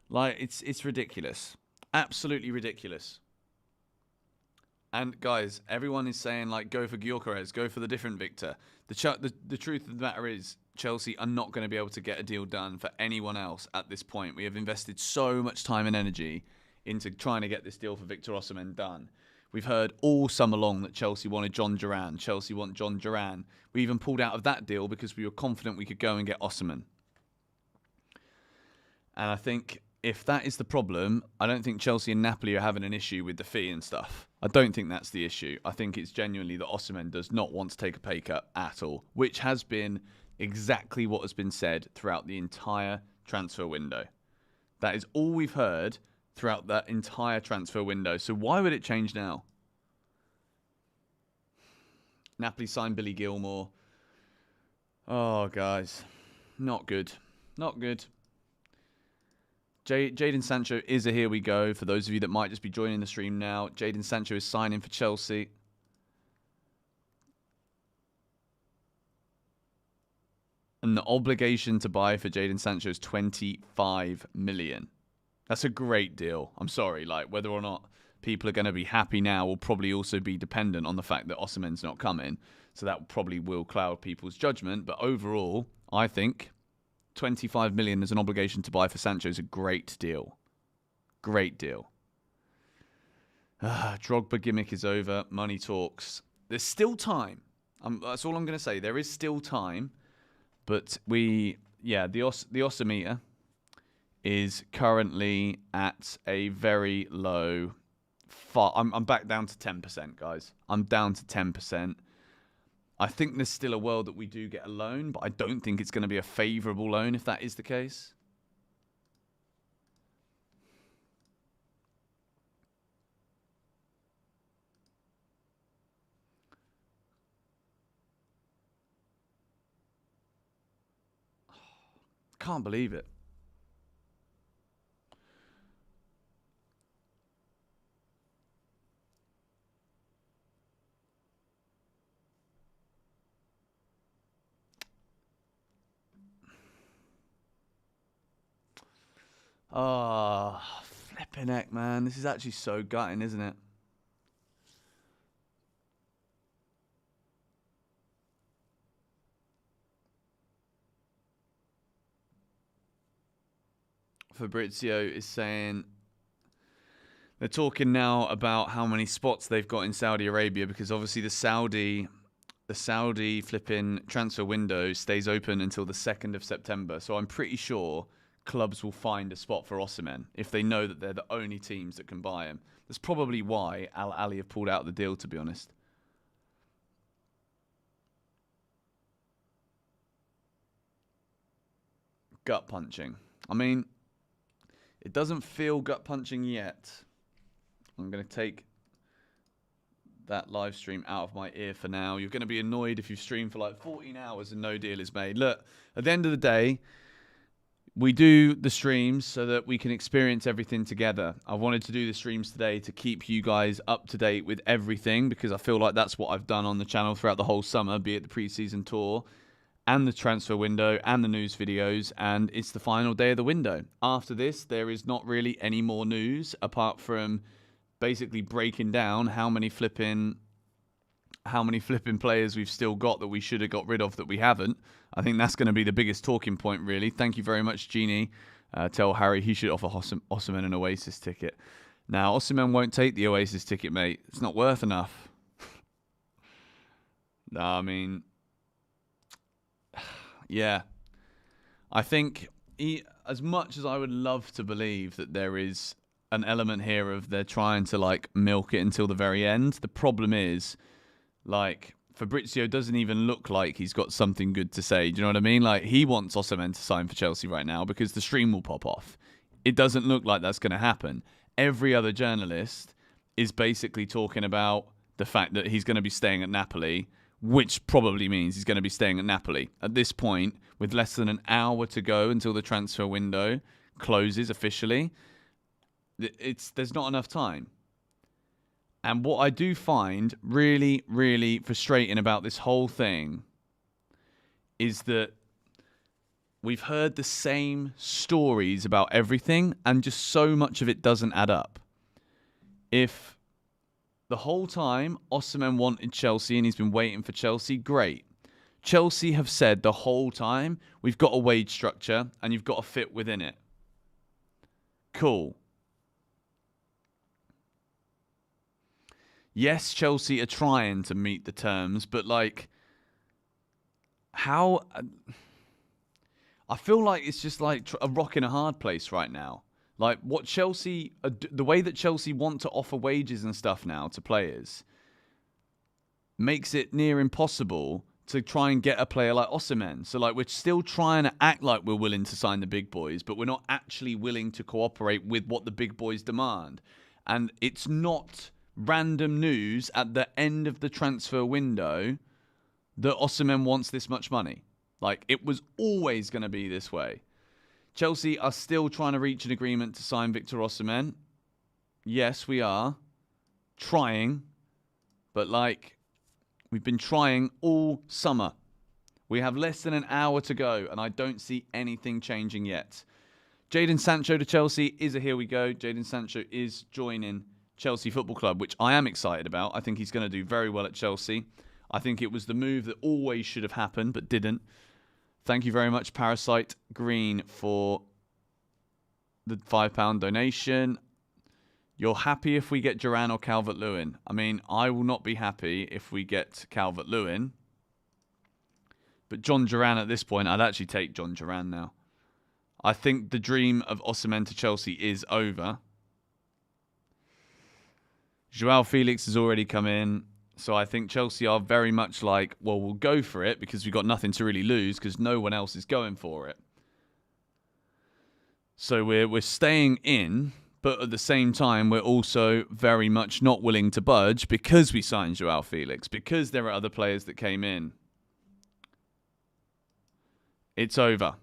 Like, it's ridiculous. Absolutely ridiculous. And guys, everyone is saying, like, go for Gyökeres, go for the different Victor. The truth of the matter is, Chelsea are not going to be able to get a deal done for anyone else at this point. We have invested so much time and energy into trying to get this deal for Victor Osimhen done. We've heard all summer long that Chelsea wanted John Duran. Chelsea want John Duran. We even pulled out of that deal because we were confident we could go and get Osimhen. And I think if that is the problem, I don't think Chelsea and Napoli are having an issue with the fee and stuff. I don't think that's the issue. I think it's genuinely that Osimhen does not want to take a pay cut at all, which has been exactly what has been said throughout the entire transfer window. That is all we've heard throughout that entire transfer window. So why would it change now? Napoli signed Billy Gilmore. Oh, guys. Not good. Not good. Jadon Sancho is a here we go. For those of you that might just be joining the stream now, Jadon Sancho is signing for Chelsea. And the obligation to buy for Jadon Sancho is 25 million. That's a great deal. I'm sorry, like, whether or not people are going to be happy now will probably also be dependent on the fact that Osimhen's not coming. So that probably will cloud people's judgment. But overall, I think 25 million as an obligation to buy for Sancho is a great deal. Great deal. Drogba gimmick is over. Money talks. There's still time. That's all I'm going to say. There is still time. But the Osimeter is currently at a very low. I'm back down to 10%, guys. I'm down to 10%. I think there's still a world that we do get a loan, but I don't think it's going to be a favourable loan if that is the case. Can't believe it. Oh, flipping heck, man. This is actually so gutting, isn't it? Fabrizio is saying they're talking now about how many spots they've got in Saudi Arabia because obviously the Saudi flipping transfer window stays open until the 2nd of September. So I'm pretty sure clubs will find a spot for Osimhen if they know that they're the only teams that can buy him. That's probably why Al Ahly have pulled out the deal, to be honest. Gut punching. I mean, it doesn't feel gut punching yet. I'm going to take that live stream out of my ear for now. You're going to be annoyed if you stream for like 14 hours and no deal is made. Look, at the end of the day, we do the streams so that we can experience everything together. I wanted to do the streams today to keep you guys up to date with everything, because I feel like that's what I've done on the channel throughout the whole summer, be it the preseason tour and the transfer window and the news videos, and it's the final day of the window. After this, there is not really any more news apart from basically breaking down how many flipping players we've still got that we should have got rid of that we haven't. I think that's going to be the biggest talking point, really. Thank you very much, Genie. Tell Harry he should offer Osimhen an Oasis ticket. Now, Osimhen won't take the Oasis ticket, mate. It's not worth enough. No, I mean, yeah. I think as much as I would love to believe that there is an element here of they're trying to like milk it until the very end, the problem is, like, Fabrizio doesn't even look like he's got something good to say. Do you know what I mean? Like, he wants Osimhen to sign for Chelsea right now because the stream will pop off. It doesn't look like that's going to happen. Every other journalist is basically talking about the fact that he's going to be staying at Napoli, which probably means he's going to be staying at Napoli. At this point, with less than an hour to go until the transfer window closes officially, there's not enough time. And what I do find really, really frustrating about this whole thing is that we've heard the same stories about everything, and just so much of it doesn't add up. If the whole time Osimhen wanted Chelsea and he's been waiting for Chelsea, great. Chelsea have said the whole time, we've got a wage structure and you've got to fit within it. Cool. Yes, Chelsea are trying to meet the terms, but like, how? I feel like it's just like a rock in a hard place right now. Like, what Chelsea, the way that Chelsea want to offer wages and stuff now to players makes it near impossible to try and get a player like Osimhen. So, like, we're still trying to act like we're willing to sign the big boys, but we're not actually willing to cooperate with what the big boys demand. And it's not random news at the end of the transfer window that Osimhen wants this much money. Like, it was always going to be this way. Chelsea are still trying to reach an agreement to sign Victor Osimhen. Yes, we are trying, but like, we've been trying all summer. We have less than an hour to go, and I don't see anything changing yet. Jadon Sancho to Chelsea is a here we go. Jadon Sancho is joining Chelsea Football Club, which I am excited about. I think he's going to do very well at Chelsea. I think it was the move that always should have happened, but didn't. Thank you very much, Parasite Green, for the £5 donation. You're happy if we get Duran or Calvert-Lewin? I mean, I will not be happy if we get Calvert-Lewin. But John Duran at this point, I'd actually take John Duran now. I think the dream of Osimhen to Chelsea is over. Joao Felix has already come in. So I think Chelsea are very much like, well, we'll go for it because we've got nothing to really lose because no one else is going for it. So we're staying in, but at the same time, we're also very much not willing to budge because we signed Joao Felix, because there are other players that came in. It's over.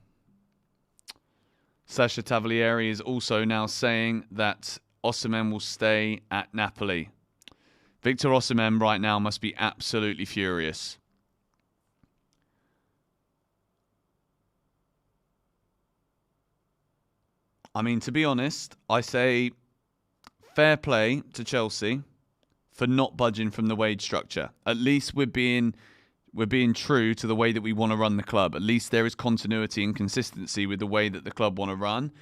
Sasha Tavolieri is also now saying that Osimhen will stay at Napoli. Victor Osimhen right now must be absolutely furious. I mean, to be honest, I say fair play to Chelsea for not budging from the wage structure. At least we're being true to the way that we want to run the club. At least there is continuity and consistency with the way that the club want to run.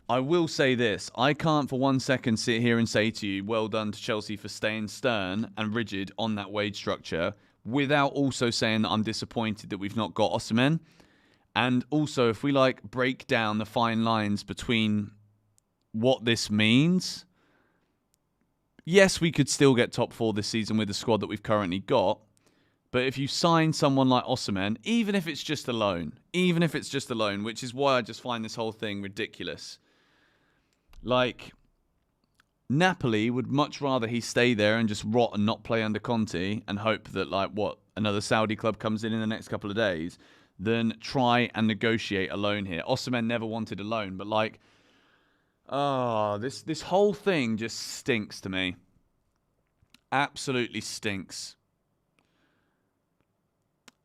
I will say this. I can't for 1 second sit here and say to you, well done to Chelsea for staying stern and rigid on that wage structure, without also saying that I'm disappointed that we've not got Osimhen. And also, if we like break down the fine lines between what this means, yes, we could still get top 4 this season with the squad that we've currently got. But if you sign someone like Osimhen, even if it's just a loan, which is why I just find this whole thing ridiculous. Like, Napoli would much rather he stay there and just rot and not play under Conte and hope that, like, another Saudi club comes in the next couple of days, than try and negotiate a loan here. Osimhen never wanted a loan, but like, this whole thing just stinks to me. Absolutely stinks.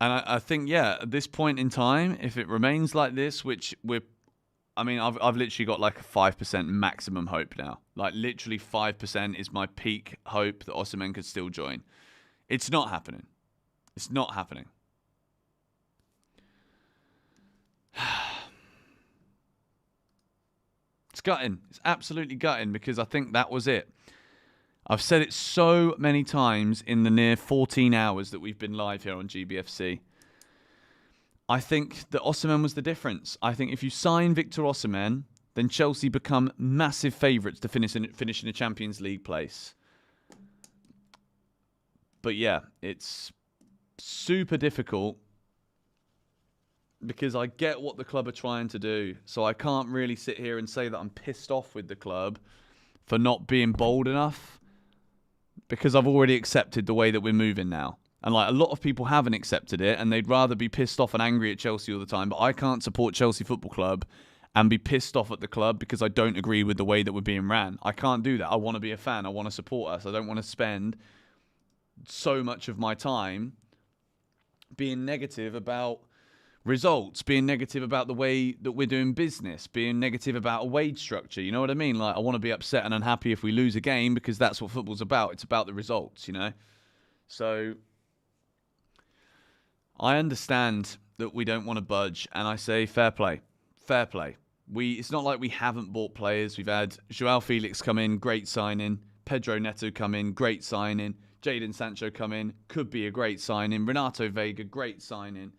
And I think, yeah, at this point in time, if it remains like this, which I've literally got like a 5% maximum hope now. Like literally 5% is my peak hope that Osimhen could still join. It's not happening. It's not happening. It's gutting. It's absolutely gutting because I think that was it. I've said it so many times in the near 14 hours that we've been live here on GBFC. I think that Osimhen was the difference. I think if you sign Victor Osimhen, then Chelsea become massive favourites to finish in a Champions League place. But yeah, it's super difficult because I get what the club are trying to do. So I can't really sit here and say that I'm pissed off with the club for not being bold enough, because I've already accepted the way that we're moving now. And like a lot of people haven't accepted it and they'd rather be pissed off and angry at Chelsea all the time. But I can't support Chelsea Football Club and be pissed off at the club because I don't agree with the way that we're being ran. I can't do that. I want to be a fan. I want to support us. I don't want to spend so much of my time being negative about results, being negative about the way that we're doing business, being negative about a wage structure. You know what I mean? Like, I want to be upset and unhappy if we lose a game because that's what football's about. It's about the results, you know? So I understand that we don't want to budge, and I say fair play. Fair play. It's not like we haven't bought players. We've had Joao Felix come in, great signing. Pedro Neto come in, great signing. Jadon Sancho come in, could be a great signing. Renato Vega, great signing.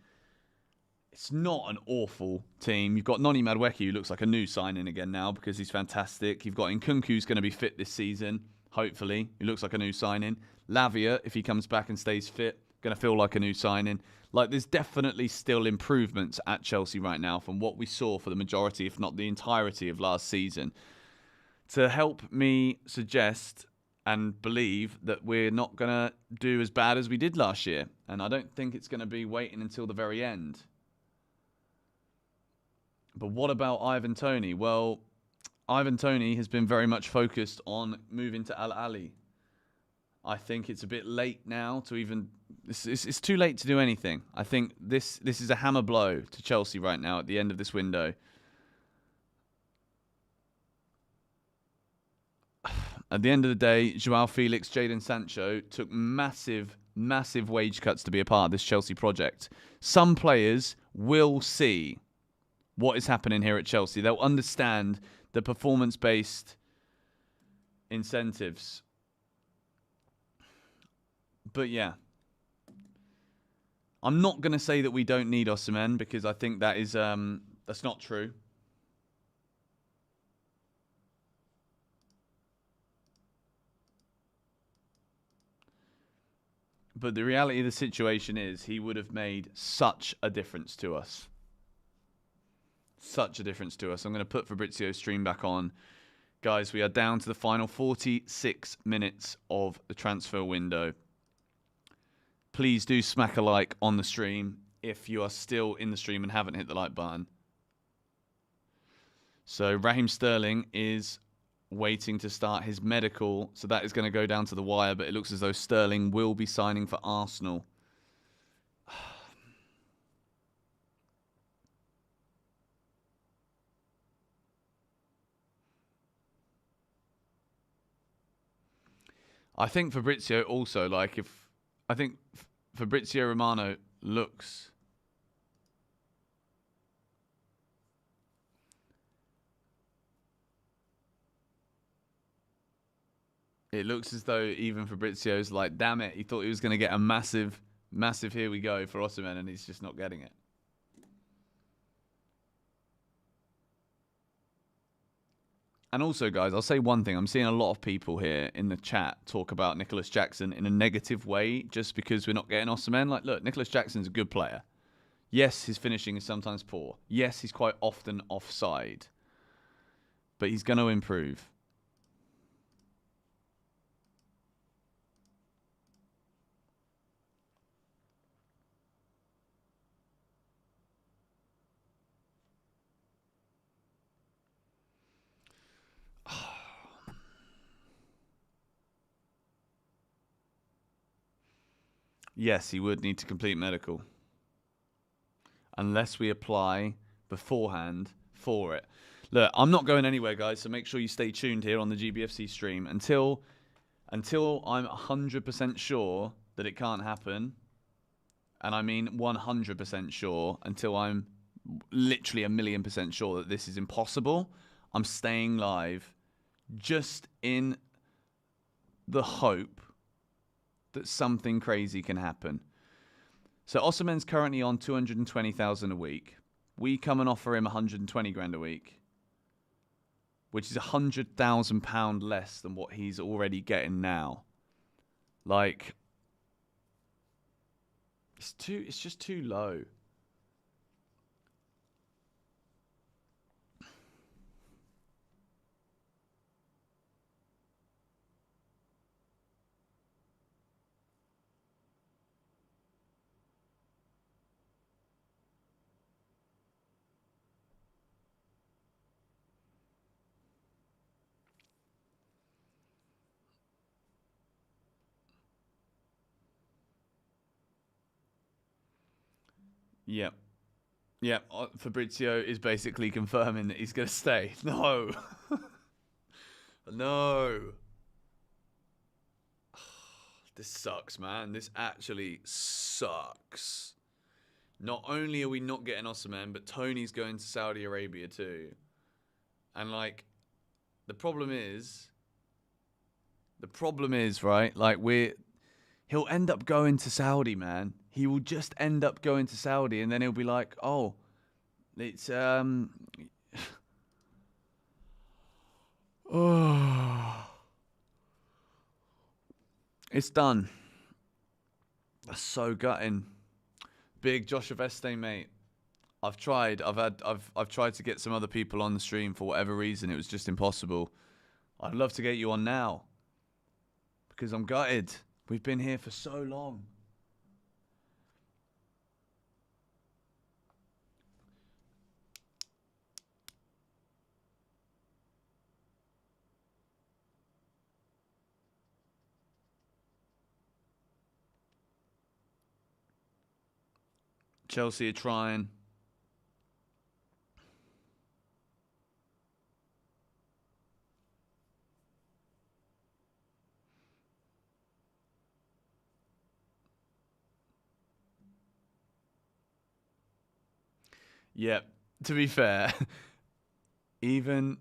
It's not an awful team. You've got Noni Madueke, who looks like a new signing again now because he's fantastic. You've got Nkunku, who's going to be fit this season, hopefully. He looks like a new signing. Lavia, if he comes back and stays fit, going to feel like a new signing. Like, there's definitely still improvements at Chelsea right now from what we saw for the majority, if not the entirety of last season, to help me suggest and believe that we're not going to do as bad as we did last year. And I don't think it's going to be waiting until the very end. But what about Ivan Toney? Well, Ivan Toney has been very much focused on moving to Al Ahly. I think it's a bit late now to even... It's too late to do anything. I think this is a hammer blow to Chelsea right now at the end of this window. At the end of the day, Joao Felix, Jadon Sancho took massive, massive wage cuts to be a part of this Chelsea project. Some players will see what is happening here at Chelsea. They'll understand the performance-based incentives. But yeah, I'm not going to say that we don't need Osimhen because I think that is that's not true. But the reality of the situation is he would have made such a difference to us. Such a difference to us. I'm going to put Fabrizio's stream back on. Guys, we are down to the final 46 minutes of the transfer window. Please do smack a like on the stream if you are still in the stream and haven't hit the like button. So Raheem Sterling is waiting to start his medical. So that is going to go down to the wire, but it looks as though Sterling will be signing for Arsenal. I think Fabrizio also, like, I think Fabrizio Romano looks... It looks as though even Fabrizio's like, damn it, he thought he was going to get a massive, massive here we go for Osimhen, and he's just not getting it. And also, guys, I'll say one thing. I'm seeing a lot of people here in the chat talk about Nicholas Jackson in a negative way just because we're not getting Osimhen. Like, look, Nicholas Jackson's a good player. Yes, his finishing is sometimes poor. Yes, he's quite often offside. But he's going to improve. Yes, he would need to complete medical. Unless we apply beforehand for it. Look, I'm not going anywhere, guys, so make sure you stay tuned here on the GBFC stream until I'm 100% sure that it can't happen. And I mean 100% sure, until I'm literally 1,000,000% sure that this is impossible. I'm staying live just in the hope that something crazy can happen. So Osimhen's currently on 220,000 a week. We come and offer him 120 grand a week, which is £100,000 less than what he's already getting now. Like, it's just too low. Yep. Yep. Fabrizio is basically confirming that he's going to stay. No. No. This sucks, man. This actually sucks. Not only are we not getting Osimhen, but Toney's going to Saudi Arabia too. And like, the problem is, right? Like, he'll end up going to Saudi, man. He will just end up going to Saudi, and then he'll be like, oh, it's oh, it's done. That's so gutting. Big Joshua Veste, mate. I've tried to get some other people on the stream for whatever reason. It was just impossible. I'd love to get you on now, because I'm gutted. We've been here for so long. Chelsea are trying. Yep. To be fair, even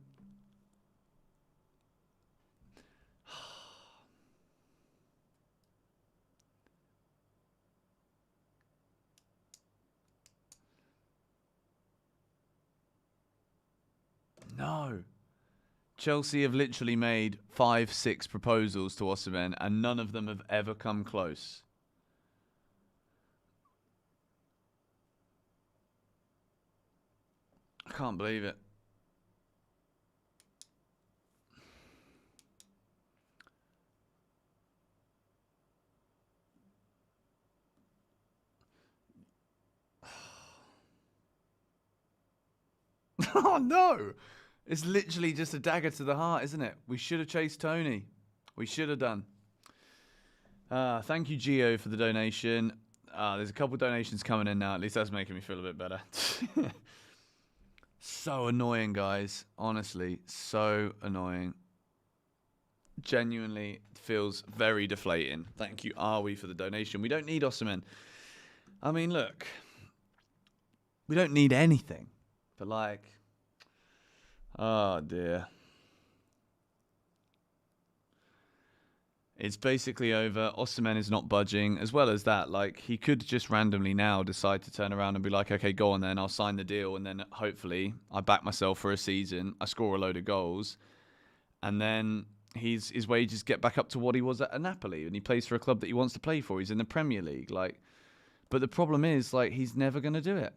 no. Chelsea have literally made 5-6 proposals to Osimhen, and none of them have ever come close. I can't believe it. Oh no! It's literally just a dagger to the heart, isn't it? We should have chased Toney. We should have done. Thank you, Gio, for the donation. There's a couple donations coming in now. At least that's making me feel a bit better. So annoying, guys. Honestly, so annoying. Genuinely feels very deflating. Thank you, Arwi, for the donation. We don't need Osimhen. I mean, look. We don't need anything. But like, oh dear. It's basically over. Osimhen is not budging. As well as that, like, he could just randomly now decide to turn around and be like, okay, go on then, I'll sign the deal, and then hopefully I back myself for a season, I score a load of goals, and then his wages get back up to what he was at Napoli, and he plays for a club that he wants to play for. He's in the Premier League, like. But the problem is, like, he's never going to do it.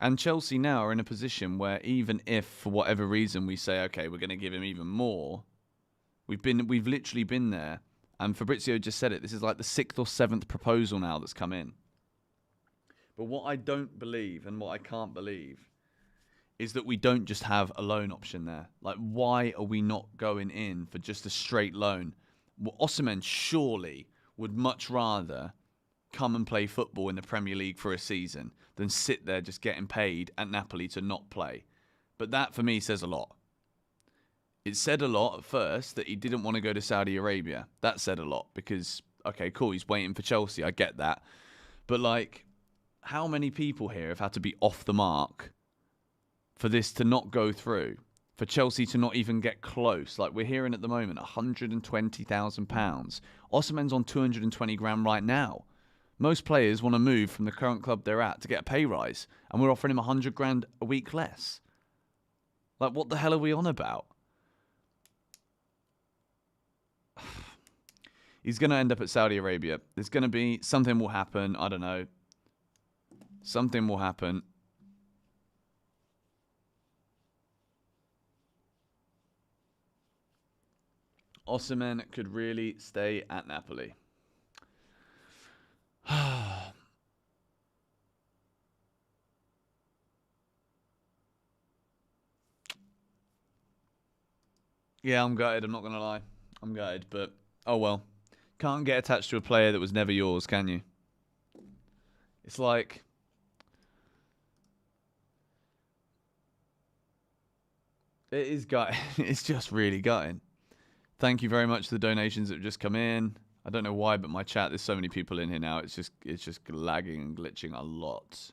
And Chelsea now are in a position where even if, for whatever reason, we say, okay, we're going to give him even more, we've literally been there. And Fabrizio just said it. This is like the 6th or 7th proposal now that's come in. But what I don't believe and what I can't believe is that we don't just have a loan option there. Like, why are we not going in for just a straight loan? Well, Osimhen surely would much rather come and play football in the Premier League for a season than sit there just getting paid at Napoli to not play. But that, for me, says a lot. It said a lot at first that he didn't want to go to Saudi Arabia. That said a lot because, okay, cool, he's waiting for Chelsea. I get that. But, like, how many people here have had to be off the mark for this to not go through? For Chelsea to not even get close. Like, we're hearing at the moment, £120,000. Osimhen's on 220 grand right now. Most players want to move from the current club they're at to get a pay rise, and we're offering him 100 grand a week less. Like, what the hell are we on about? He's going to end up at Saudi Arabia. There's going to be, something will happen. I don't know. Something will happen. Osimhen could really stay at Napoli. Yeah, I'm gutted. I'm not going to lie. I'm gutted, but oh well. Can't get attached to a player that was never yours, can you? It's like... It is gutting. It's just really gutting. Thank you very much for the donations that have just come in. I don't know why, but my chat, there's so many people in here now. It's just lagging and glitching a lot.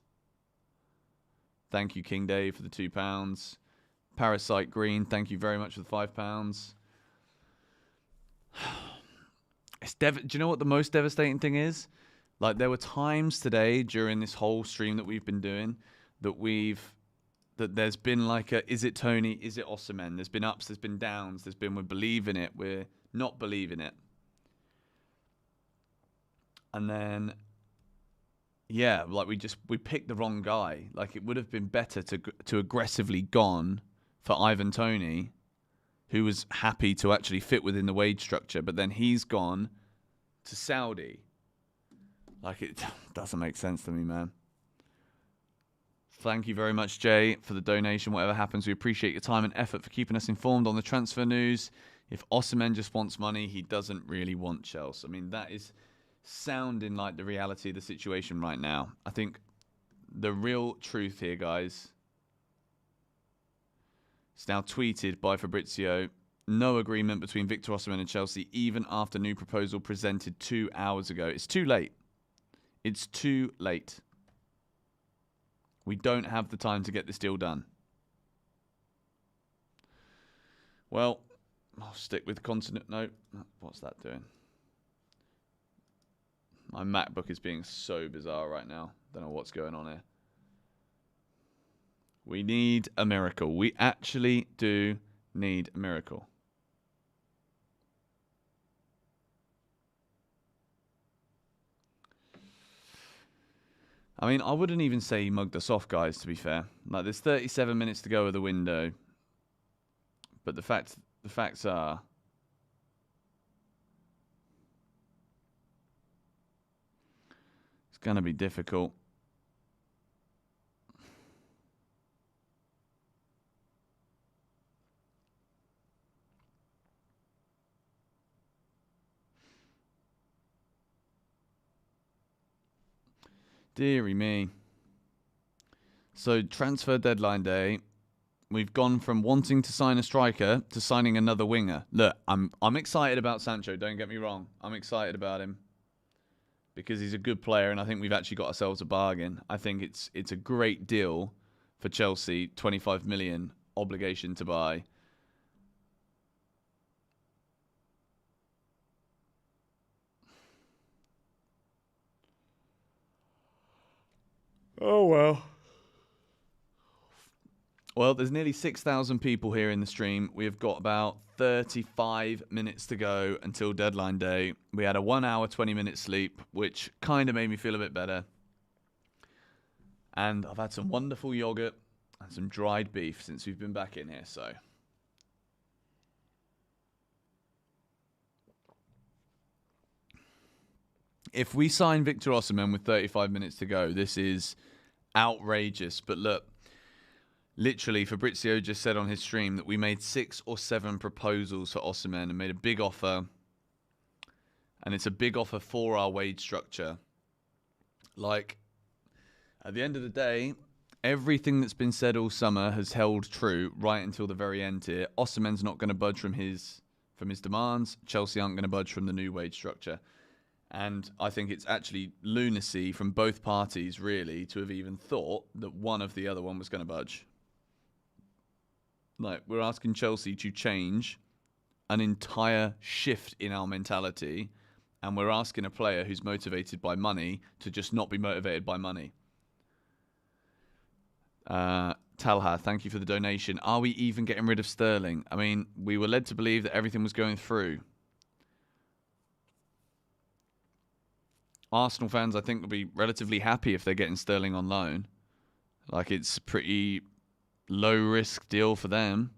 Thank you, King Dave, for the £2. Parasite Green, thank you very much for the £5. Do you know what the most devastating thing is? Like, there were times today during this whole stream that we've been doing that there's been like a, is it Toney, is it Osimhen? There's been ups, there's been downs, there's been we're believing it, we're not believing it. And then, yeah, like we picked the wrong guy. Like, it would have been better to aggressively gone for Ivan Toney, who was happy to actually fit within the wage structure, but then he's gone to Saudi. Like, it doesn't make sense to me, man. Thank you very much, Jay, for the donation. Whatever happens, we appreciate your time and effort for keeping us informed on the transfer news. If Osimhen just wants money, he doesn't really want Chelsea. I mean, that is sounding like the reality of the situation right now. I think the real truth here, guys, it's now tweeted by Fabrizio. No agreement between Victor Osimhen and Chelsea, even after new proposal presented 2 hours ago. It's too late. It's too late. We don't have the time to get this deal done. Well, I'll stick with continent. No, what's that doing? My MacBook is being so bizarre right now. Don't know what's going on here. We need a miracle. We actually do need a miracle. I mean, I wouldn't even say he mugged us off, guys, to be fair. Like, there's 37 minutes to go of the window. But the facts are... it's going to be difficult. Deary me. So, transfer deadline day, we've gone from wanting to sign a striker to signing another winger. Look, I'm excited about Sancho, don't get me wrong. I'm excited about him because he's a good player, and I think we've actually got ourselves a bargain. I think it's a great deal for Chelsea, 25 million obligation to buy. Oh, well. Well, there's nearly 6,000 people here in the stream. We have got about 35 minutes to go until deadline day. We had a 1 hour, 20-minute sleep, which kind of made me feel a bit better. And I've had some wonderful yogurt and some dried beef since we've been back in here, so... If we sign Victor Osimhen with 35 minutes to go, this is outrageous. But look, literally, Fabrizio just said on his stream that we made 6 or 7 proposals for Osimhen and made a big offer. And it's a big offer for our wage structure. Like, at the end of the day, everything that's been said all summer has held true right until the very end here. Osimhen's not going to budge from his demands. Chelsea aren't going to budge from the new wage structure. And I think it's actually lunacy from both parties, really, to have even thought that one of the other one was going to budge. Like, we're asking Chelsea to change an entire shift in our mentality, and we're asking a player who's motivated by money to just not be motivated by money. Talha, thank you for the donation. Are we even getting rid of Sterling? I mean, we were led to believe that everything was going through. Arsenal fans, I think, will be relatively happy if they're getting Sterling on loan. Like, it's a pretty low-risk deal for them.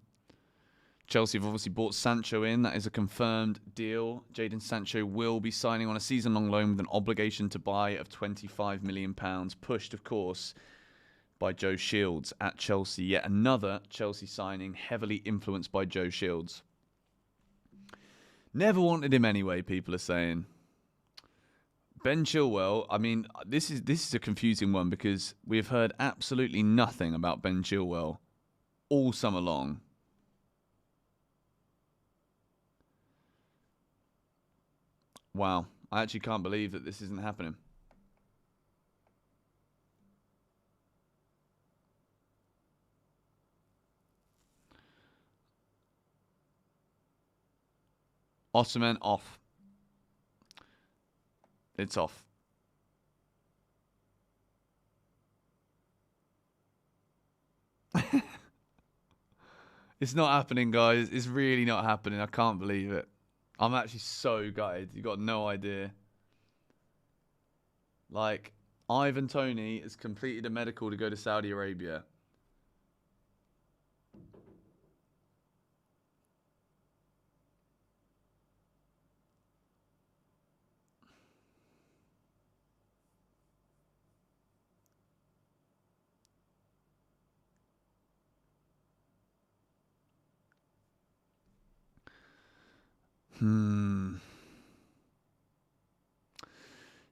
Chelsea have obviously bought Sancho in. That is a confirmed deal. Jadon Sancho will be signing on a season-long loan with an obligation to buy of £25 million, pushed, of course, by Joe Shields at Chelsea. Yet another Chelsea signing heavily influenced by Joe Shields. Never wanted him anyway, people are saying. Ben Chilwell, I mean, this is a confusing one because we have heard absolutely nothing about Ben Chilwell all summer long. Wow, I actually can't believe that this isn't happening. Osimhen off. It's off. It's not happening, guys. It's really not happening. I can't believe it. I'm actually so gutted. You got no idea. Like, Ivan Toney has completed a medical to go to Saudi Arabia.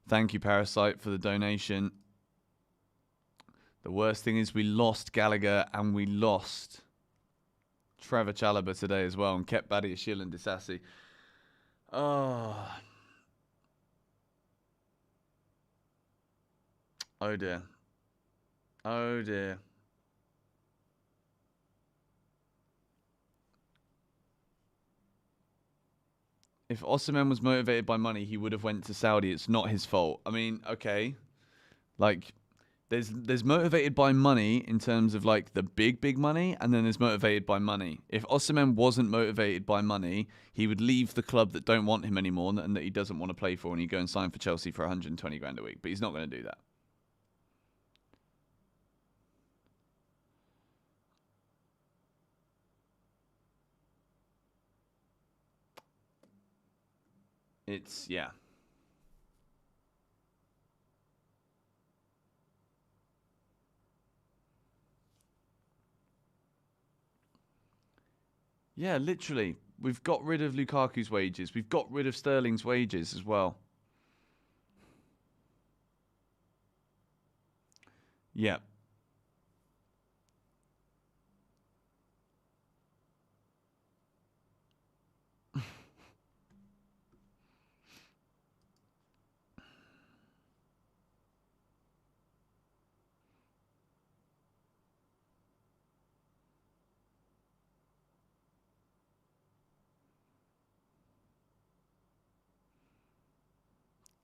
Thank you, Parasite, for the donation. The worst thing is we lost Gallagher and we lost Trevor Chalobah today as well and kept Badiashile and Disasi. Oh. Oh dear. Oh dear. If Osimhen was motivated by money, he would have went to Saudi. It's not his fault. I mean, okay. Like, there's motivated by money in terms of, like, the big money, and then there's motivated by money. If Osimhen wasn't motivated by money, he would leave the club that don't want him anymore and that he doesn't want to play for, and he'd go and sign for Chelsea for 120 grand a week. But he's not going to do that. It's, yeah. Yeah, literally. We've got rid of Lukaku's wages. We've got rid of Sterling's wages as well. Yeah.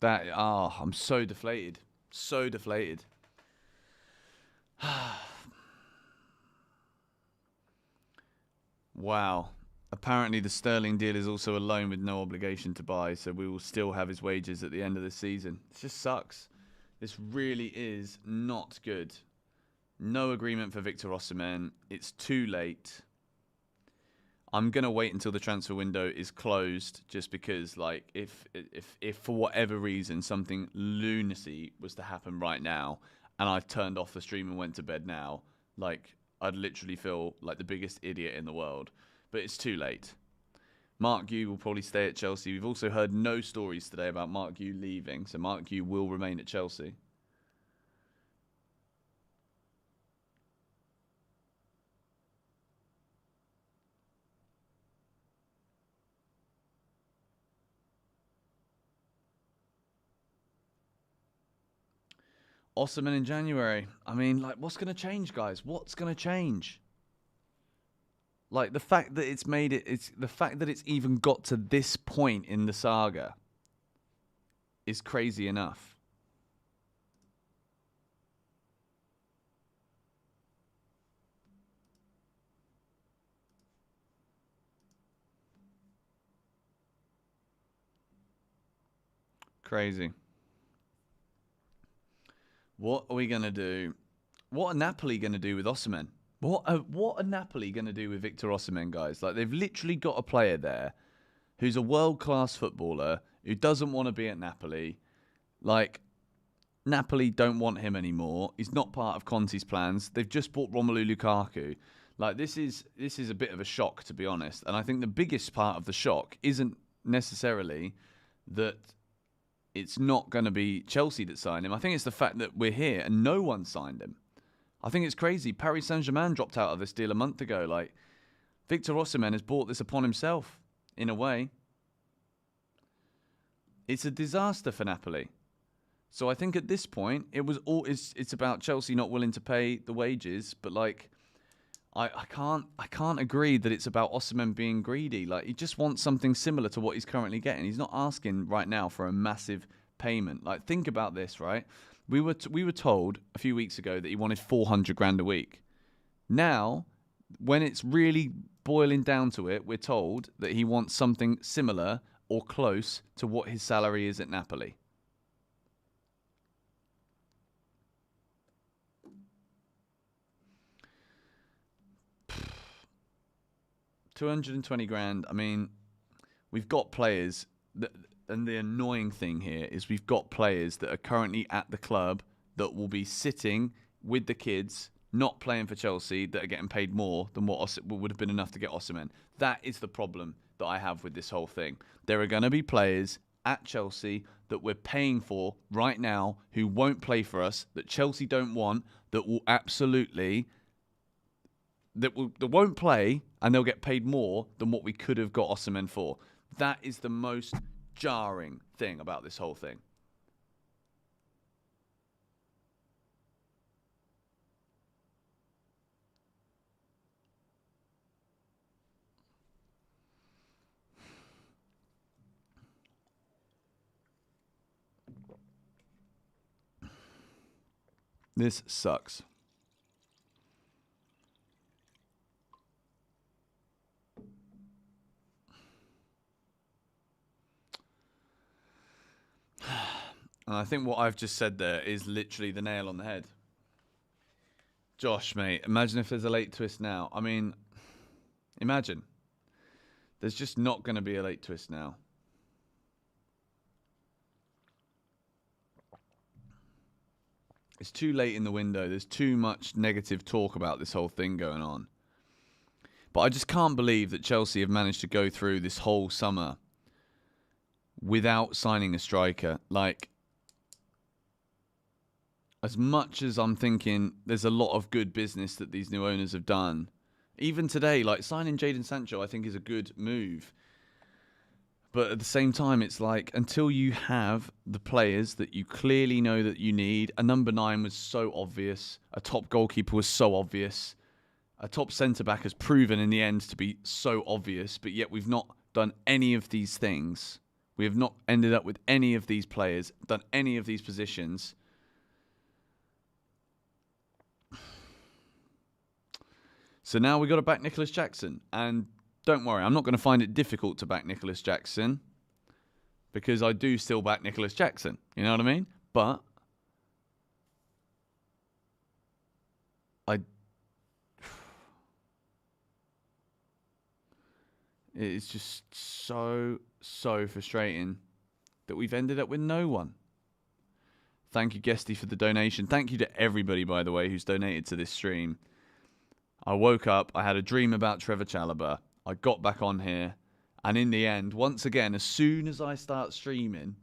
I'm so deflated. So deflated. Wow. Apparently the Sterling deal is also a loan with no obligation to buy, so we will still have his wages at the end of the season. It just sucks. This really is not good. No agreement for Victor Osimhen. It's too late. I'm going to wait until the transfer window is closed just because, like, if for whatever reason something lunacy was to happen right now and I've turned off the stream and went to bed now, like, I'd literally feel like the biggest idiot in the world. But it's too late. Mark Gu will probably stay at Chelsea. We've also heard no stories today about Mark Gu leaving, so Mark Gu will remain at Chelsea. Osimhen in January. I mean, like, what's going to change, guys? What's going to change? Like, the fact that it's the fact that it's even got to this point in the saga is crazy enough. Crazy. What are we going to do? What are Napoli going to do with Osimhen? What are Napoli going to do with Victor Osimhen, guys? Like, they've literally got a player there who's a world-class footballer who doesn't want to be at Napoli. Like, Napoli don't want him anymore. He's not part of Conte's plans. They've just bought Romelu Lukaku. Like, this is a bit of a shock, to be honest. And I think the biggest part of the shock isn't necessarily that it's not going to be Chelsea that signed him. I think it's the fact that we're here and no one signed him. I think it's crazy. Paris Saint-Germain dropped out of this deal a month ago. Like, Victor Osimhen has brought this upon himself, in a way. It's a disaster for Napoli. So I think at this point, it's about Chelsea not willing to pay the wages. But, like, I can't agree that it's about Osimhen being greedy. Like, he just wants something similar to what he's currently getting. He's not asking right now for a massive payment. Like, think about this, right? We were told a few weeks ago that he wanted 400 grand a week. Now, when it's really boiling down to it, we're told that he wants something similar or close to what his salary is at Napoli. $220,000. I mean, we've got players that, and the annoying thing here is we've got players that are currently at the club that will be sitting with the kids, not playing for Chelsea, that are getting paid more than what would have been enough to get Osimhen. That is the problem that I have with this whole thing. There are going to be players at Chelsea that we're paying for right now who won't play for us, that Chelsea don't want, that will absolutely... that won't play, and they'll get paid more than what we could have got Osimhen for. That is the most jarring thing about this whole thing. This sucks. And I think what I've just said there is literally the nail on the head. Josh, mate, imagine if there's a late twist now. I mean, imagine. There's just not going to be a late twist now. It's too late in the window. There's too much negative talk about this whole thing going on. But I just can't believe that Chelsea have managed to go through this whole summer without signing a striker. Like, as much as I'm thinking there's a lot of good business that these new owners have done, even today, like, signing Jadon Sancho, I think is a good move. But at the same time, it's like, until you have the players that you clearly know that you need, a number 9 was so obvious, a top goalkeeper was so obvious, a top centre-back has proven in the end to be so obvious, but yet we've not done any of these things. We have not ended up with any of these players, done any of these positions. So now we've got to back Nicholas Jackson. And don't worry, I'm not going to find it difficult to back Nicholas Jackson, because I do still back Nicholas Jackson. You know what I mean? But it's just so frustrating that we've ended up with no one. Thank you, Guesty, for the donation. Thank you to everybody, by the way, who's donated to this stream. I woke up, I had a dream about Trevor Chalobah. I got back on here, and in the end, once again, as soon as I start streaming,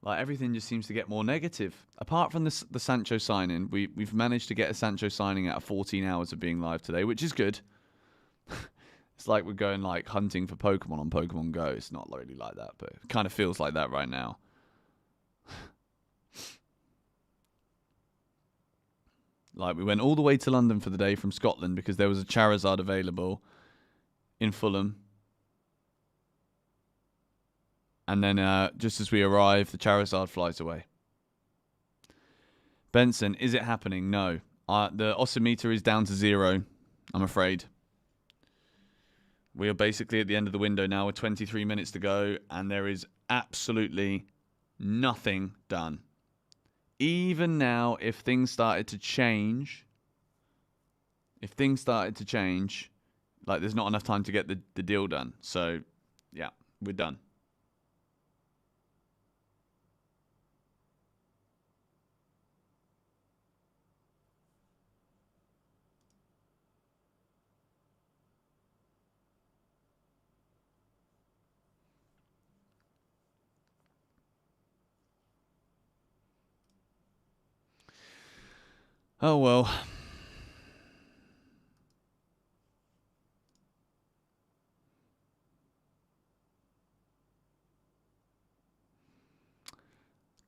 like, everything just seems to get more negative. Apart from the Sancho signing, we've managed to get a Sancho signing out of 14 hours of being live today, which is good. It's like we're going, like, hunting for Pokemon on Pokemon Go. It's not really like that, but it kind of feels like that right now. Like, we went all the way to London for the day from Scotland because there was a Charizard available in Fulham. And then just as we arrive, the Charizard flies away. Benson, is it happening? No. The Osimhen is down to 0, I'm afraid. We are basically at the end of the window now with 23 minutes to go, and there is absolutely nothing done. Even now, if things started to change, like, there's not enough time to get the deal done. So, yeah, we're done. Oh, well.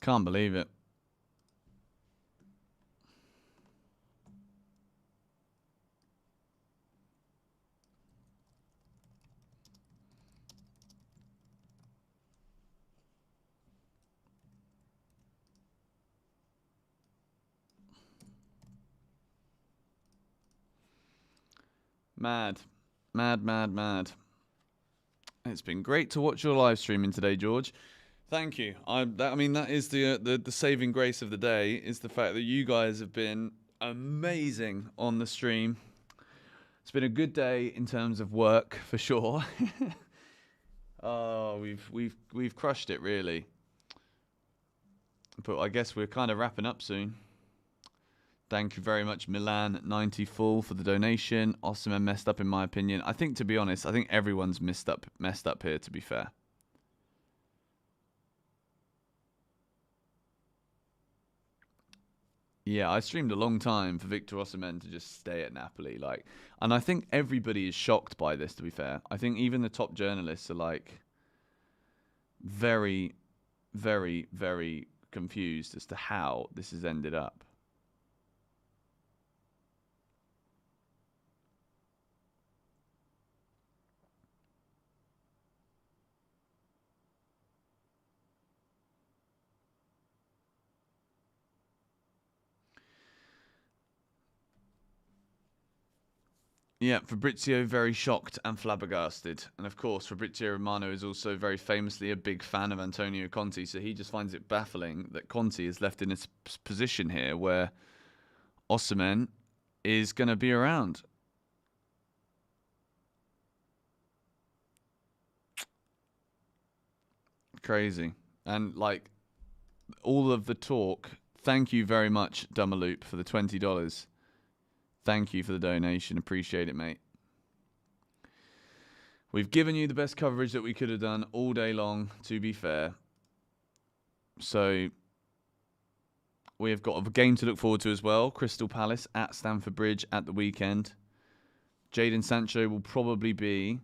Can't believe it. Mad. Mad. It's been great to watch your live streaming today, George. Thank you. I mean, that is the saving grace of the day, is the fact that you guys have been amazing on the stream. It's been a good day in terms of work, for sure. Oh, we've crushed it, really. But I guess we're kind of wrapping up soon. Thank you very much, Milan90 Full, for the donation. Osimhen messed up, in my opinion. I think, to be honest, I think everyone's messed up here, to be fair. Yeah, I streamed a long time for Victor Osimhen to just stay at Napoli, like, and I think everybody is shocked by this, to be fair. I think even the top journalists are like very, very, very confused as to how this has ended up. Yeah, Fabrizio very shocked and flabbergasted. And of course, Fabrizio Romano is also very famously a big fan of Antonio Conte, so he just finds it baffling that Conte is left in a position here where Osimhen is going to be around. Crazy. And like, all of the talk, thank you very much, Dummaloop, for the $20. Thank you for the donation. Appreciate it, mate. We've given you the best coverage that we could have done all day long, to be fair. So we have got a game to look forward to as well. Crystal Palace at Stamford Bridge at the weekend. Jadon Sancho will probably be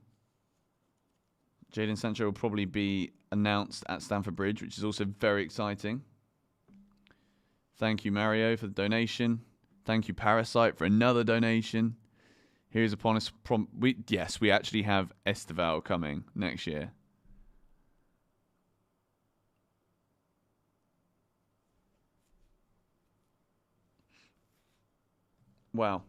announced at Stamford Bridge, which is also very exciting. Thank you, Mario, for the donation. Thank you, Parasite, for another donation. Here's upon us. Yes, we actually have Estival coming next year. Wow.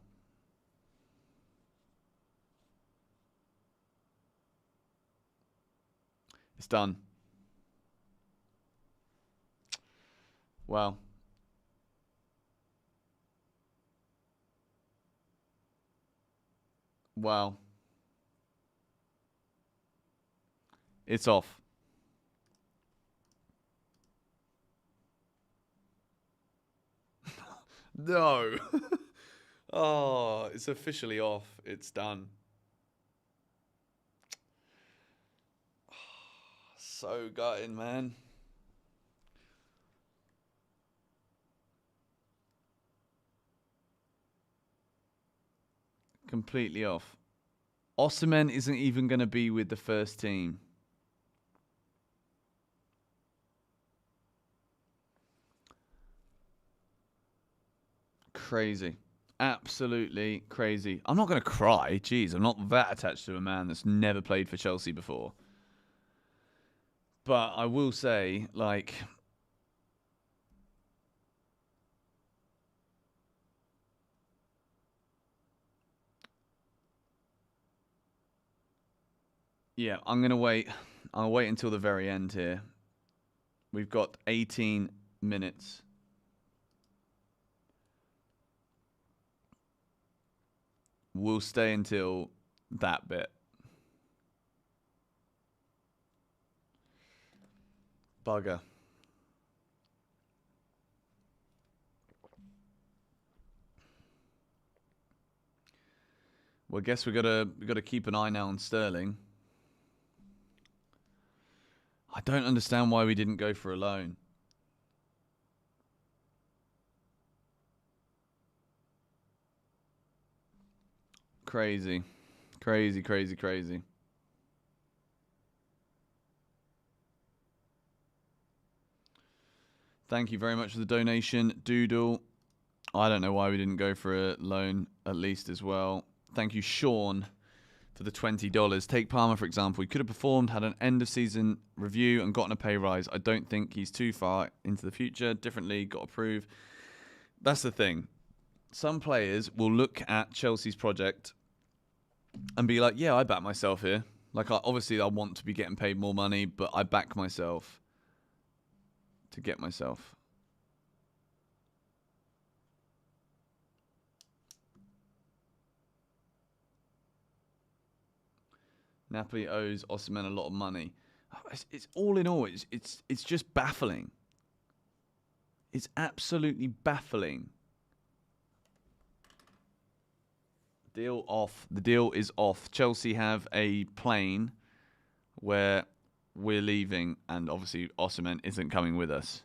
It's done. Wow. Wow. It's off. No. Oh, it's officially off. It's done. So gutting, man. Completely off. Osimhen isn't even going to be with the first team. Crazy. Absolutely crazy. I'm not going to cry. Jeez, I'm not that attached to a man that's never played for Chelsea before. But I will say, like, yeah, I'm going to wait. I'll wait until the very end here. We've got 18 minutes. We'll stay until that bit. Bugger. Well, I guess we gotta keep an eye now on Sterling. I don't understand why we didn't go for a loan. Crazy. Crazy, crazy, crazy. Thank you very much for the donation, Doodle. I don't know why we didn't go for a loan at least as well. Thank you, Sean, for the $20. Take Palmer, for example. He could have performed, had an end-of-season review, and gotten a pay rise. I don't think he's too far into the future. Different league, got to prove. That's the thing. Some players will look at Chelsea's project and be like, yeah, I back myself here. Like, obviously, I want to be getting paid more money, but I back myself to get myself. Napoli owes Osimhen a lot of money. It's all in all, it's just baffling. It's absolutely baffling. Deal off. The deal is off. Chelsea have a plane where we're leaving, and obviously Osimhen isn't coming with us.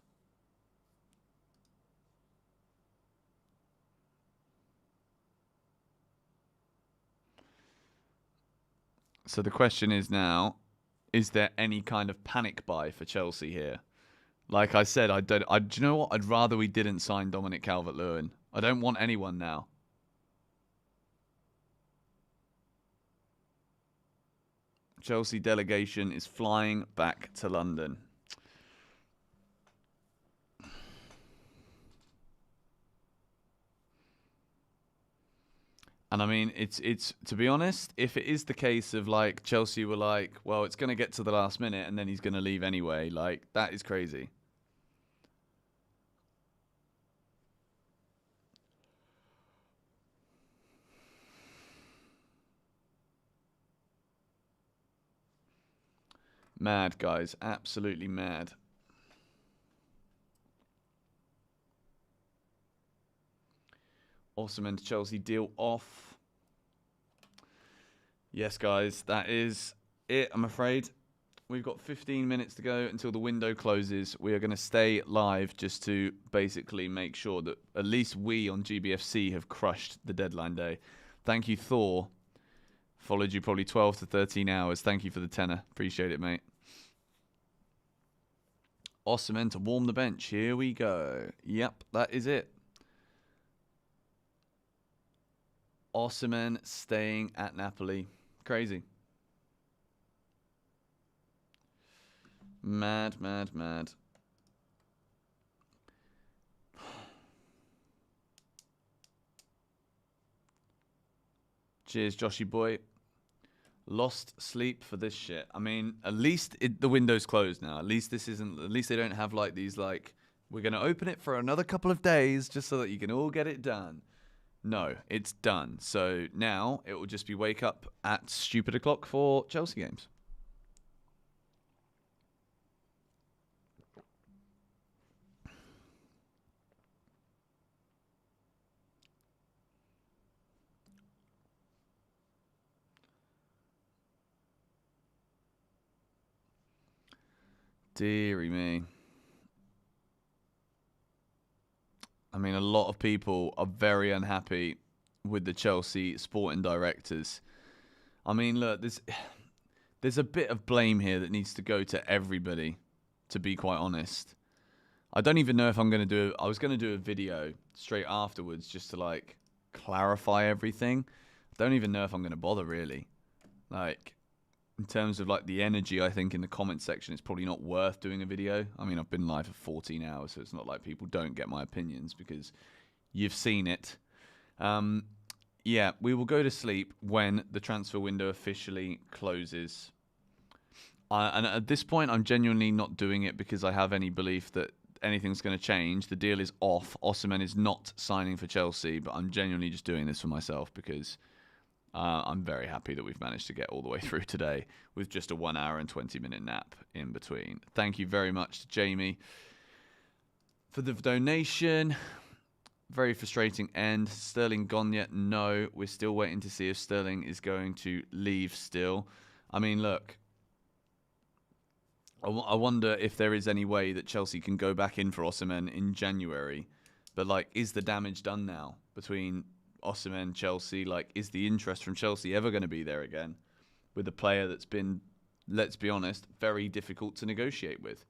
So the question is now, is there any kind of panic buy for Chelsea here? Like I said, do you know what? I'd rather we didn't sign Dominic Calvert-Lewin. I don't want anyone now. Chelsea delegation is flying back to London. And I mean, it's to be honest, if it is the case of like Chelsea were like, well, it's going to get to the last minute and then he's going to leave anyway, like that is crazy. Mad, guys. Absolutely mad. Osimhen to Chelsea deal off. Yes, guys, that is it, I'm afraid. We've got 15 minutes to go until the window closes. We are going to stay live just to basically make sure that at least we on GBFC have crushed the deadline day. Thank you, Thor. Followed you probably 12 to 13 hours. Thank you for the tenner. Appreciate it, mate. Osimhen to warm the bench. Here we go. Yep, that is it. Osimhen staying at Napoli. Crazy. Mad, mad, mad. Cheers, Joshy boy. Lost sleep for this shit. I mean, at least the window's closed now. At least this isn't. At least they don't have like these like, we're gonna open it for another couple of days just so that you can all get it done. No, it's done. So now it will just be wake up at stupid o'clock for Chelsea games. Deary me. I mean, a lot of people are very unhappy with the Chelsea sporting directors. I mean, look, there's a bit of blame here that needs to go to everybody, to be quite honest. I don't even know if I'm going to do. I was going to do a video straight afterwards just to like clarify everything. I don't even know if I'm going to bother really. Like in terms of like the energy, I think in the comment section, it's probably not worth doing a video. I mean, I've been live for 14 hours, so it's not like people don't get my opinions because you've seen it. Yeah, we will go to sleep when the transfer window officially closes. And at this point, I'm genuinely not doing it because I have any belief that anything's going to change. The deal is off. Osimhen is not signing for Chelsea, but I'm genuinely just doing this for myself because I'm very happy that we've managed to get all the way through today with just a 1 hour and 20-minute nap in between. Thank you very much to Jamie for the donation. Very frustrating end. Sterling gone yet? No. We're still waiting to see if Sterling is going to leave still. I mean, look. I wonder if there is any way that Chelsea can go back in for Osimhen in January. But, like, is the damage done now between Osimhen, Chelsea? Like, is the interest from Chelsea ever going to be there again with a player that's been, let's be honest, very difficult to negotiate with?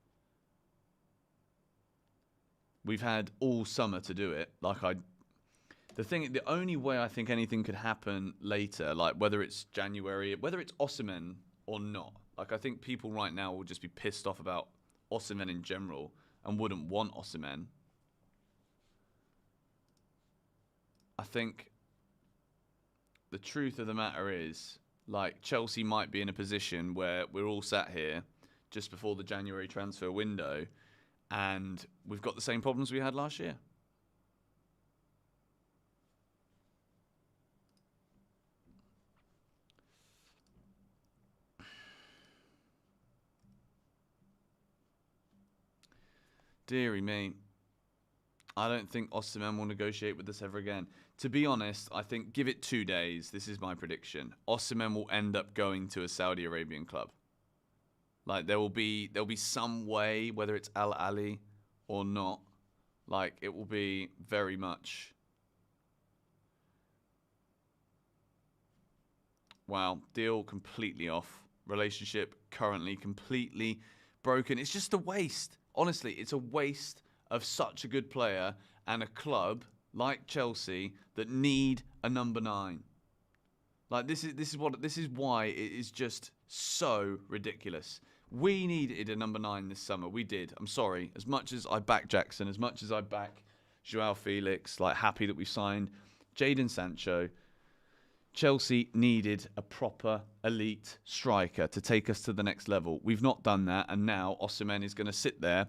We've had all summer to do it. The only way I think anything could happen later, like whether it's January, whether it's Osimhen or not, like I think people right now will just be pissed off about Osimhen in general and wouldn't want Osimhen. I think the truth of the matter is, like, Chelsea might be in a position where we're all sat here just before the January transfer window and we've got the same problems we had last year. Deary me. I don't think Osimhen will negotiate with us ever again. To be honest, I think give it 2 days. This is my prediction. Osimhen will end up going to a Saudi Arabian club. Like there'll be some way, whether it's Al Ahly or not, like it will be very much. Wow, deal completely off. Relationship currently completely broken. It's just a waste. Honestly, it's a waste of such a good player and a club like Chelsea that need a number 9. Like this is why it is just so ridiculous. We needed a number 9 this summer. We did. I'm sorry. As much as I back Jackson, as much as I back Joao Felix, like happy that we signed Jadon Sancho, Chelsea needed a proper elite striker to take us to the next level. We've not done that, and now Osimhen is going to sit there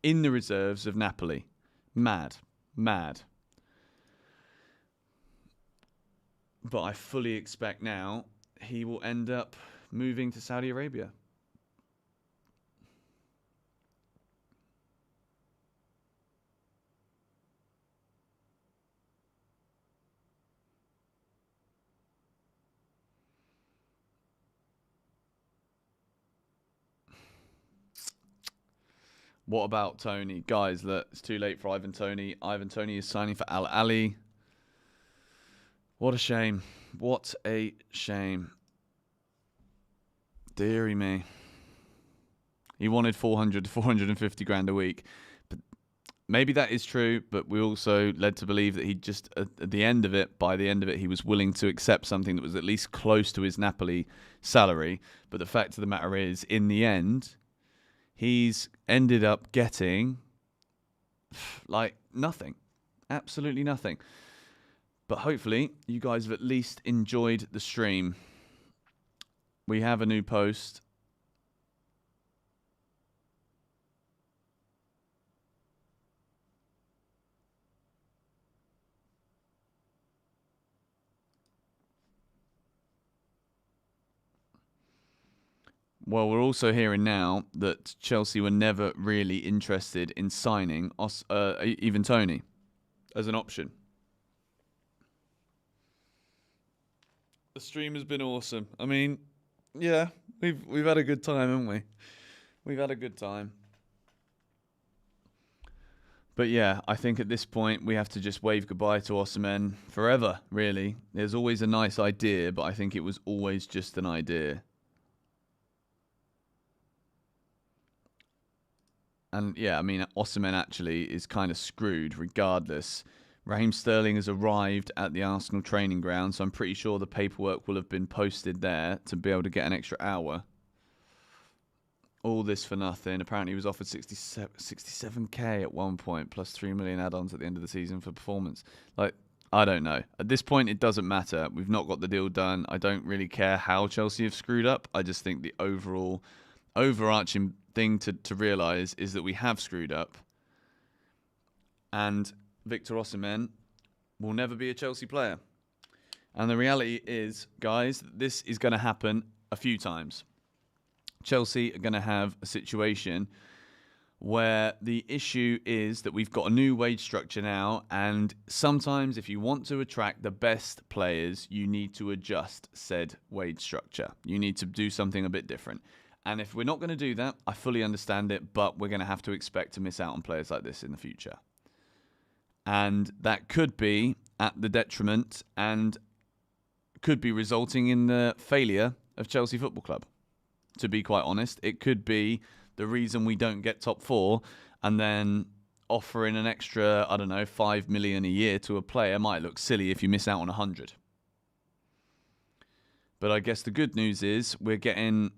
in the reserves of Napoli. Mad. Mad. But I fully expect now he will end up moving to Saudi Arabia. What about Toney? Guys, look, it's too late for Ivan Toney. Ivan Toney is signing for Al Ahly. What a shame. What a shame. Deary me. He wanted 400 to 450 grand a week. But maybe that is true, but we also led to believe that he just, at the end of it, by the end of it, he was willing to accept something that was at least close to his Napoli salary. But the fact of the matter is, in the end, he's ended up getting like nothing. Absolutely nothing. But hopefully you guys have at least enjoyed the stream. We have a new post. Well, we're also hearing now that Chelsea were never really interested in signing even Toney as an option. The stream has been awesome. I mean, yeah, we've had a good time, haven't we? We've had a good time. But yeah, I think at this point we have to just wave goodbye to Osimhen forever, really. There's always a nice idea, but I think it was always just an idea. And yeah, I mean, Osimhen actually is kind of screwed regardless. Raheem Sterling has arrived at the Arsenal training ground, so I'm pretty sure the paperwork will have been posted there to be able to get an extra hour. All this for nothing. Apparently he was offered 67k at one point, plus 3 million add-ons at the end of the season for performance. Like, I don't know. At this point, it doesn't matter. We've not got the deal done. I don't really care how Chelsea have screwed up. I just think the overall overarching thing to realise is that we have screwed up. And Victor Osimhen will never be a Chelsea player. And the reality is, guys, this is going to happen a few times. Chelsea are going to have a situation where the issue is that we've got a new wage structure now, and sometimes if you want to attract the best players, you need to adjust said wage structure. You need to do something a bit different. And if we're not going to do that, I fully understand it, but we're going to have to expect to miss out on players like this in the future. And that could be at the detriment and could be resulting in the failure of Chelsea Football Club. To be quite honest, it could be the reason we don't get top four, and then offering an extra, I don't know, 5 million a year to a player might look silly if you miss out on 100. But I guess the good news is we're getting,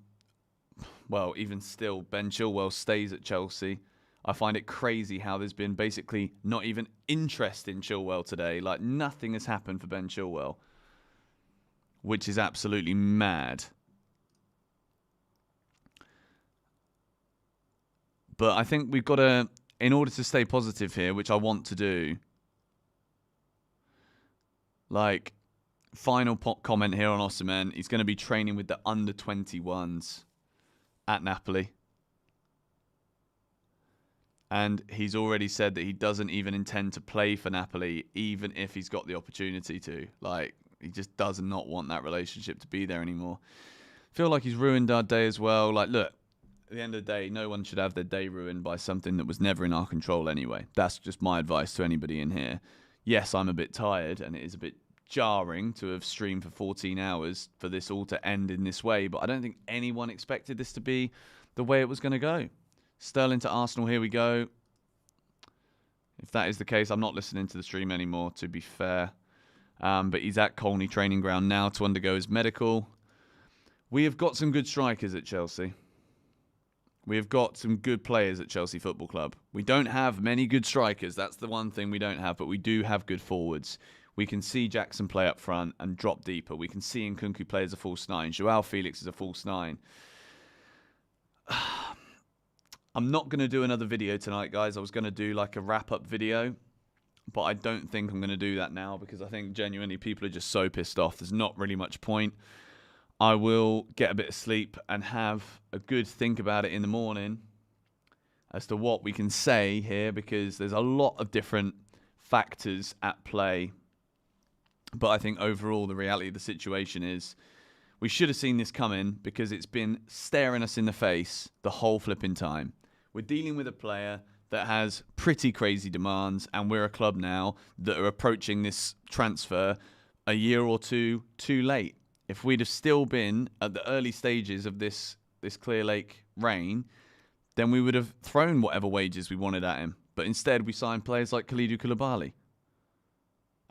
well, even still, Ben Chilwell stays at Chelsea. I find it crazy how there's been basically not even interest in Chilwell today. Like, nothing has happened for Ben Chilwell, which is absolutely mad. But I think we've got to, in order to stay positive here, which I want to do, like, final comment here on Osimhen, he's going to be training with the under-21s at Napoli. And he's already said that he doesn't even intend to play for Napoli, even if he's got the opportunity to. Like, he just does not want that relationship to be there anymore. Feel like he's ruined our day as well. Like, look. At the end of the day, no one should have their day ruined by something that was never in our control anyway. That's just my advice to anybody in here. Yes, I'm a bit tired, and it is a bit jarring to have streamed for 14 hours for this all to end in this way, but I don't think anyone expected this to be the way it was going to go. Sterling to Arsenal, here we go. If that is the case, I'm not listening to the stream anymore, to be fair. But he's at Toney training ground now to undergo his medical. We have got some good strikers at Chelsea. We have got some good players at Chelsea Football Club. We don't have many good strikers. That's the one thing we don't have, but we do have good forwards. We can see Jackson play up front and drop deeper. We can see Nkunku play as a false nine. Joao Felix is a false nine. I'm not going to do another video tonight, guys. I was going to do like a wrap-up video, but I don't think I'm going to do that now because I think genuinely people are just so pissed off. There's not really much point. I will get a bit of sleep and have a good think about it in the morning as to what we can say here, because there's a lot of different factors at play. But I think overall the reality of the situation is we should have seen this coming because it's been staring us in the face the whole flipping time. We're dealing with a player that has pretty crazy demands, and we're a club now that are approaching this transfer a year or two too late. If we'd have still been at the early stages of this Clear Lake reign, then we would have thrown whatever wages we wanted at him. But instead, we signed players like Kalidou Koulibaly.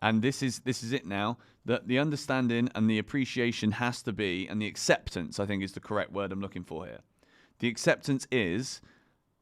And this is it now. The understanding and the appreciation has to be, and the acceptance, I think, is the correct word I'm looking for here. The acceptance is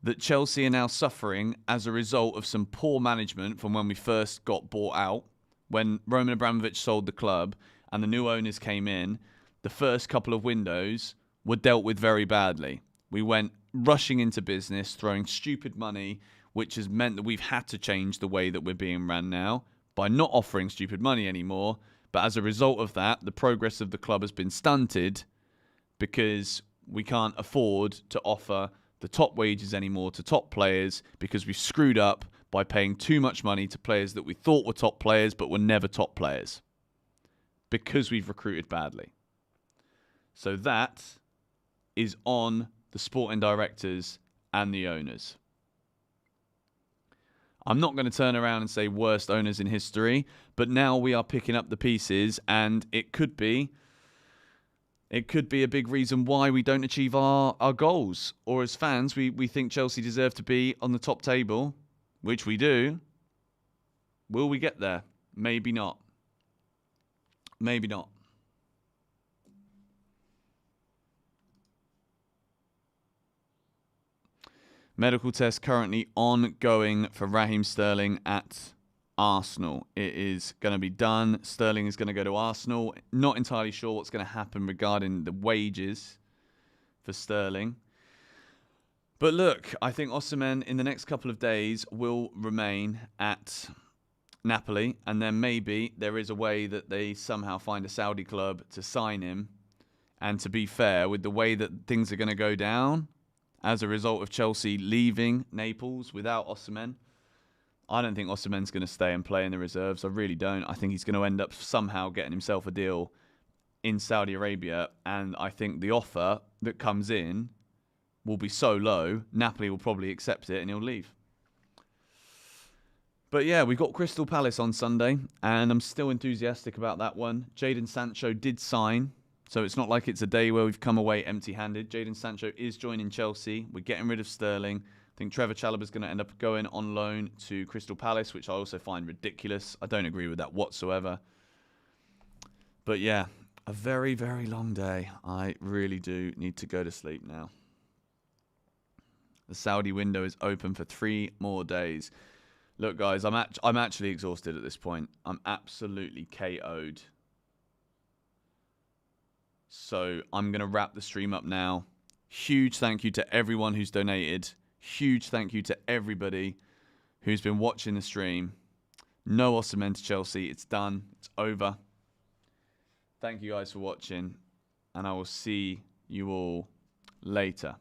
that Chelsea are now suffering as a result of some poor management from when we first got bought out, when Roman Abramovich sold the club and the new owners came in. The first couple of windows were dealt with very badly. We went rushing into business, throwing stupid money, which has meant that we've had to change the way that we're being run now by not offering stupid money anymore. But as a result of that, the progress of the club has been stunted because we can't afford to offer the top wages anymore to top players because we screwed up by paying too much money to players that we thought were top players but were never top players because we've recruited badly. So that is on the sporting directors and the owners. I'm not going to turn around and say worst owners in history, but now we are picking up the pieces, and it could be it could be a big reason why we don't achieve our goals. Or as fans, we think Chelsea deserve to be on the top table, which we do. Will we get there? Maybe not. Maybe not. Medical test currently ongoing for Raheem Sterling at Arsenal. It is going to be done. Sterling is going to go to Arsenal. Not entirely sure what's going to happen regarding the wages for Sterling. But look, I think Osimhen in the next couple of days will remain at Napoli, and then maybe there is a way that they somehow find a Saudi club to sign him. And to be fair, with the way that things are going to go down as a result of Chelsea leaving Naples without Osimhen, I don't think Osimhen's going to stay and play in the reserves. I really don't. I think he's going to end up somehow getting himself a deal in Saudi Arabia, and I think the offer that comes in will be so low, Napoli will probably accept it and he'll leave. But yeah, we've got Crystal Palace on Sunday, and I'm still enthusiastic about that one. Jadon Sancho did sign, so it's not like it's a day where we've come away empty-handed. Jadon Sancho is joining Chelsea. We're getting rid of Sterling. I think Trevor Chalobah is going to end up going on loan to Crystal Palace, which I also find ridiculous. I don't agree with that whatsoever. But yeah, a very, very long day. I really do need to go to sleep now. The Saudi window is open for 3 more days. Look, guys, I'm actually exhausted at this point. I'm absolutely KO'd. So I'm going to wrap the stream up now. Huge thank you to everyone who's donated. Huge thank you to everybody who's been watching the stream. No Osimhen to Chelsea. It's done. It's over. Thank you guys for watching, and I will see you all later.